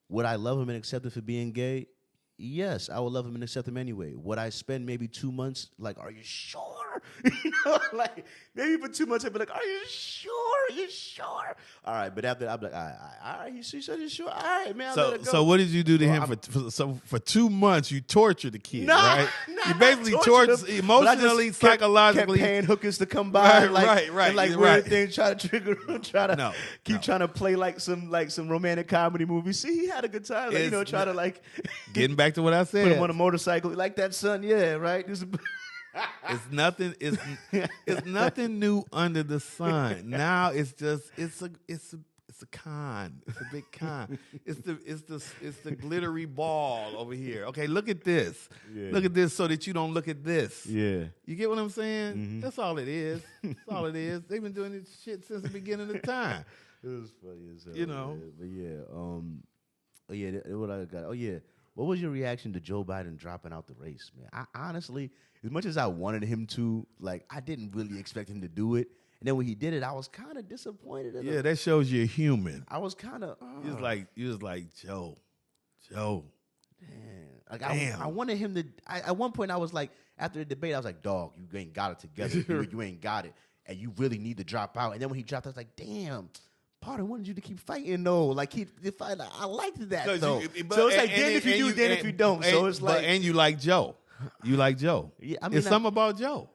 would I love him and accept him for being gay? Yes, I would love him and accept him anyway. Would I spend maybe 2 months like, are you sure? You know, like maybe for 2 months I'd be like, are you sure? Are you sure? All right, but after I'd be like, all right, you said you're sure? All right, man, I'll let it go. So what did you do to him for 2 months? You tortured the kid, right? You basically tortured emotionally, psychologically. Kept paying hookers to come by, right, and like weird things, try to trigger, trying to play like some romantic comedy movie. See, he had a good time, like, try to like getting back to what I said. Put him on a motorcycle like that, son. Yeah, right. It's nothing new under the sun. Now it's a con. It's a big con. It's the glittery ball over here. Okay, look at this. Yeah. Look at this so that you don't look at this. Yeah. You get what I'm saying? Mm-hmm. That's all it is. That's all it is. They've been doing this shit since the beginning of time. It was funny as hell. You know. What I got? Oh yeah. What was your reaction to Joe Biden dropping out the race, man? I honestly, as much as I wanted him to, like, I didn't really expect him to do it. And then when he did it, I was kind of disappointed. Yeah, that shows you're human. I was kind of. You was like Joe. Man, like damn. I wanted him to. At one point, I was like, after the debate, I was like, dog, you ain't got it together. you ain't got it, and you really need to drop out. And then when he dropped, I was like, damn. Part of wanted you to keep fighting though, like keep fighting. I liked that though. So it's like then if you do, then if you don't. So it's like, and you like Joe. You like Joe. Yeah, I mean, it's something about Joe.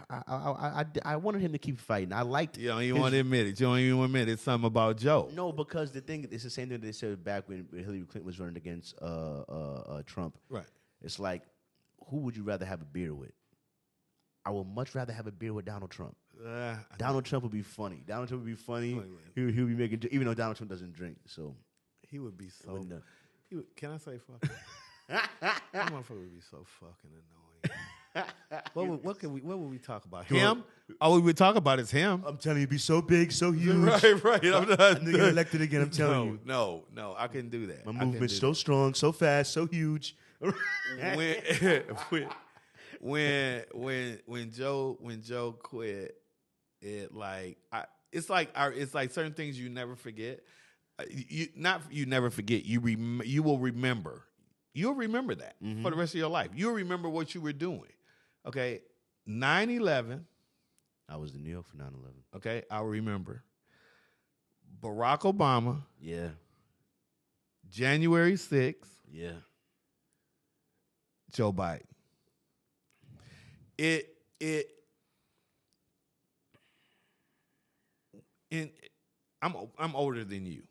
I wanted him to keep fighting. I liked. You don't even want to admit it. You don't even want to admit it's something about Joe. No, because the thing, it's the same thing they said back when Hillary Clinton was running against Trump. Right. It's like, who would you rather have a beer with? I would much rather have a beer with Donald Trump. Donald Trump would be funny. Donald Trump would be funny. He would be making, even though Donald Trump doesn't drink. So he would be so. Can I say fucking? That motherfucker would be so fucking annoying. What would we talk about? Him? All we would talk about is him. I'm telling you, he'd be so big, so huge. Right. I'm not get elected again. I'm telling you. No, I couldn't do that. My movement's so strong, so fast, so huge. When Joe quit, it's like certain things you never forget. You never forget. You will remember. You'll remember that for the rest of your life. You'll remember what you were doing. Okay, 9/11. I was in New York for 9/11. Okay, I'll remember. Barack Obama. Yeah. January 6th. Yeah. Joe Biden. I'm older than you.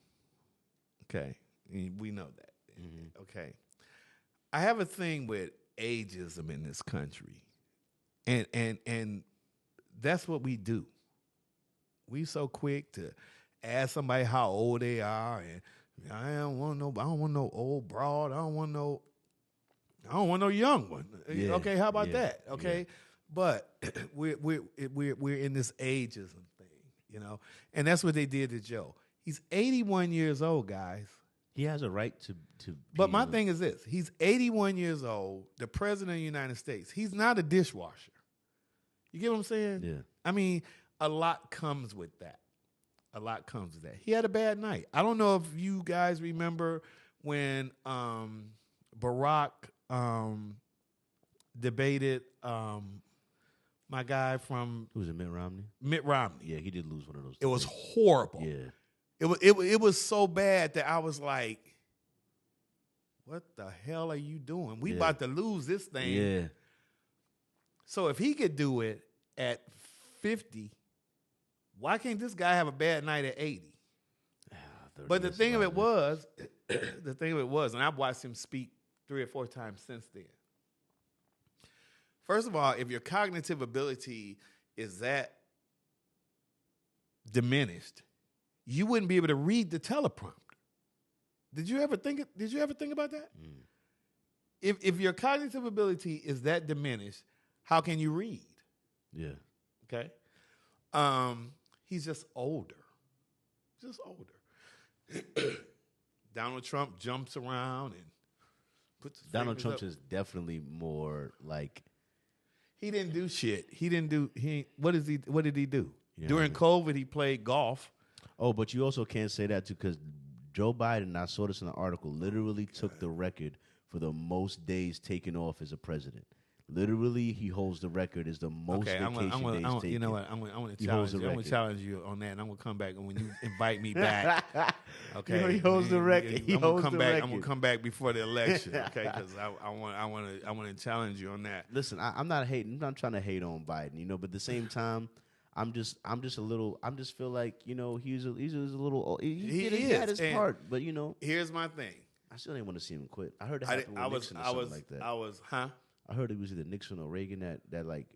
Okay, we know that. Mm-hmm. Okay, I have a thing with ageism in this country, and that's what we do. so quick to ask somebody how old they are, and I don't want no old broad. I don't want no young one. Yeah, Okay, how about yeah, that? Okay, yeah. but we're in this ageism thing, and that's what they did to Joe. He's 81 years old, guys. He has a right to. But my thing is this: he's 81 years old, the president of the United States. He's not a dishwasher. You get what I'm saying? Yeah. I mean, a lot comes with that. He had a bad night. I don't know if you guys remember when Barack debated my guy from Who was it, Mitt Romney? Mitt Romney. Yeah, he did lose one of those. It was debates. horrible. Yeah. It was so bad that I was like, what the hell are you doing? We about to lose this thing. Yeah. So if he could do it at 50, why can't this guy have a bad night at 80? But the thing of it was, and I've watched him speak 3 or 4 times since then. First of all, if your cognitive ability is that diminished, you wouldn't be able to read the teleprompter. Did you ever think about that? Mm. If your cognitive ability is that diminished, how can you read? Yeah. Okay. He's just older. Donald Trump jumps around and puts his Donald fingers Trump up. is definitely more like. He didn't do shit. What did he do? Yeah, During COVID, he played golf. Oh, but you also can't say that too, because Joe Biden, I saw this in an article, literally took the record for the most days taken off as a president. Literally, he holds the record as the most vacation days taken. You know what? I'm going He holds the to record. challenge you on that, and I'm going to come back. And when you invite me back, okay, You know, he holds the record. I'm going to come back before the election, okay? Because I want to challenge you on that. Listen, I'm not hating. I'm not trying to hate on Biden, but at the same time, I'm just feel like, he's a little. He had his part, but Here's my thing. I still didn't want to see him quit. I heard it happened with Nixon or something like that. I heard it was either Nixon or Reagan that like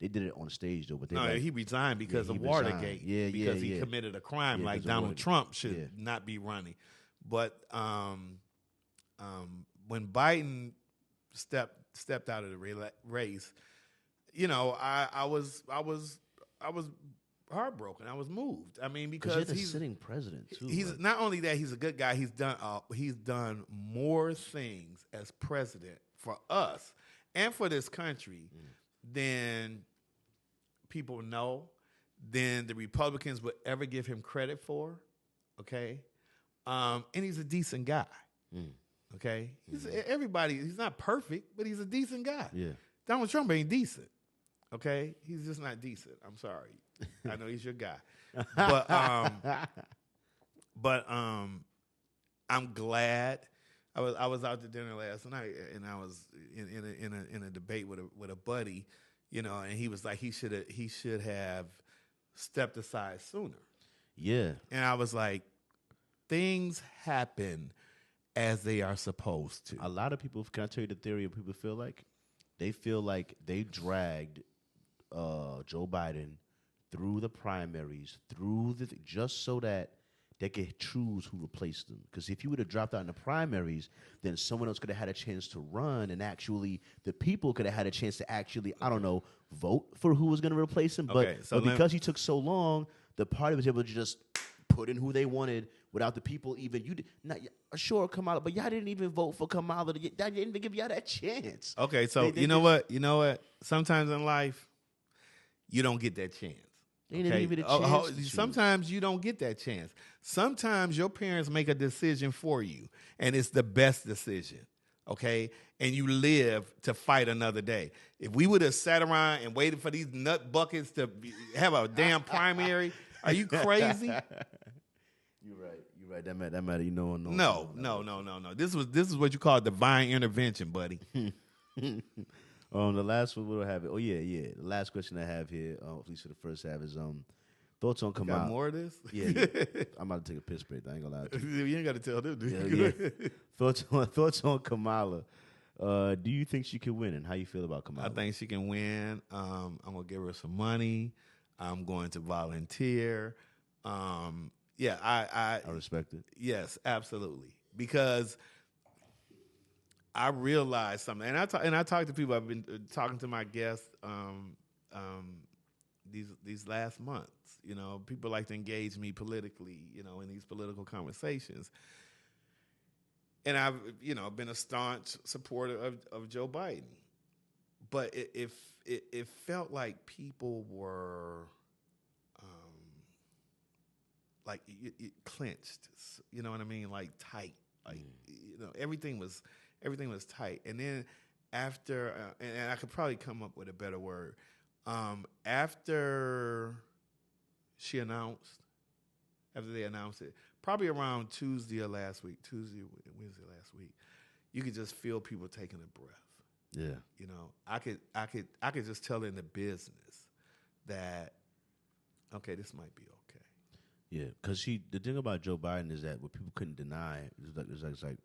they did it on stage though, but he resigned because of Watergate. Yeah, because he committed a crime like Donald Trump should not be running. But when Biden stepped out of the race, I was heartbroken. I was moved. I mean, because he's a sitting president too. He's not only that, he's a good guy. He's done more things as president for us and for this country than people know, than the Republicans would ever give him credit for. Okay, and he's a decent guy. Okay, he's not perfect, but he's a decent guy. Yeah, Donald Trump ain't decent. Okay, he's just not decent. I'm sorry. I know he's your guy, but I'm glad. I was out to dinner last night, and I was in a debate with a buddy, and he was like he should have stepped aside sooner. Yeah, and I was like, things happen as they are supposed to. A lot of people, can I tell you the theory of people feel like? They feel like they dragged Joe Biden through the primaries, just so that they could choose who replaced them. Because if you would have dropped out in the primaries, then someone else could have had a chance to run, and actually the people could have had a chance to actually, I don't know, vote for who was going to replace him. But because he took so long, the party was able to just put in who they wanted without the people even. Sure, Kamala, but y'all didn't even vote for Kamala. Y'all didn't even give y'all that chance. Okay, so you know what? Sometimes in life, you don't get that chance. They didn't give you the chance. Sometimes you don't get that chance. Sometimes your parents make a decision for you, and it's the best decision. Okay, and you live to fight another day. If we would have sat around and waited for these nut buckets to have a damn primary, are you crazy? You're right. That matter. No. This is what you call divine intervention, buddy. The last one we'll have it. Oh yeah. The last question I have here, at least for the first half, is thoughts on Kamala. Got more of this? Yeah. I'm about to take a piss break. I ain't gonna lie to you. You ain't got to tell them, do you? Thoughts on Kamala. Do you think she can win, and how you feel about Kamala? I think she can win. I'm gonna give her some money. I'm going to volunteer. I respect it. Yes, absolutely. Because I realized something, and I talk to people. I've been talking to my guests these last months. You know, people like to engage me politically, you know, in these political conversations. And I've, you know, been a staunch supporter of Joe Biden. But it felt like people were like it clenched, you know what I mean? Like tight, like you know, everything was tight. And then after, and I could probably come up with a better word. After they announced it, probably around Tuesday or Wednesday last week, you could just feel people taking a breath. Yeah. You know, I could just tell in the business that, okay, this might be okay. Yeah, because the thing about Joe Biden is that what people couldn't deny is like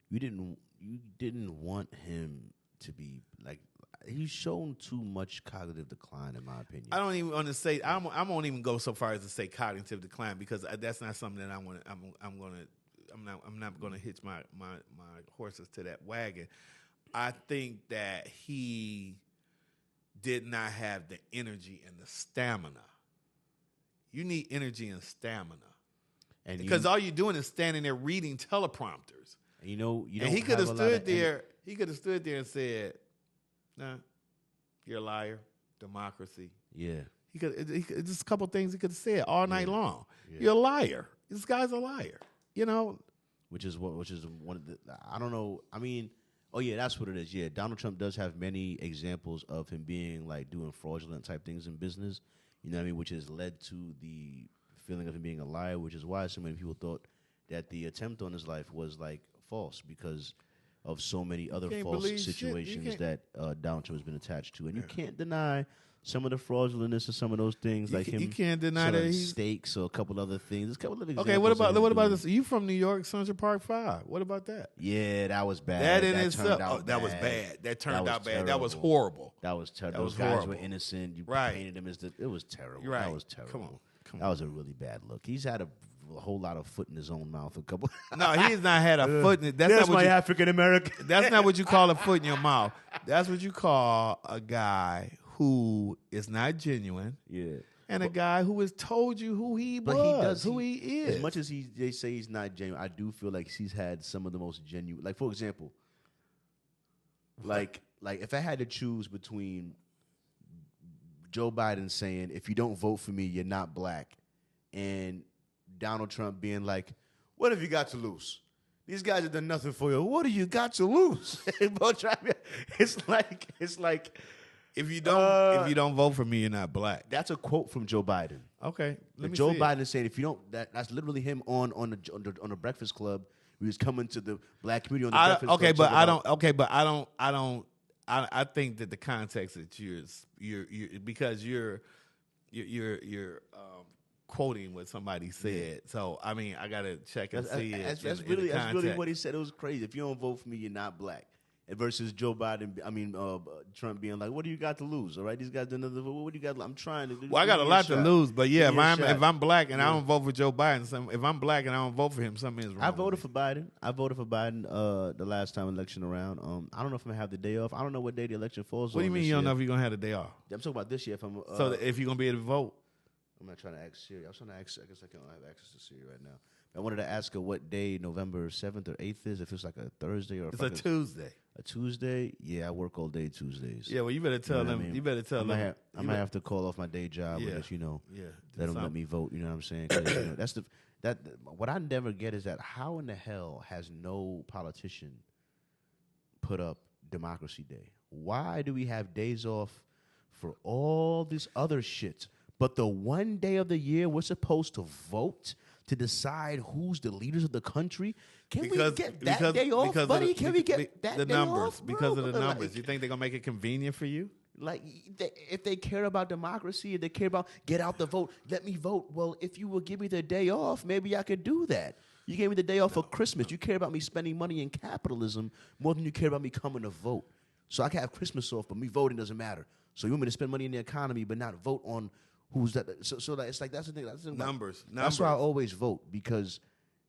you didn't want him to be like, he's shown too much cognitive decline, in my opinion. I don't even want to say I won't even go so far as to say cognitive decline, because that's not something that I'm not going to hitch my horses to that wagon. I think that he did not have the energy and the stamina. You need energy and stamina, and because all you're doing is standing there reading teleprompters. And you know, and he could have stood there. He could have stood there and said, "Nah, you're a liar. Democracy." Yeah. He could just a couple things he could have said all night long. Yeah. You're a liar. This guy's a liar. You know, which is one of the. I don't know. I mean, oh yeah, that's what it is. Yeah, Donald Trump does have many examples of him being like doing fraudulent type things in business. You know what I mean? Which has led to the feeling of him being a liar, which is why so many people thought that the attempt on his life was like false because of so many other false situations that Donald Trump has been attached to. And you can't deny some of the fraudulentness of some of those things, like him. You can't deny that he's steaks or a couple other things. There's a couple of examples. Okay, what about this? You from New York, Central Park 5? What about that? Yeah, that was bad. That in itself, that was bad. That turned out bad. That was horrible. That was terrible. Those guys were innocent. You painted them as it was terrible. Right. That was terrible. Come on. That was a really bad look. He's had a whole lot of foot in his own mouth. A couple. No, he's not had a foot in it. That's not my African American. That's not what you call a foot in your mouth. That's what you call a guy who is not genuine. Yeah. And a guy who has told you who he is. As much as they say he's not genuine, I do feel like he's had some of the most genuine. Like, for example, like if I had to choose between Joe Biden saying, if you don't vote for me, you're not black, and Donald Trump being like, what have you got to lose? These guys have done nothing for you. What do you got to lose? It's like if you don't vote for me, you're not black. That's a quote from Joe Biden. Okay, Joe Biden saying, if you don't, that's literally him on the Breakfast Club. He was coming to the black community on the Breakfast Club. I think that the context that you're because you're quoting what somebody said. So I mean, I gotta check and see it. That's really what he said. It was crazy. If you don't vote for me, you're not black. Versus Joe Biden, Trump being like, "What do you got to lose? All right, these guys done another. What do you got? I'm trying to do." Well, I got a lot to lose, but yeah, if I'm black and I don't vote for Joe Biden, if I'm black and I don't vote for him, something is wrong. I voted for Biden. The last time election around. I don't know if I'm gonna have the day off. I don't know what day the election falls. What do you mean you don't know if you're gonna have the day off? I'm talking about this year. If you're gonna be able to vote. I'm not trying to ask Siri. I was trying to ask. I guess I can't have access to Siri right now. I wanted to ask her what day November 7th or 8th is. If it's like a Thursday or it's a Tuesday. A Tuesday? Yeah, I work all day Tuesdays. Yeah, well, you better tell them. I mean? You better tell them. I might have to call off my day job unless let them let me vote. You know what I'm saying? 'Cause, what I never get is that how in the hell has no politician put up Democracy Day? Why do we have days off for all this other shit? But the one day of the year we're supposed to vote to decide who's the leaders of the country. Can we get that day off, buddy? Can we get that day off? Because of the numbers. You think they're going to make it convenient for you? Like, if they care about democracy, if they care about get out the vote, let me vote. Well, if you will give me the day off, maybe I could do that. You gave me the day off for Christmas. You care about me spending money in capitalism more than you care about me coming to vote. So I can have Christmas off, but me voting doesn't matter. So you want me to spend money in the economy but not vote on who's that. So like, it's like that's the thing. That's the thing about- Numbers. That's why I always vote, because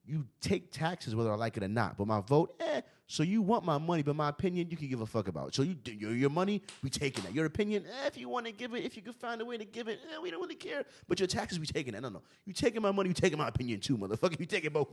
you take taxes whether I like it or not. But my vote, So you want my money, but my opinion, you can give a fuck about. So your money, we taking that. Your opinion, if you want to give it, if you can find a way to give it, we don't really care. But your taxes, we taking that. No. You taking my money, you taking my opinion too, motherfucker. You taking both.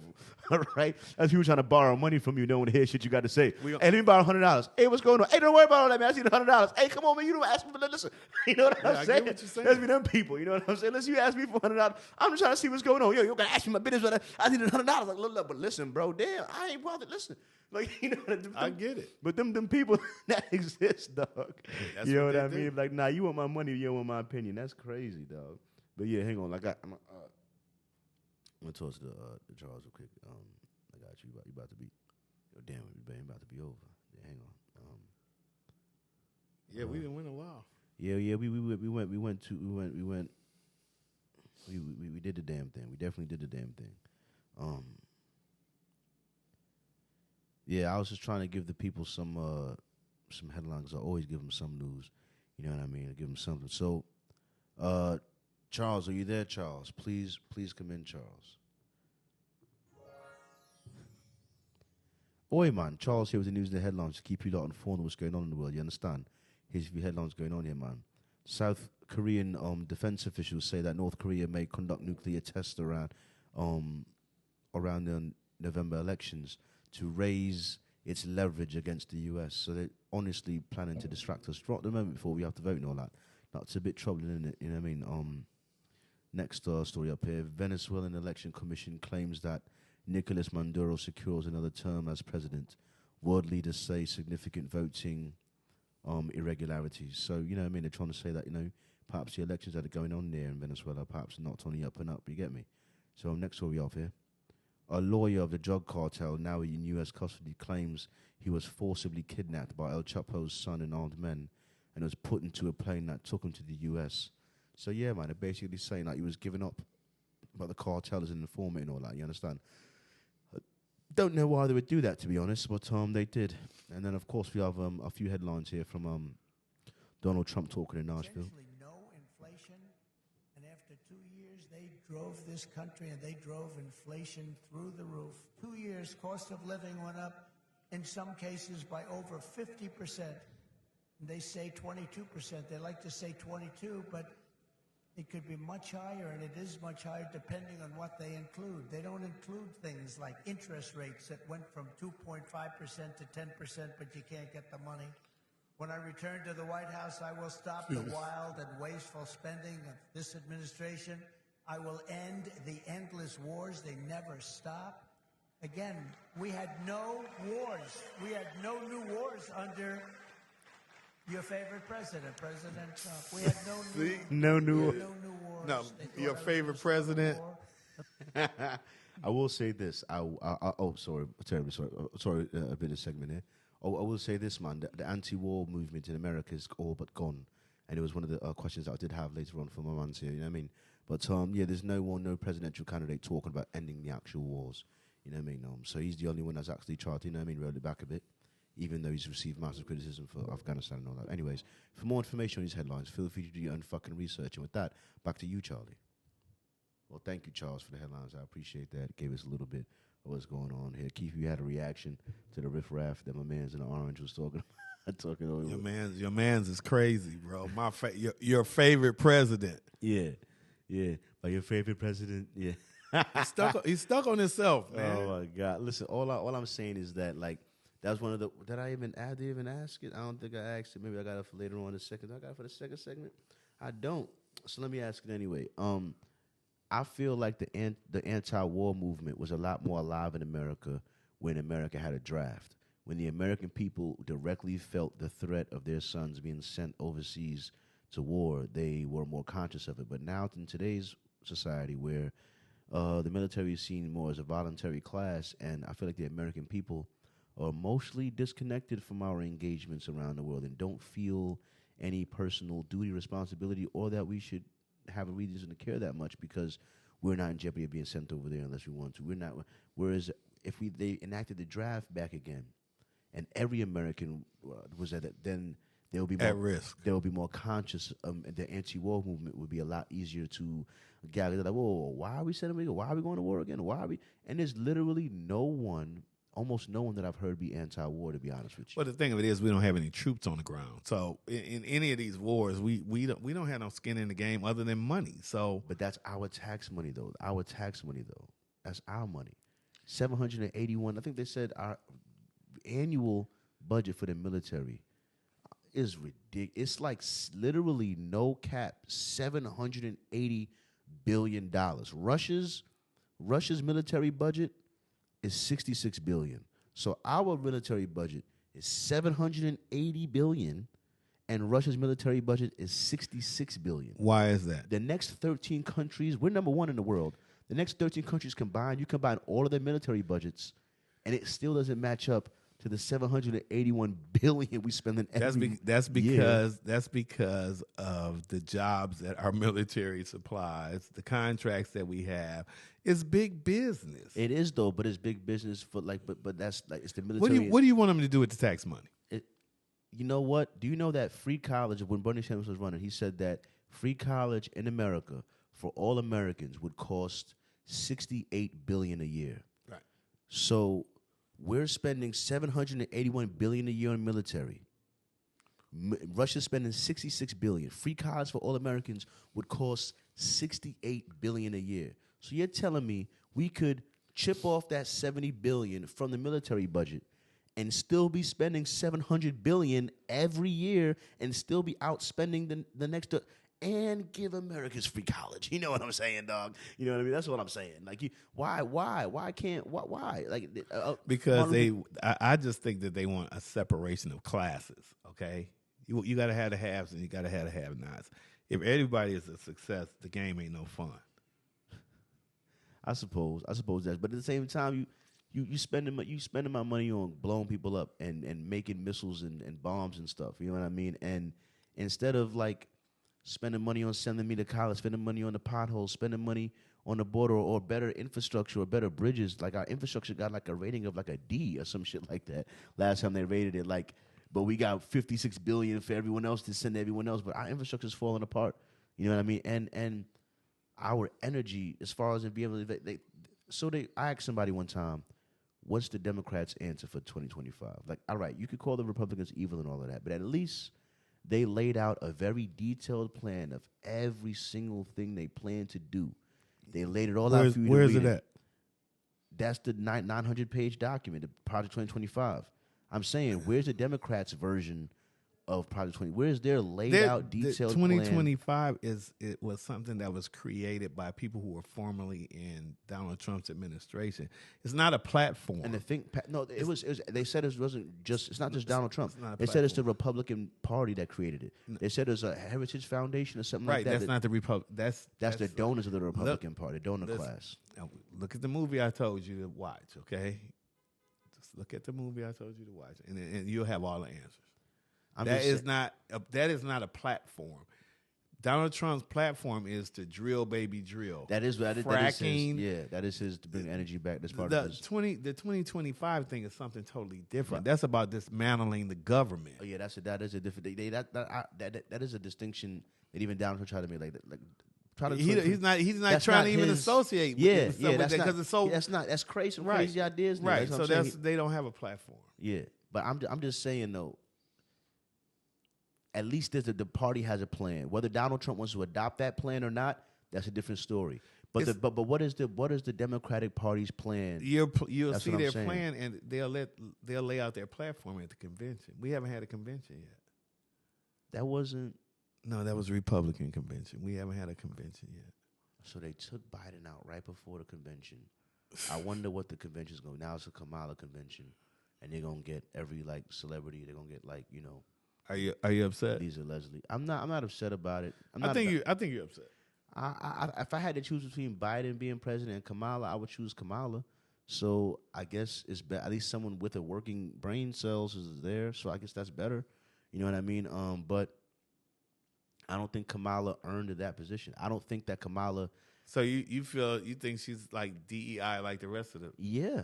All right? As people trying to borrow money from you, don't want to hear shit you got to say. Hey, let me borrow $100. Hey, what's going on? Hey, don't worry about all that, man. I see the $100. Hey, come on, man. You don't ask me for that. Listen. You know what I'm saying? I get what you're saying. That's me, them people. You know what I'm saying? Listen, you ask me for $100. I'm just trying to see what's going on. Yo, you got to ask me my business. But I need $100. Like, look, but listen, bro, damn, I ain't bothered. Listen. Like, you know, I get it. But them people that exist, dog. That's you know what what I they mean? do. Like, nah, you want my money, you don't want my opinion. That's crazy, dog. But yeah, hang on. Like, I'm gonna toss the Charles real quick. I got you. You about to be. Yo, damn, it about to be over. Yeah, hang on. Yeah, we didn't win a while. Yeah. We did the damn thing. We definitely did the damn thing. Yeah, I was just trying to give the people some headlines. I always give them some news. You know what I mean? I give them something. So, Charles, are you there, Charles? Please come in, Charles. Oi, man. Charles here with the news and the headlines to keep you lot informed of what's going on in the world. You understand? Here's the headlines going on here, man. South Korean defense officials say that North Korea may conduct nuclear tests around the November elections to raise its leverage against the U.S. So they're honestly planning to distract us right at the moment before we have to vote and all that. That's a bit troubling, isn't it? You know what I mean? Next story up here. Venezuelan Election Commission claims that Nicolas Maduro secures another term as president. World leaders say significant voting irregularities. So, you know what I mean? They're trying to say that, you know, perhaps the elections that are going on there in Venezuela perhaps not on the up and up. You get me? So next story up here. A lawyer of the drug cartel, now in U.S. custody, claims he was forcibly kidnapped by El Chapo's son and armed men and was put into a plane that took him to the U.S. So, yeah, man, they're basically saying that he was given up by the cartel as an informant and all that, you understand? I don't know why they would do that, to be honest, but they did. And then, of course, we have a few headlines here from Donald Trump talking in Nashville. Drove this country and they drove inflation through the roof. 2 years, cost of living went up in some cases by over 50%. They say 22%. They like to say 22, but it could be much higher, and it is much higher depending on what they include. They don't include things like interest rates that went from 2.5% to 10%, but you can't get the money. When I return to the White House, I will stop the wild and wasteful spending of this administration. I will end the endless wars. They never stop. Again, we had no wars. We had no new wars under your favorite president, President Trump. We had no new wars. No, your favorite president. I will say this. Terribly sorry. Sorry, a bit of segment here. I will say this, man. The anti-war movement in America is all but gone. And it was one of the questions that I did have later on from my man here. You know what I mean? But, there's no presidential candidate talking about ending the actual wars. You know what I mean? So he's the only one that's actually tried to, you know what I mean, roll it back a bit, even though he's received massive criticism for Afghanistan and all that. Anyways, for more information on these headlines, feel free to do your own fucking research. And with that, back to you, Charlie. Well, thank you, Charles, for the headlines. I appreciate that. It gave us a little bit of what's going on here. Keith, you had a reaction to the riffraff that my man's in the orange was talking about. talking over. Your man's is crazy, bro. Your favorite president. Yeah. But your favorite president, yeah. He's stuck on himself, man. Oh my God! Listen, all I'm saying is that that was one of the. Did I even ask it? I don't think I asked it. Maybe I got it for later on in the second. I got it for the second segment. I don't. So let me ask it anyway. I feel like the anti-war movement was a lot more alive in America when America had a draft. When the American people directly felt the threat of their sons being sent overseas to war, they were more conscious of it. But now in today's society where the military is seen more as a voluntary class, and I feel like the American people are mostly disconnected from our engagements around the world and don't feel any personal duty, responsibility, or that we should have a reason to care that much because we're not in jeopardy of being sent over there unless we want to. We're not. Whereas if they enacted the draft back again, and every American was at it, then There will be at more risk. There will be more conscious. The anti-war movement would be a lot easier to gather. They're like, whoa, why are we sending? Why are we going to war again? Why are we? And there's literally almost no one that I've heard be anti-war. To be honest with you. Well, the thing of it is, we don't have any troops on the ground. So in any of these wars, we don't have no skin in the game other than money. So, But that's our tax money, though. That's our money. 781. I think they said our annual budget for the military is ridiculous. It's like literally no cap, $780 billion. Russia's military budget is $66 billion. So our military budget is $780 billion, and Russia's military budget is $66 billion. why is that? The next 13 countries, we're number one in the world. The next 13 countries combined, you combine all of their military budgets, and it still doesn't match up to the $781 billion we spend in every year. That's because of the jobs that our military supplies, the contracts that we have. It's big business. It is though, but it's big business for but that's like it's the military. What do you want them to do with the tax money? You know what? Do you know that free college, when Bernie Sanders was running, he said that free college in America for all Americans would cost $68 billion a year. Right. So we're spending $781 billion a year on military. Russia's spending $66 billion. Free college for all Americans would cost $68 billion a year. So you're telling me we could chip off that $70 billion from the military budget and still be spending $700 billion every year and still be outspending the next and give Americans free college. You know what I'm saying, dog? You know what I mean? That's what I'm saying. Like, why? Like, because I just think that they want a separation of classes. Okay, you got to have the haves and you got to have the have-nots. If everybody is a success, the game ain't no fun. I suppose that. But at the same time, you spending my money on blowing people up and making missiles and bombs and stuff. You know what I mean? And instead of like spending money on sending me to college, spending money on the potholes, spending money on the border or better infrastructure or better bridges. Like our infrastructure got like a rating of like a D or some shit like that. Last time they rated it, like, but we got $56 billion for everyone else to send to everyone else. But our infrastructure's falling apart. You know what I mean? And our energy, as far as being able to, I asked somebody one time, what's the Democrats' answer for 2025? Like, all right, you could call the Republicans evil and all of that, but at least they laid out a very detailed plan of every single thing they plan to do. They laid it all out for you to read. Where is it at? That's the 900-page document, the Project 2025. I'm saying, where's the Democrats' version of Project 20? Where's their laid out detailed 2025 it was something that was created by people who were formerly in Donald Trump's administration. It's not a platform. And it was. They said it wasn't just. It's not just Donald Trump. They said it's the Republican Party that created it. They said it's a Heritage Foundation or something like that. Right. That's not the Republic. That's the donors of the Republican Party, donor class. Look at the movie I told you to watch. Okay, just look at the movie I told you to watch, and you'll have all the answers. That is not a platform. Donald Trump's platform is to drill, baby, drill. That is fracking. That is his to bring energy back. That's part of his. The 2025 thing is something totally different. Right. That's about dismantling the government. Oh yeah, that is a different. That is a distinction that even Donald Trump tried to make. He's not trying to even associate. With because it's so that's crazy. Right. Crazy ideas. Right. So they don't have a platform. Yeah, but I'm just saying though. At least the party has a plan. Whether Donald Trump wants to adopt that plan or not, that's a different story. But what is the Democratic Party's plan? You'll see their plan, and they'll lay out their platform at the convention. We haven't had a convention yet. That wasn't. No, that was a Republican convention. We haven't had a convention yet. So they took Biden out right before the convention. I wonder what the convention's going. Now it's a Kamala convention, and they're gonna get every celebrity. They're gonna get Are you upset? Lisa Leslie. I'm not upset about it. I think you're upset. If I had to choose between Biden being president and Kamala, I would choose Kamala. So I guess it's at least someone with a working brain cells is there. So I guess that's better. You know what I mean? But I don't think Kamala earned that position. I don't think that Kamala. So you think she's like DEI like the rest of them? Yeah.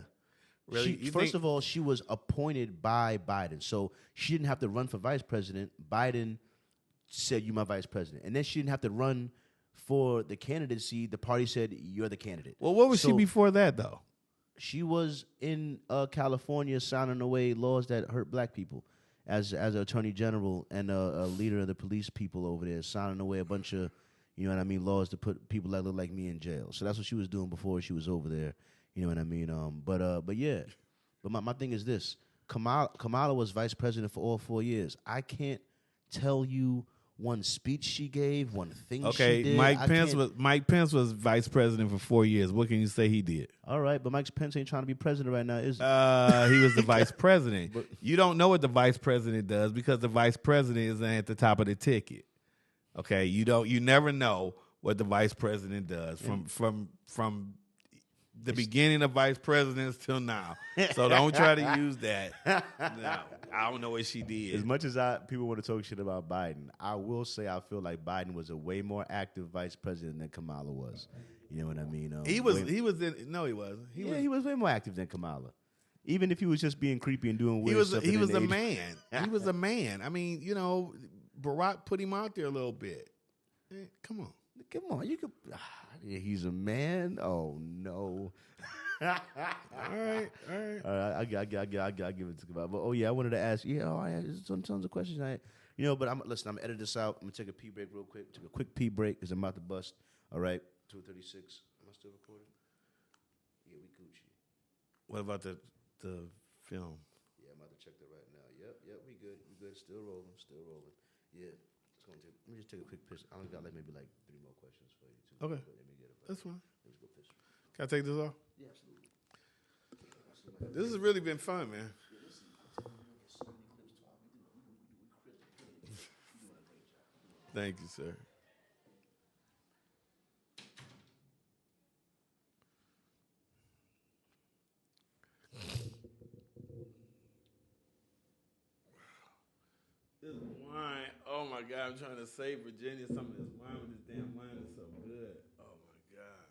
Really? First of all, she was appointed by Biden, so she didn't have to run for vice president. Biden said, "You my vice president," and then she didn't have to run for the candidacy. The party said, "You're the candidate." Well, what was she before that though? She was in California signing away laws that hurt black people as an attorney general and a leader of the police people over there, signing away a bunch of, you know what I mean, laws to put people that look like me in jail. So that's what she was doing before she was over there. You know what I mean? But yeah. But my thing is this. Kamala was vice president for all 4 years. I can't tell you one speech she gave, one thing she did. Mike Pence was vice president for 4 years. What can you say he did? All right, but Mike Pence ain't trying to be president right now, is he? He was the vice president. But you don't know what the vice president does because the vice president isn't at the top of the ticket. Okay, you never know what the vice president does from the beginning of vice presidents till now. So don't try to use that. No, I don't know what she did. As much as people want to talk shit about Biden, I will say I feel like Biden was a way more active vice president than Kamala was. You know what I mean? He wasn't. He was way more active than Kamala. Even if he was just being creepy and doing weird stuff. He was a man. He was a man. I mean, Barack put him out there a little bit. Come on. You could. He's a man. Oh no. All right. I give it to Kamala. But I wanted to ask. There's tons of questions. But I'm edit this out. I'm gonna take a pee break real quick. Take a quick pee break because I'm about to bust. All right, 2:36. Am I still recording? Yeah, we Gucci. What about the film? Yeah, I'm about to check that right now. Yep, we good. Still rolling. Yeah. Let me just take a quick piss. I only got maybe 3 more questions for you too. Okay. Let me get it. That's fine. Let's go piss. Can I take this off? Yeah, absolutely. This has really been fun, man. Thank you, sir. This wine, oh my God, I'm trying to save Virginia some of this wine, but this damn wine is so good. Oh my God.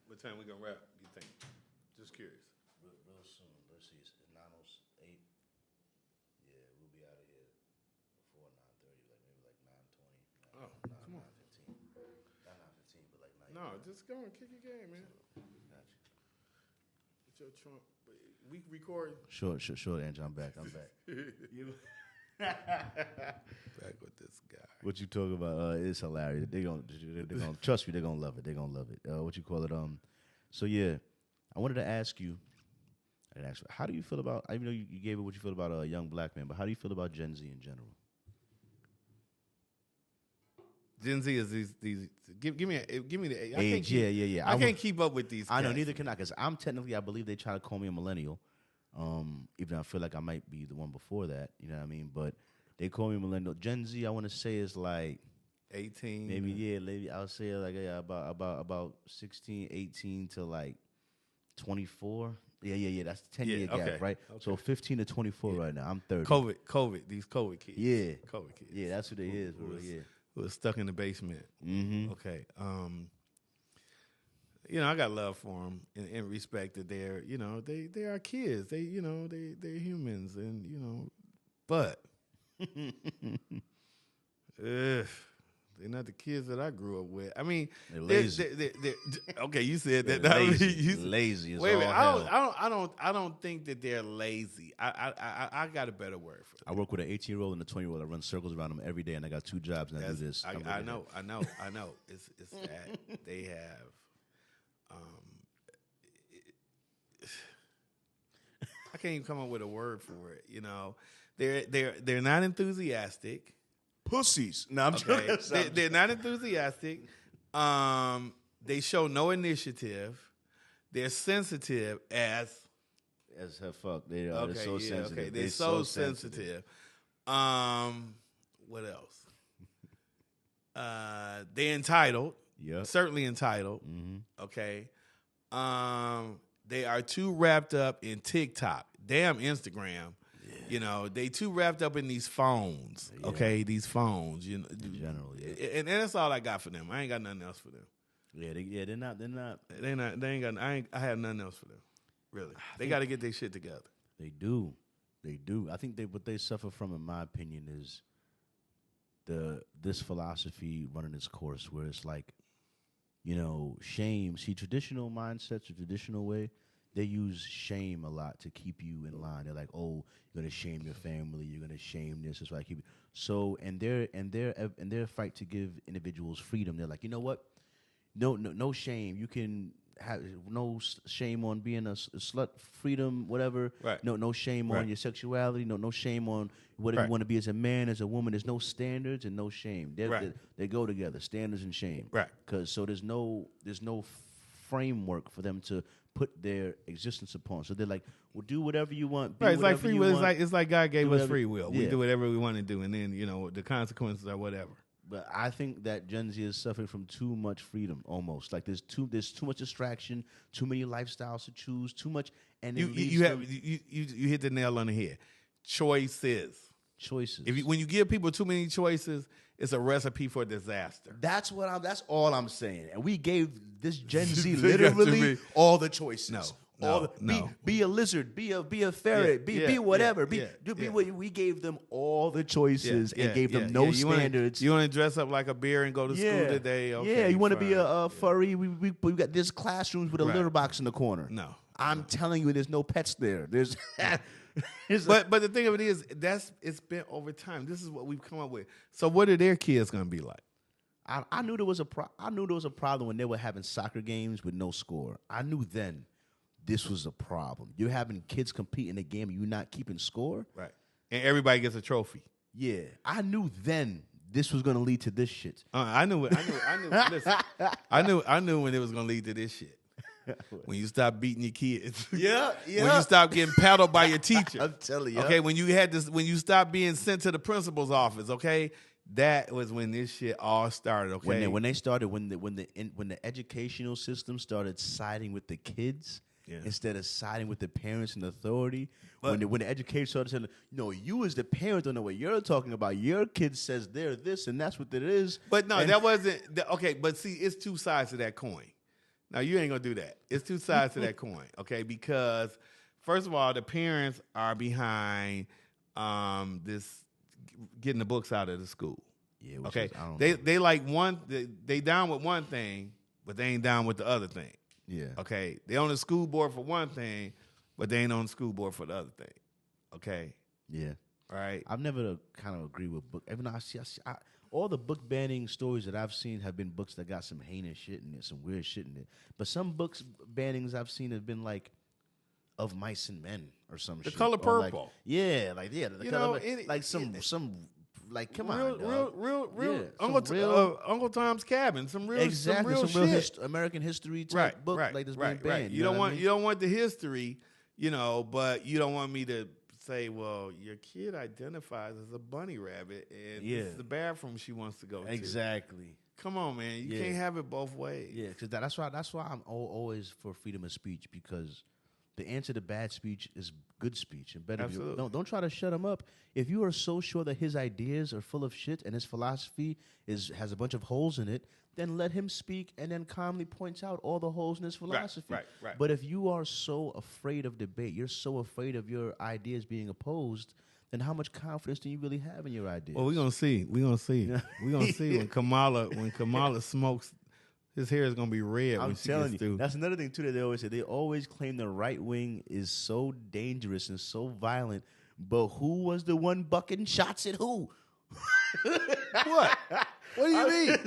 What time we gonna wrap, you think? Just curious. Real soon. Let's see. It's 9:08. Yeah, we'll be out of here before 9:30, maybe 9:20. Oh, come on. 9:15. Not 9:15, but 9. No, just go and kick your game, man. Gotcha. Get your Trump. We record. Sure, Andrew. I'm back. Back with this guy. What you talking about? It's hilarious. They're gonna trust me. They're gonna love it. What you call it? So yeah, I wanted to ask you. How do you feel about? I know you gave it what you feel about a young black man, but how do you feel about Gen Z in general? Gen Z is these. Give me the age. Yeah. I can't keep up with these. I know, neither can I, because I'm technically, I believe they try to call me a millennial. Even though I feel like I might be the one before that, you know what I mean? But they call me millennial. Gen Z, I want to say is 18. Maybe I'll say about 16, 18 to 24. Yeah. That's the 10-year gap, right? Okay. So 15 to 24 right now. I'm 30. COVID, these COVID kids. Yeah. COVID kids. Yeah, that's who they is, bro. Who was stuck in the basement. Mm-hmm. Okay. I got love for them in respect that they're, they are kids. They're humans, and but They're not the kids that I grew up with. I mean, They're lazy. Okay, you said that. They're lazy. You Lazy is wait a all minute. hell. I don't think that they're lazy. I got a better word for it. I work with an 18-year-old and a 20-year-old. I run circles around them every day, and I got 2 jobs, and I do this. I know. It's that they have. I can't even come up with a word for it. You know, they're not enthusiastic. Pussies. No, I'm Okay, they're not enthusiastic. They show no initiative. They're sensitive as her fuck. They are. They're so sensitive. Okay. They're so sensitive. What else? They're entitled. Yeah. Certainly entitled. Mm-hmm. Okay. They are too wrapped up in TikTok. Damn Instagram. Yeah. You know, they too wrapped up in these phones. Yeah. Okay, these phones. You know, in general. Yeah. And that's all I got for them. I ain't got nothing else for them. Yeah, they're not. They ain't got. I have nothing else for them. Really, they got to get their shit together. They do. I think what they suffer from, in my opinion, is this philosophy running its course, where it's like, you know, shame. See, traditional mindsets, or traditional way, they use shame a lot to keep you in line. They're like, oh, you're gonna shame your family. You're gonna shame this. That's why I keep. So, and their fight to give individuals freedom, they're like, you know what? No shame. You can have no shame on being a slut, freedom, whatever. Right. No shame on your sexuality. No shame on whatever you want to be as a man, as a woman. There's no standards and no shame. They go together, standards and shame. Right. So there's no framework for them to put their existence upon. So they're like, well, do whatever you want. Right. It's like free will. It's like God gave us free will. Yeah. We do whatever we want to do, and then, you know, the consequences are whatever. But I think that Gen Z is suffering from too much freedom, almost. Like there's too much distraction, too many lifestyles to choose, too much, and you hit the nail on the head. Choices. When you give people too many choices, it's a recipe for disaster. That's all I'm saying. And we gave this Gen Z literally all the choices. Be a lizard, be a ferret, be whatever. We gave them all the choices and gave them no standards. You want to dress up like a bear and go to school today? Okay, yeah, you want to be a furry? We got this classrooms with a litter box in the corner. No, I'm telling you, there's no pets there. There's. but the thing of it is, it's been over time. This is what we've come up with. So what are their kids going to be like? I knew there was a problem when they were having soccer games with no score. I knew then this was a problem. You're having kids compete in a game and you're not keeping score. Right. And everybody gets a trophy. Yeah. I knew then this was going to lead to this shit. I knew. Listen, I knew when it was going to lead to this shit. When you stop beating your kids. Yeah. When you stop getting paddled by your teacher. I'm telling you. Okay, when you stop being sent to the principal's office, okay? That was when this shit all started, okay? When the educational system started siding with the kids instead of siding with the parents and authority. When the education started saying, no, you as the parent don't know what you're talking about. Your kid says they're this and that's what it is. But no, that wasn't okay, but see, it's two sides to that coin. Now, you ain't going to do that. It's two sides to that coin, okay? Because, first of all, the parents are behind this getting the books out of the school. Yeah, okay? They like they down with one thing, but they ain't down with the other thing. Yeah. Okay? They on the school board for one thing, but they ain't on the school board for the other thing. Okay? Yeah. All right? I've never kind of agreed with book. Even though I see all the book banning stories that I've seen have been books that got some heinous shit in it, some weird shit in it. But some books bannings I've seen have been like Of Mice and Men or some shit. The Color Purple. Come on, real Uncle Tom's Cabin. Some real shit. American history type book like this being banned. Right. You don't want the history, but you don't want me to say, well, your kid identifies as a bunny rabbit, and this is the bathroom she wants to go to. Exactly. Come on, man. You can't have it both ways. Yeah, because that's why I'm always for freedom of speech, because the answer to bad speech is good speech and better. Absolutely. Don't try to shut him up. If you are so sure that his ideas are full of shit and his philosophy has a bunch of holes in it, then let him speak and then calmly points out all the holes in his philosophy. Right. But if you are so afraid of debate, you're so afraid of your ideas being opposed, then how much confidence do you really have in your ideas? Well, we're gonna see. We're gonna see. We're gonna see when Kamala smokes. His hair is gonna be red when she gets through. That's another thing too that they always say. They always claim the right wing is so dangerous and so violent, but who was the one bucking shots at who? What? What do you mean?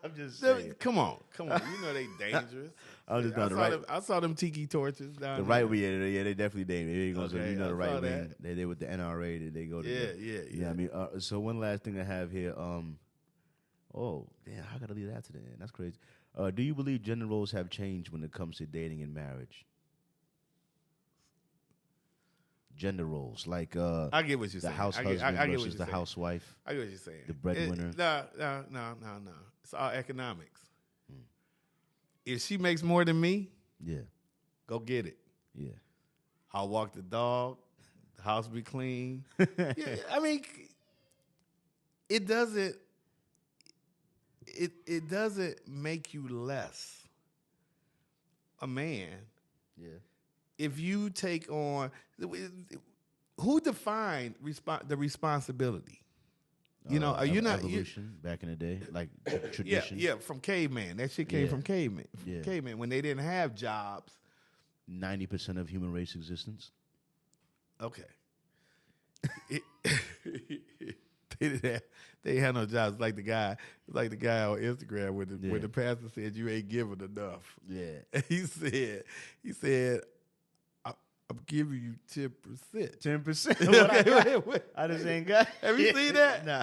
I'm just saying. Come on. You know they dangerous. I saw them tiki torches down the there. right wing. Yeah, they definitely dangerous. Okay, you know, the I right saw wing. They with the NRA. They go to. Yeah. I mean, so one last thing I have here. Oh, damn, how could I leave that to the end? That's crazy. Do you believe gender roles have changed when it comes to dating and marriage? Gender roles, like I get what you're saying. The house husband versus the housewife. I get what you're saying. The breadwinner. No. It's all economics. If she makes more than me, yeah, go get it. Yeah, I'll walk the dog. The house be clean. Yeah, I mean, it doesn't. It doesn't make you less a man. Yeah. If you take on, who defined the responsibility? You know, are you not evolution back in the day, like tradition? Yeah, from caveman. That shit came from caveman. Yeah. Caveman when they didn't have jobs. 90% of human race existence. Okay. They had no jobs like the guy on Instagram where the pastor said you ain't giving enough. Yeah. And he said I'm giving you 10%. 10%. I just ain't got. Have you seen that? Nah.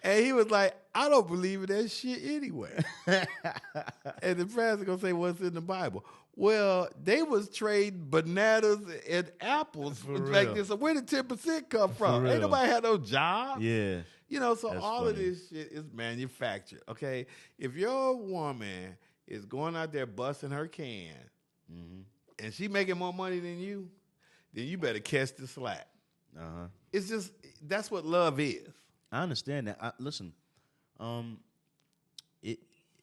And he was like, I don't believe in that shit anyway. And the pastor gonna say what's in the Bible. Well, they was trading bananas and apples back then. So where did 10% come from? Ain't nobody had no job. Yeah. You know, so That's all funny. of this shit is manufactured, okay? If your woman is going out there busting her can and she making more money than you, then you better catch the slack. Uh-huh. It's just, that's what love is. I understand that. Listen,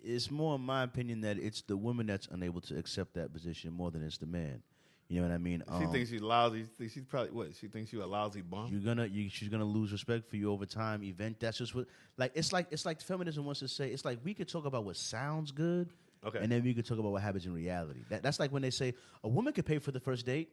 it's more in my opinion that it's the woman that's unable to accept that position more than it's the man. You know what I mean? She thinks she's lousy. She's probably what? She thinks you're a lousy bum. She's gonna lose respect for you over time. That's just what. Like it's like feminism wants to say. It's like we could talk about what sounds good, okay, and then we could talk about what happens in reality. That's like when they say a woman could pay for the first date.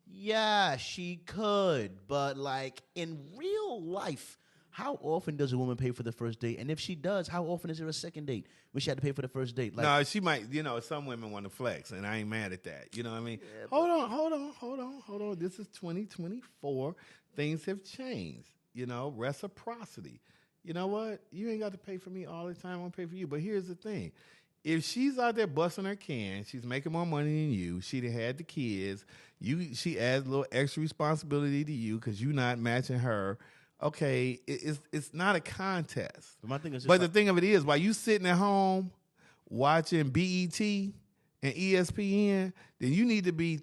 Yeah, she could, but like in real life, how often does a woman pay for the first date? And if she does, how often is there a second date when she had to pay for the first date? Like, no, she might. You know, some women want to flex, and I ain't mad at that. You know what I mean? Yeah, hold on. This is 2024. Things have changed. You know, reciprocity. You know what? You ain't got to pay for me all the time. I'll pay for you. But here's the thing. If she's out there busting her can, she's making more money than you. She done had the kids. She adds a little extra responsibility to you because you're not matching her. Okay, it's not a contest. But my thing is, the thing of it is, while you sitting at home watching BET and ESPN, then you need to be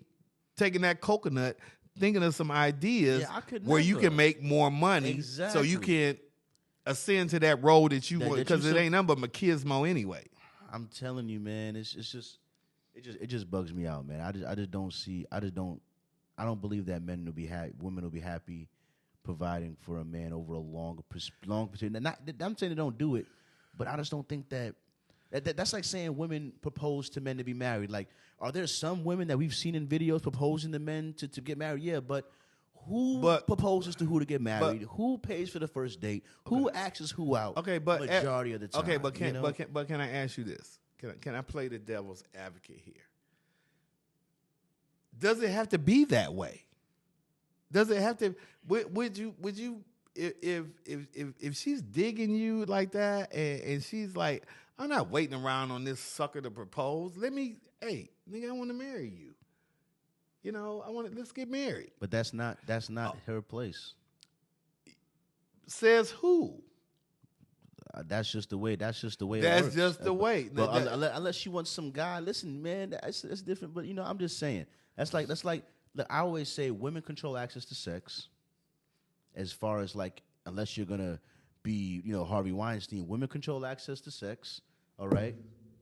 taking that coconut, thinking of some ideas where you can make more money, so you can ascend to that road that you want. Because it ain't nothing but machismo anyway. I'm telling you, man, it just bugs me out, man. I don't believe that women will be happy providing for a man over a long period. I'm saying they don't do it, but I just don't think that's like saying women propose to men to be married. Like, are there some women that we've seen in videos proposing to men to get married? Yeah, but who proposes to who to get married? Who pays for the first date? Who asks who out? Okay, but majority of the time. Okay, but can I ask you this? Can I play the devil's advocate here? Does it have to be that way? Does it have to? Would you if she's digging you like that and she's like, I'm not waiting around on this sucker to propose. Hey, nigga, I want to marry you. You know, let's get married. But that's not her place. Says who? That's just the way. That's just the way. That's just the way. But unless she wants some guy, listen, man, that's different. But I'm just saying. That's like. Look, I always say women control access to sex. As far as like, unless you're gonna be, Harvey Weinstein, women control access to sex. All right,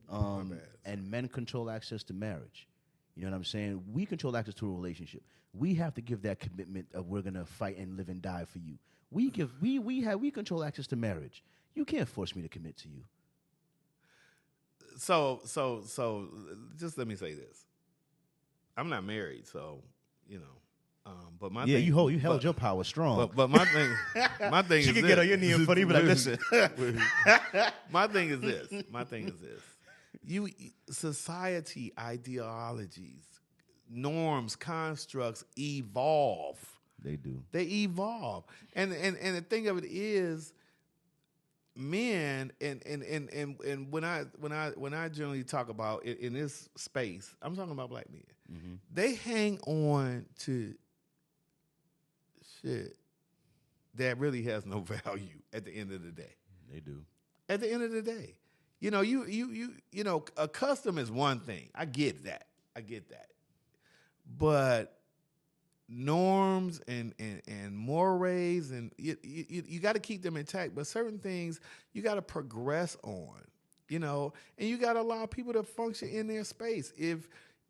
and men control access to marriage. You know what I'm saying? We control access to a relationship. We have to give that commitment of we're gonna fight and live and die for you. We control access to marriage. You can't force me to commit to you. So just let me say this. I'm not married, so you know. But my thing, you held your power strong. But my thing she is can this. get on your knee and funny, but like, listen. My thing is this. Society ideologies, norms, constructs evolve. They do. They evolve, and the thing of it is, men and when I generally talk about it in this space, I'm talking about black men. Mm-hmm. They hang on to shit that really has no value at the end of the day. They do. At the end of the day, you know, you know, a custom is one thing. I get that. But norms and mores and you got to keep them intact. But certain things you got to progress on, you know, and you got to allow people to function in their space.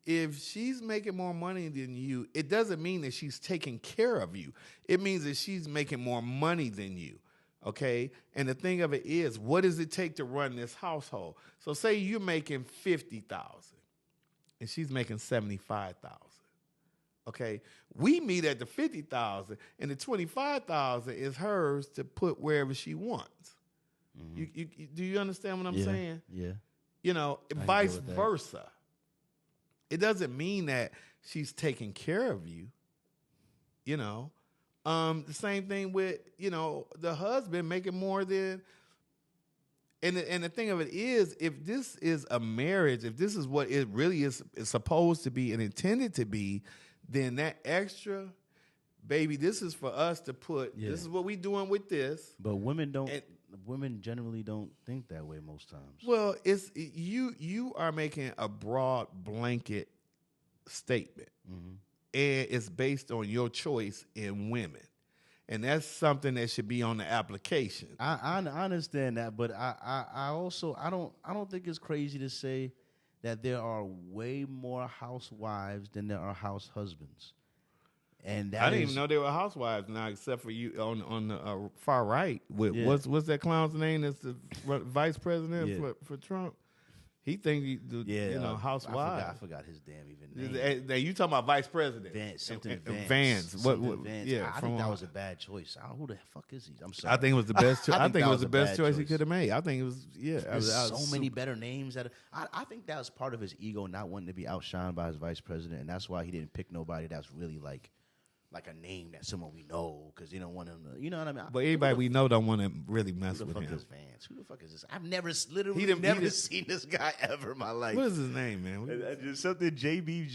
If she's making more money than you, it doesn't mean that she's taking care of you. It means that she's making more money than you. Okay? And the thing of it is, what does it take to run this household? So say you're making $50,000 and she's making $75,000. Okay? We meet at the $50,000 and the $25,000 is hers to put wherever she wants. Mm-hmm. Do you understand what I'm saying? Yeah. You know, vice versa. It doesn't mean that she's taking care of you, you know. The same thing with, you know, the husband making more than, and the thing of it is, if this is a marriage, if this is what it really is supposed to be and intended to be, then that extra, baby, this is for us to put, this is what we doing with this. But women generally don't think that way most times. Well, you are making a broad blanket statement, and it's based on your choice in women, and that's something that should be on the application. I understand that, but I also don't think it's crazy to say that there are way more housewives than there are house husbands. And I didn't even know they were housewives now, except for you on the far right. What's that clown's name? That's the vice president for Trump. He thinks you know, housewives. I forgot his damn even name. Now you talking about vice president? Vance. Vance. Yeah, I think that was a bad choice. Who the fuck is he? I'm sorry. I think it was the best. I think it was the best choice he could have made. I think it was. Yeah, there's so many better names. I think that was part of his ego, not wanting to be outshined by his vice president, and that's why he didn't pick nobody that's really like a name that someone we know, because you don't want him to, you know what I mean? But everybody we know don't want to really mess with him. Who the fuck is Vance? Who the fuck is this? I've never never seen this guy ever in my life. What is his name, man? Just something JB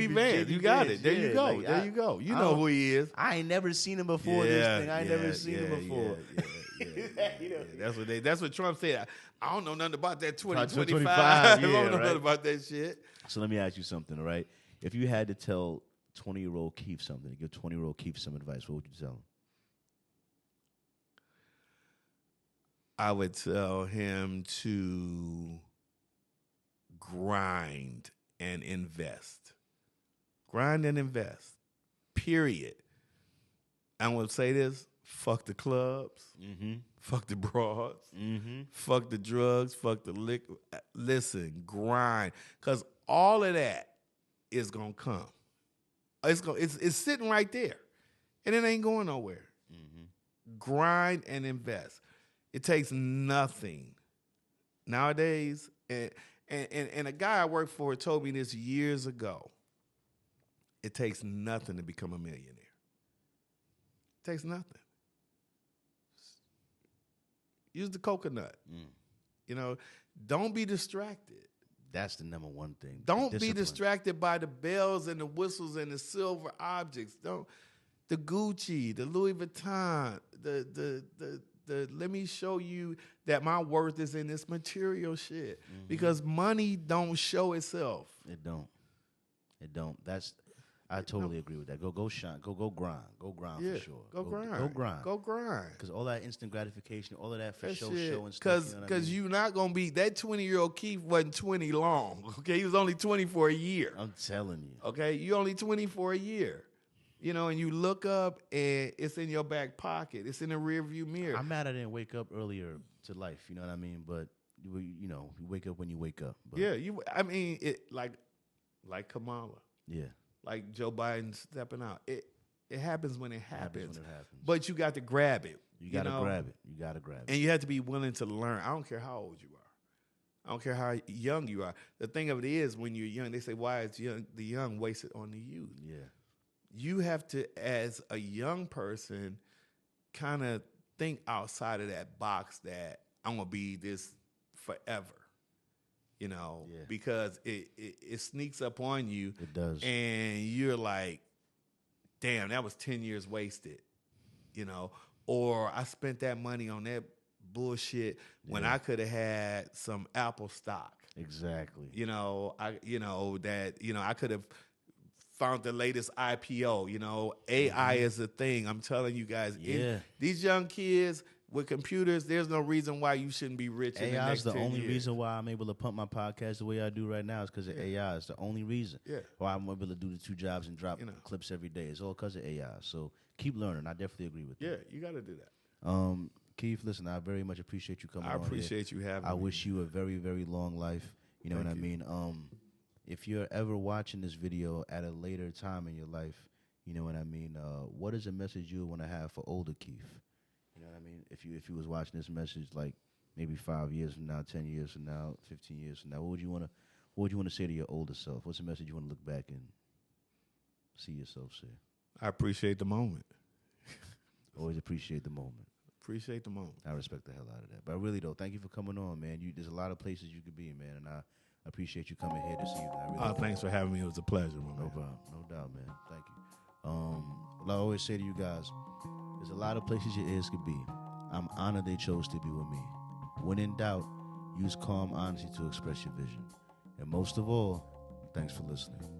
Vance. You got it. There you go. Like, there you go. You know who he is. I ain't never seen him before this thing. I ain't never seen him before. That's what Trump said. I don't know nothing about that 2025. I don't know nothing about that shit. So let me ask you something, all right? If you had to tell 20-year-old Keith something, give 20-year-old Keith some advice, what would you tell him? I would tell him to grind and invest. Grind and invest. Period. I would say this: fuck the clubs, fuck the broads, fuck the drugs, fuck the liquor. Listen, grind, because all of that is gonna come. It's sitting right there, and it ain't going nowhere. Grind and invest. It takes nothing nowadays. And a guy I worked for told me this years ago. It takes nothing to become a millionaire. It takes nothing. Use the coconut. You know, don't be distracted. That's the number one thing. Don't be distracted by the bells and the whistles and the silver objects. The Gucci, the Louis Vuitton, the let me show you that my worth is in this material shit. Because money don't show itself. It don't. I totally agree with that. Go shine. Go grind. Go grind Yeah, for sure. go grind. Go grind. Go grind. Because all that instant gratification, all of that for That show shit. and stuff. Because you're not going to be, that 20-year-old Keith wasn't 20 long. Okay, he was only 20 for a year. I'm telling you. Okay, you're only 20 for a year. You know, and you look up and it's in your back pocket. It's in the rearview mirror. I'm mad I didn't wake up earlier to life. You know what I mean? But you wake up when you wake up. But, yeah, I mean, it like Kamala, yeah. like Joe Biden stepping out. It happens when it happens. When it happens. But you got to grab it. You got to grab it. You got to grab it. And you have to be willing to learn. I don't care how old you are. I don't care how young you are. The thing of it is, when you're young, they say, why is the young wasted on the youth? Yeah. You have to, as a young person, kind of think outside of that box that I'm going to be this forever, you know, because it sneaks up on you. It does. And you're like, damn, that was 10 years wasted, you know, or I spent that money on that bullshit when I could have had some Apple stock. Exactly. I could have found the latest IPO. You know, AI is a thing. I'm telling you guys, these young kids with computers, there's no reason why you shouldn't be rich. AI is the only years. reason why I'm able to pump my podcast the way I do right now is because of AI. It's the only reason why I'm able to do the 2 jobs and drop clips every day. It's all because of AI. So keep learning. I definitely agree with that. Yeah, you got to do that. Keith, listen, I very much appreciate you coming on. I appreciate you having me. I wish you a very, very long life. You know what I mean? If you're ever watching this video at a later time in your life, you know what I mean? What is a message you would want to have for older Keith? You know what I mean? If you was watching this message like maybe 5 years from now, 10 years from now, 15 years from now, what would you want to say to your older self? What's a message you want to look back and see yourself say? I appreciate the moment. Always appreciate the moment. Appreciate the moment. I respect the hell out of that. But really though, thank you for coming on, man. There's a lot of places you could be, man, and I appreciate you coming here this evening. I really thanks for having me. It was a pleasure, man. No problem. No doubt, man. Thank you. I always say to you guys, there's a lot of places your ears could be. I'm honored they chose to be with me. When in doubt, use calm honesty to express your vision. And most of all, thanks for listening.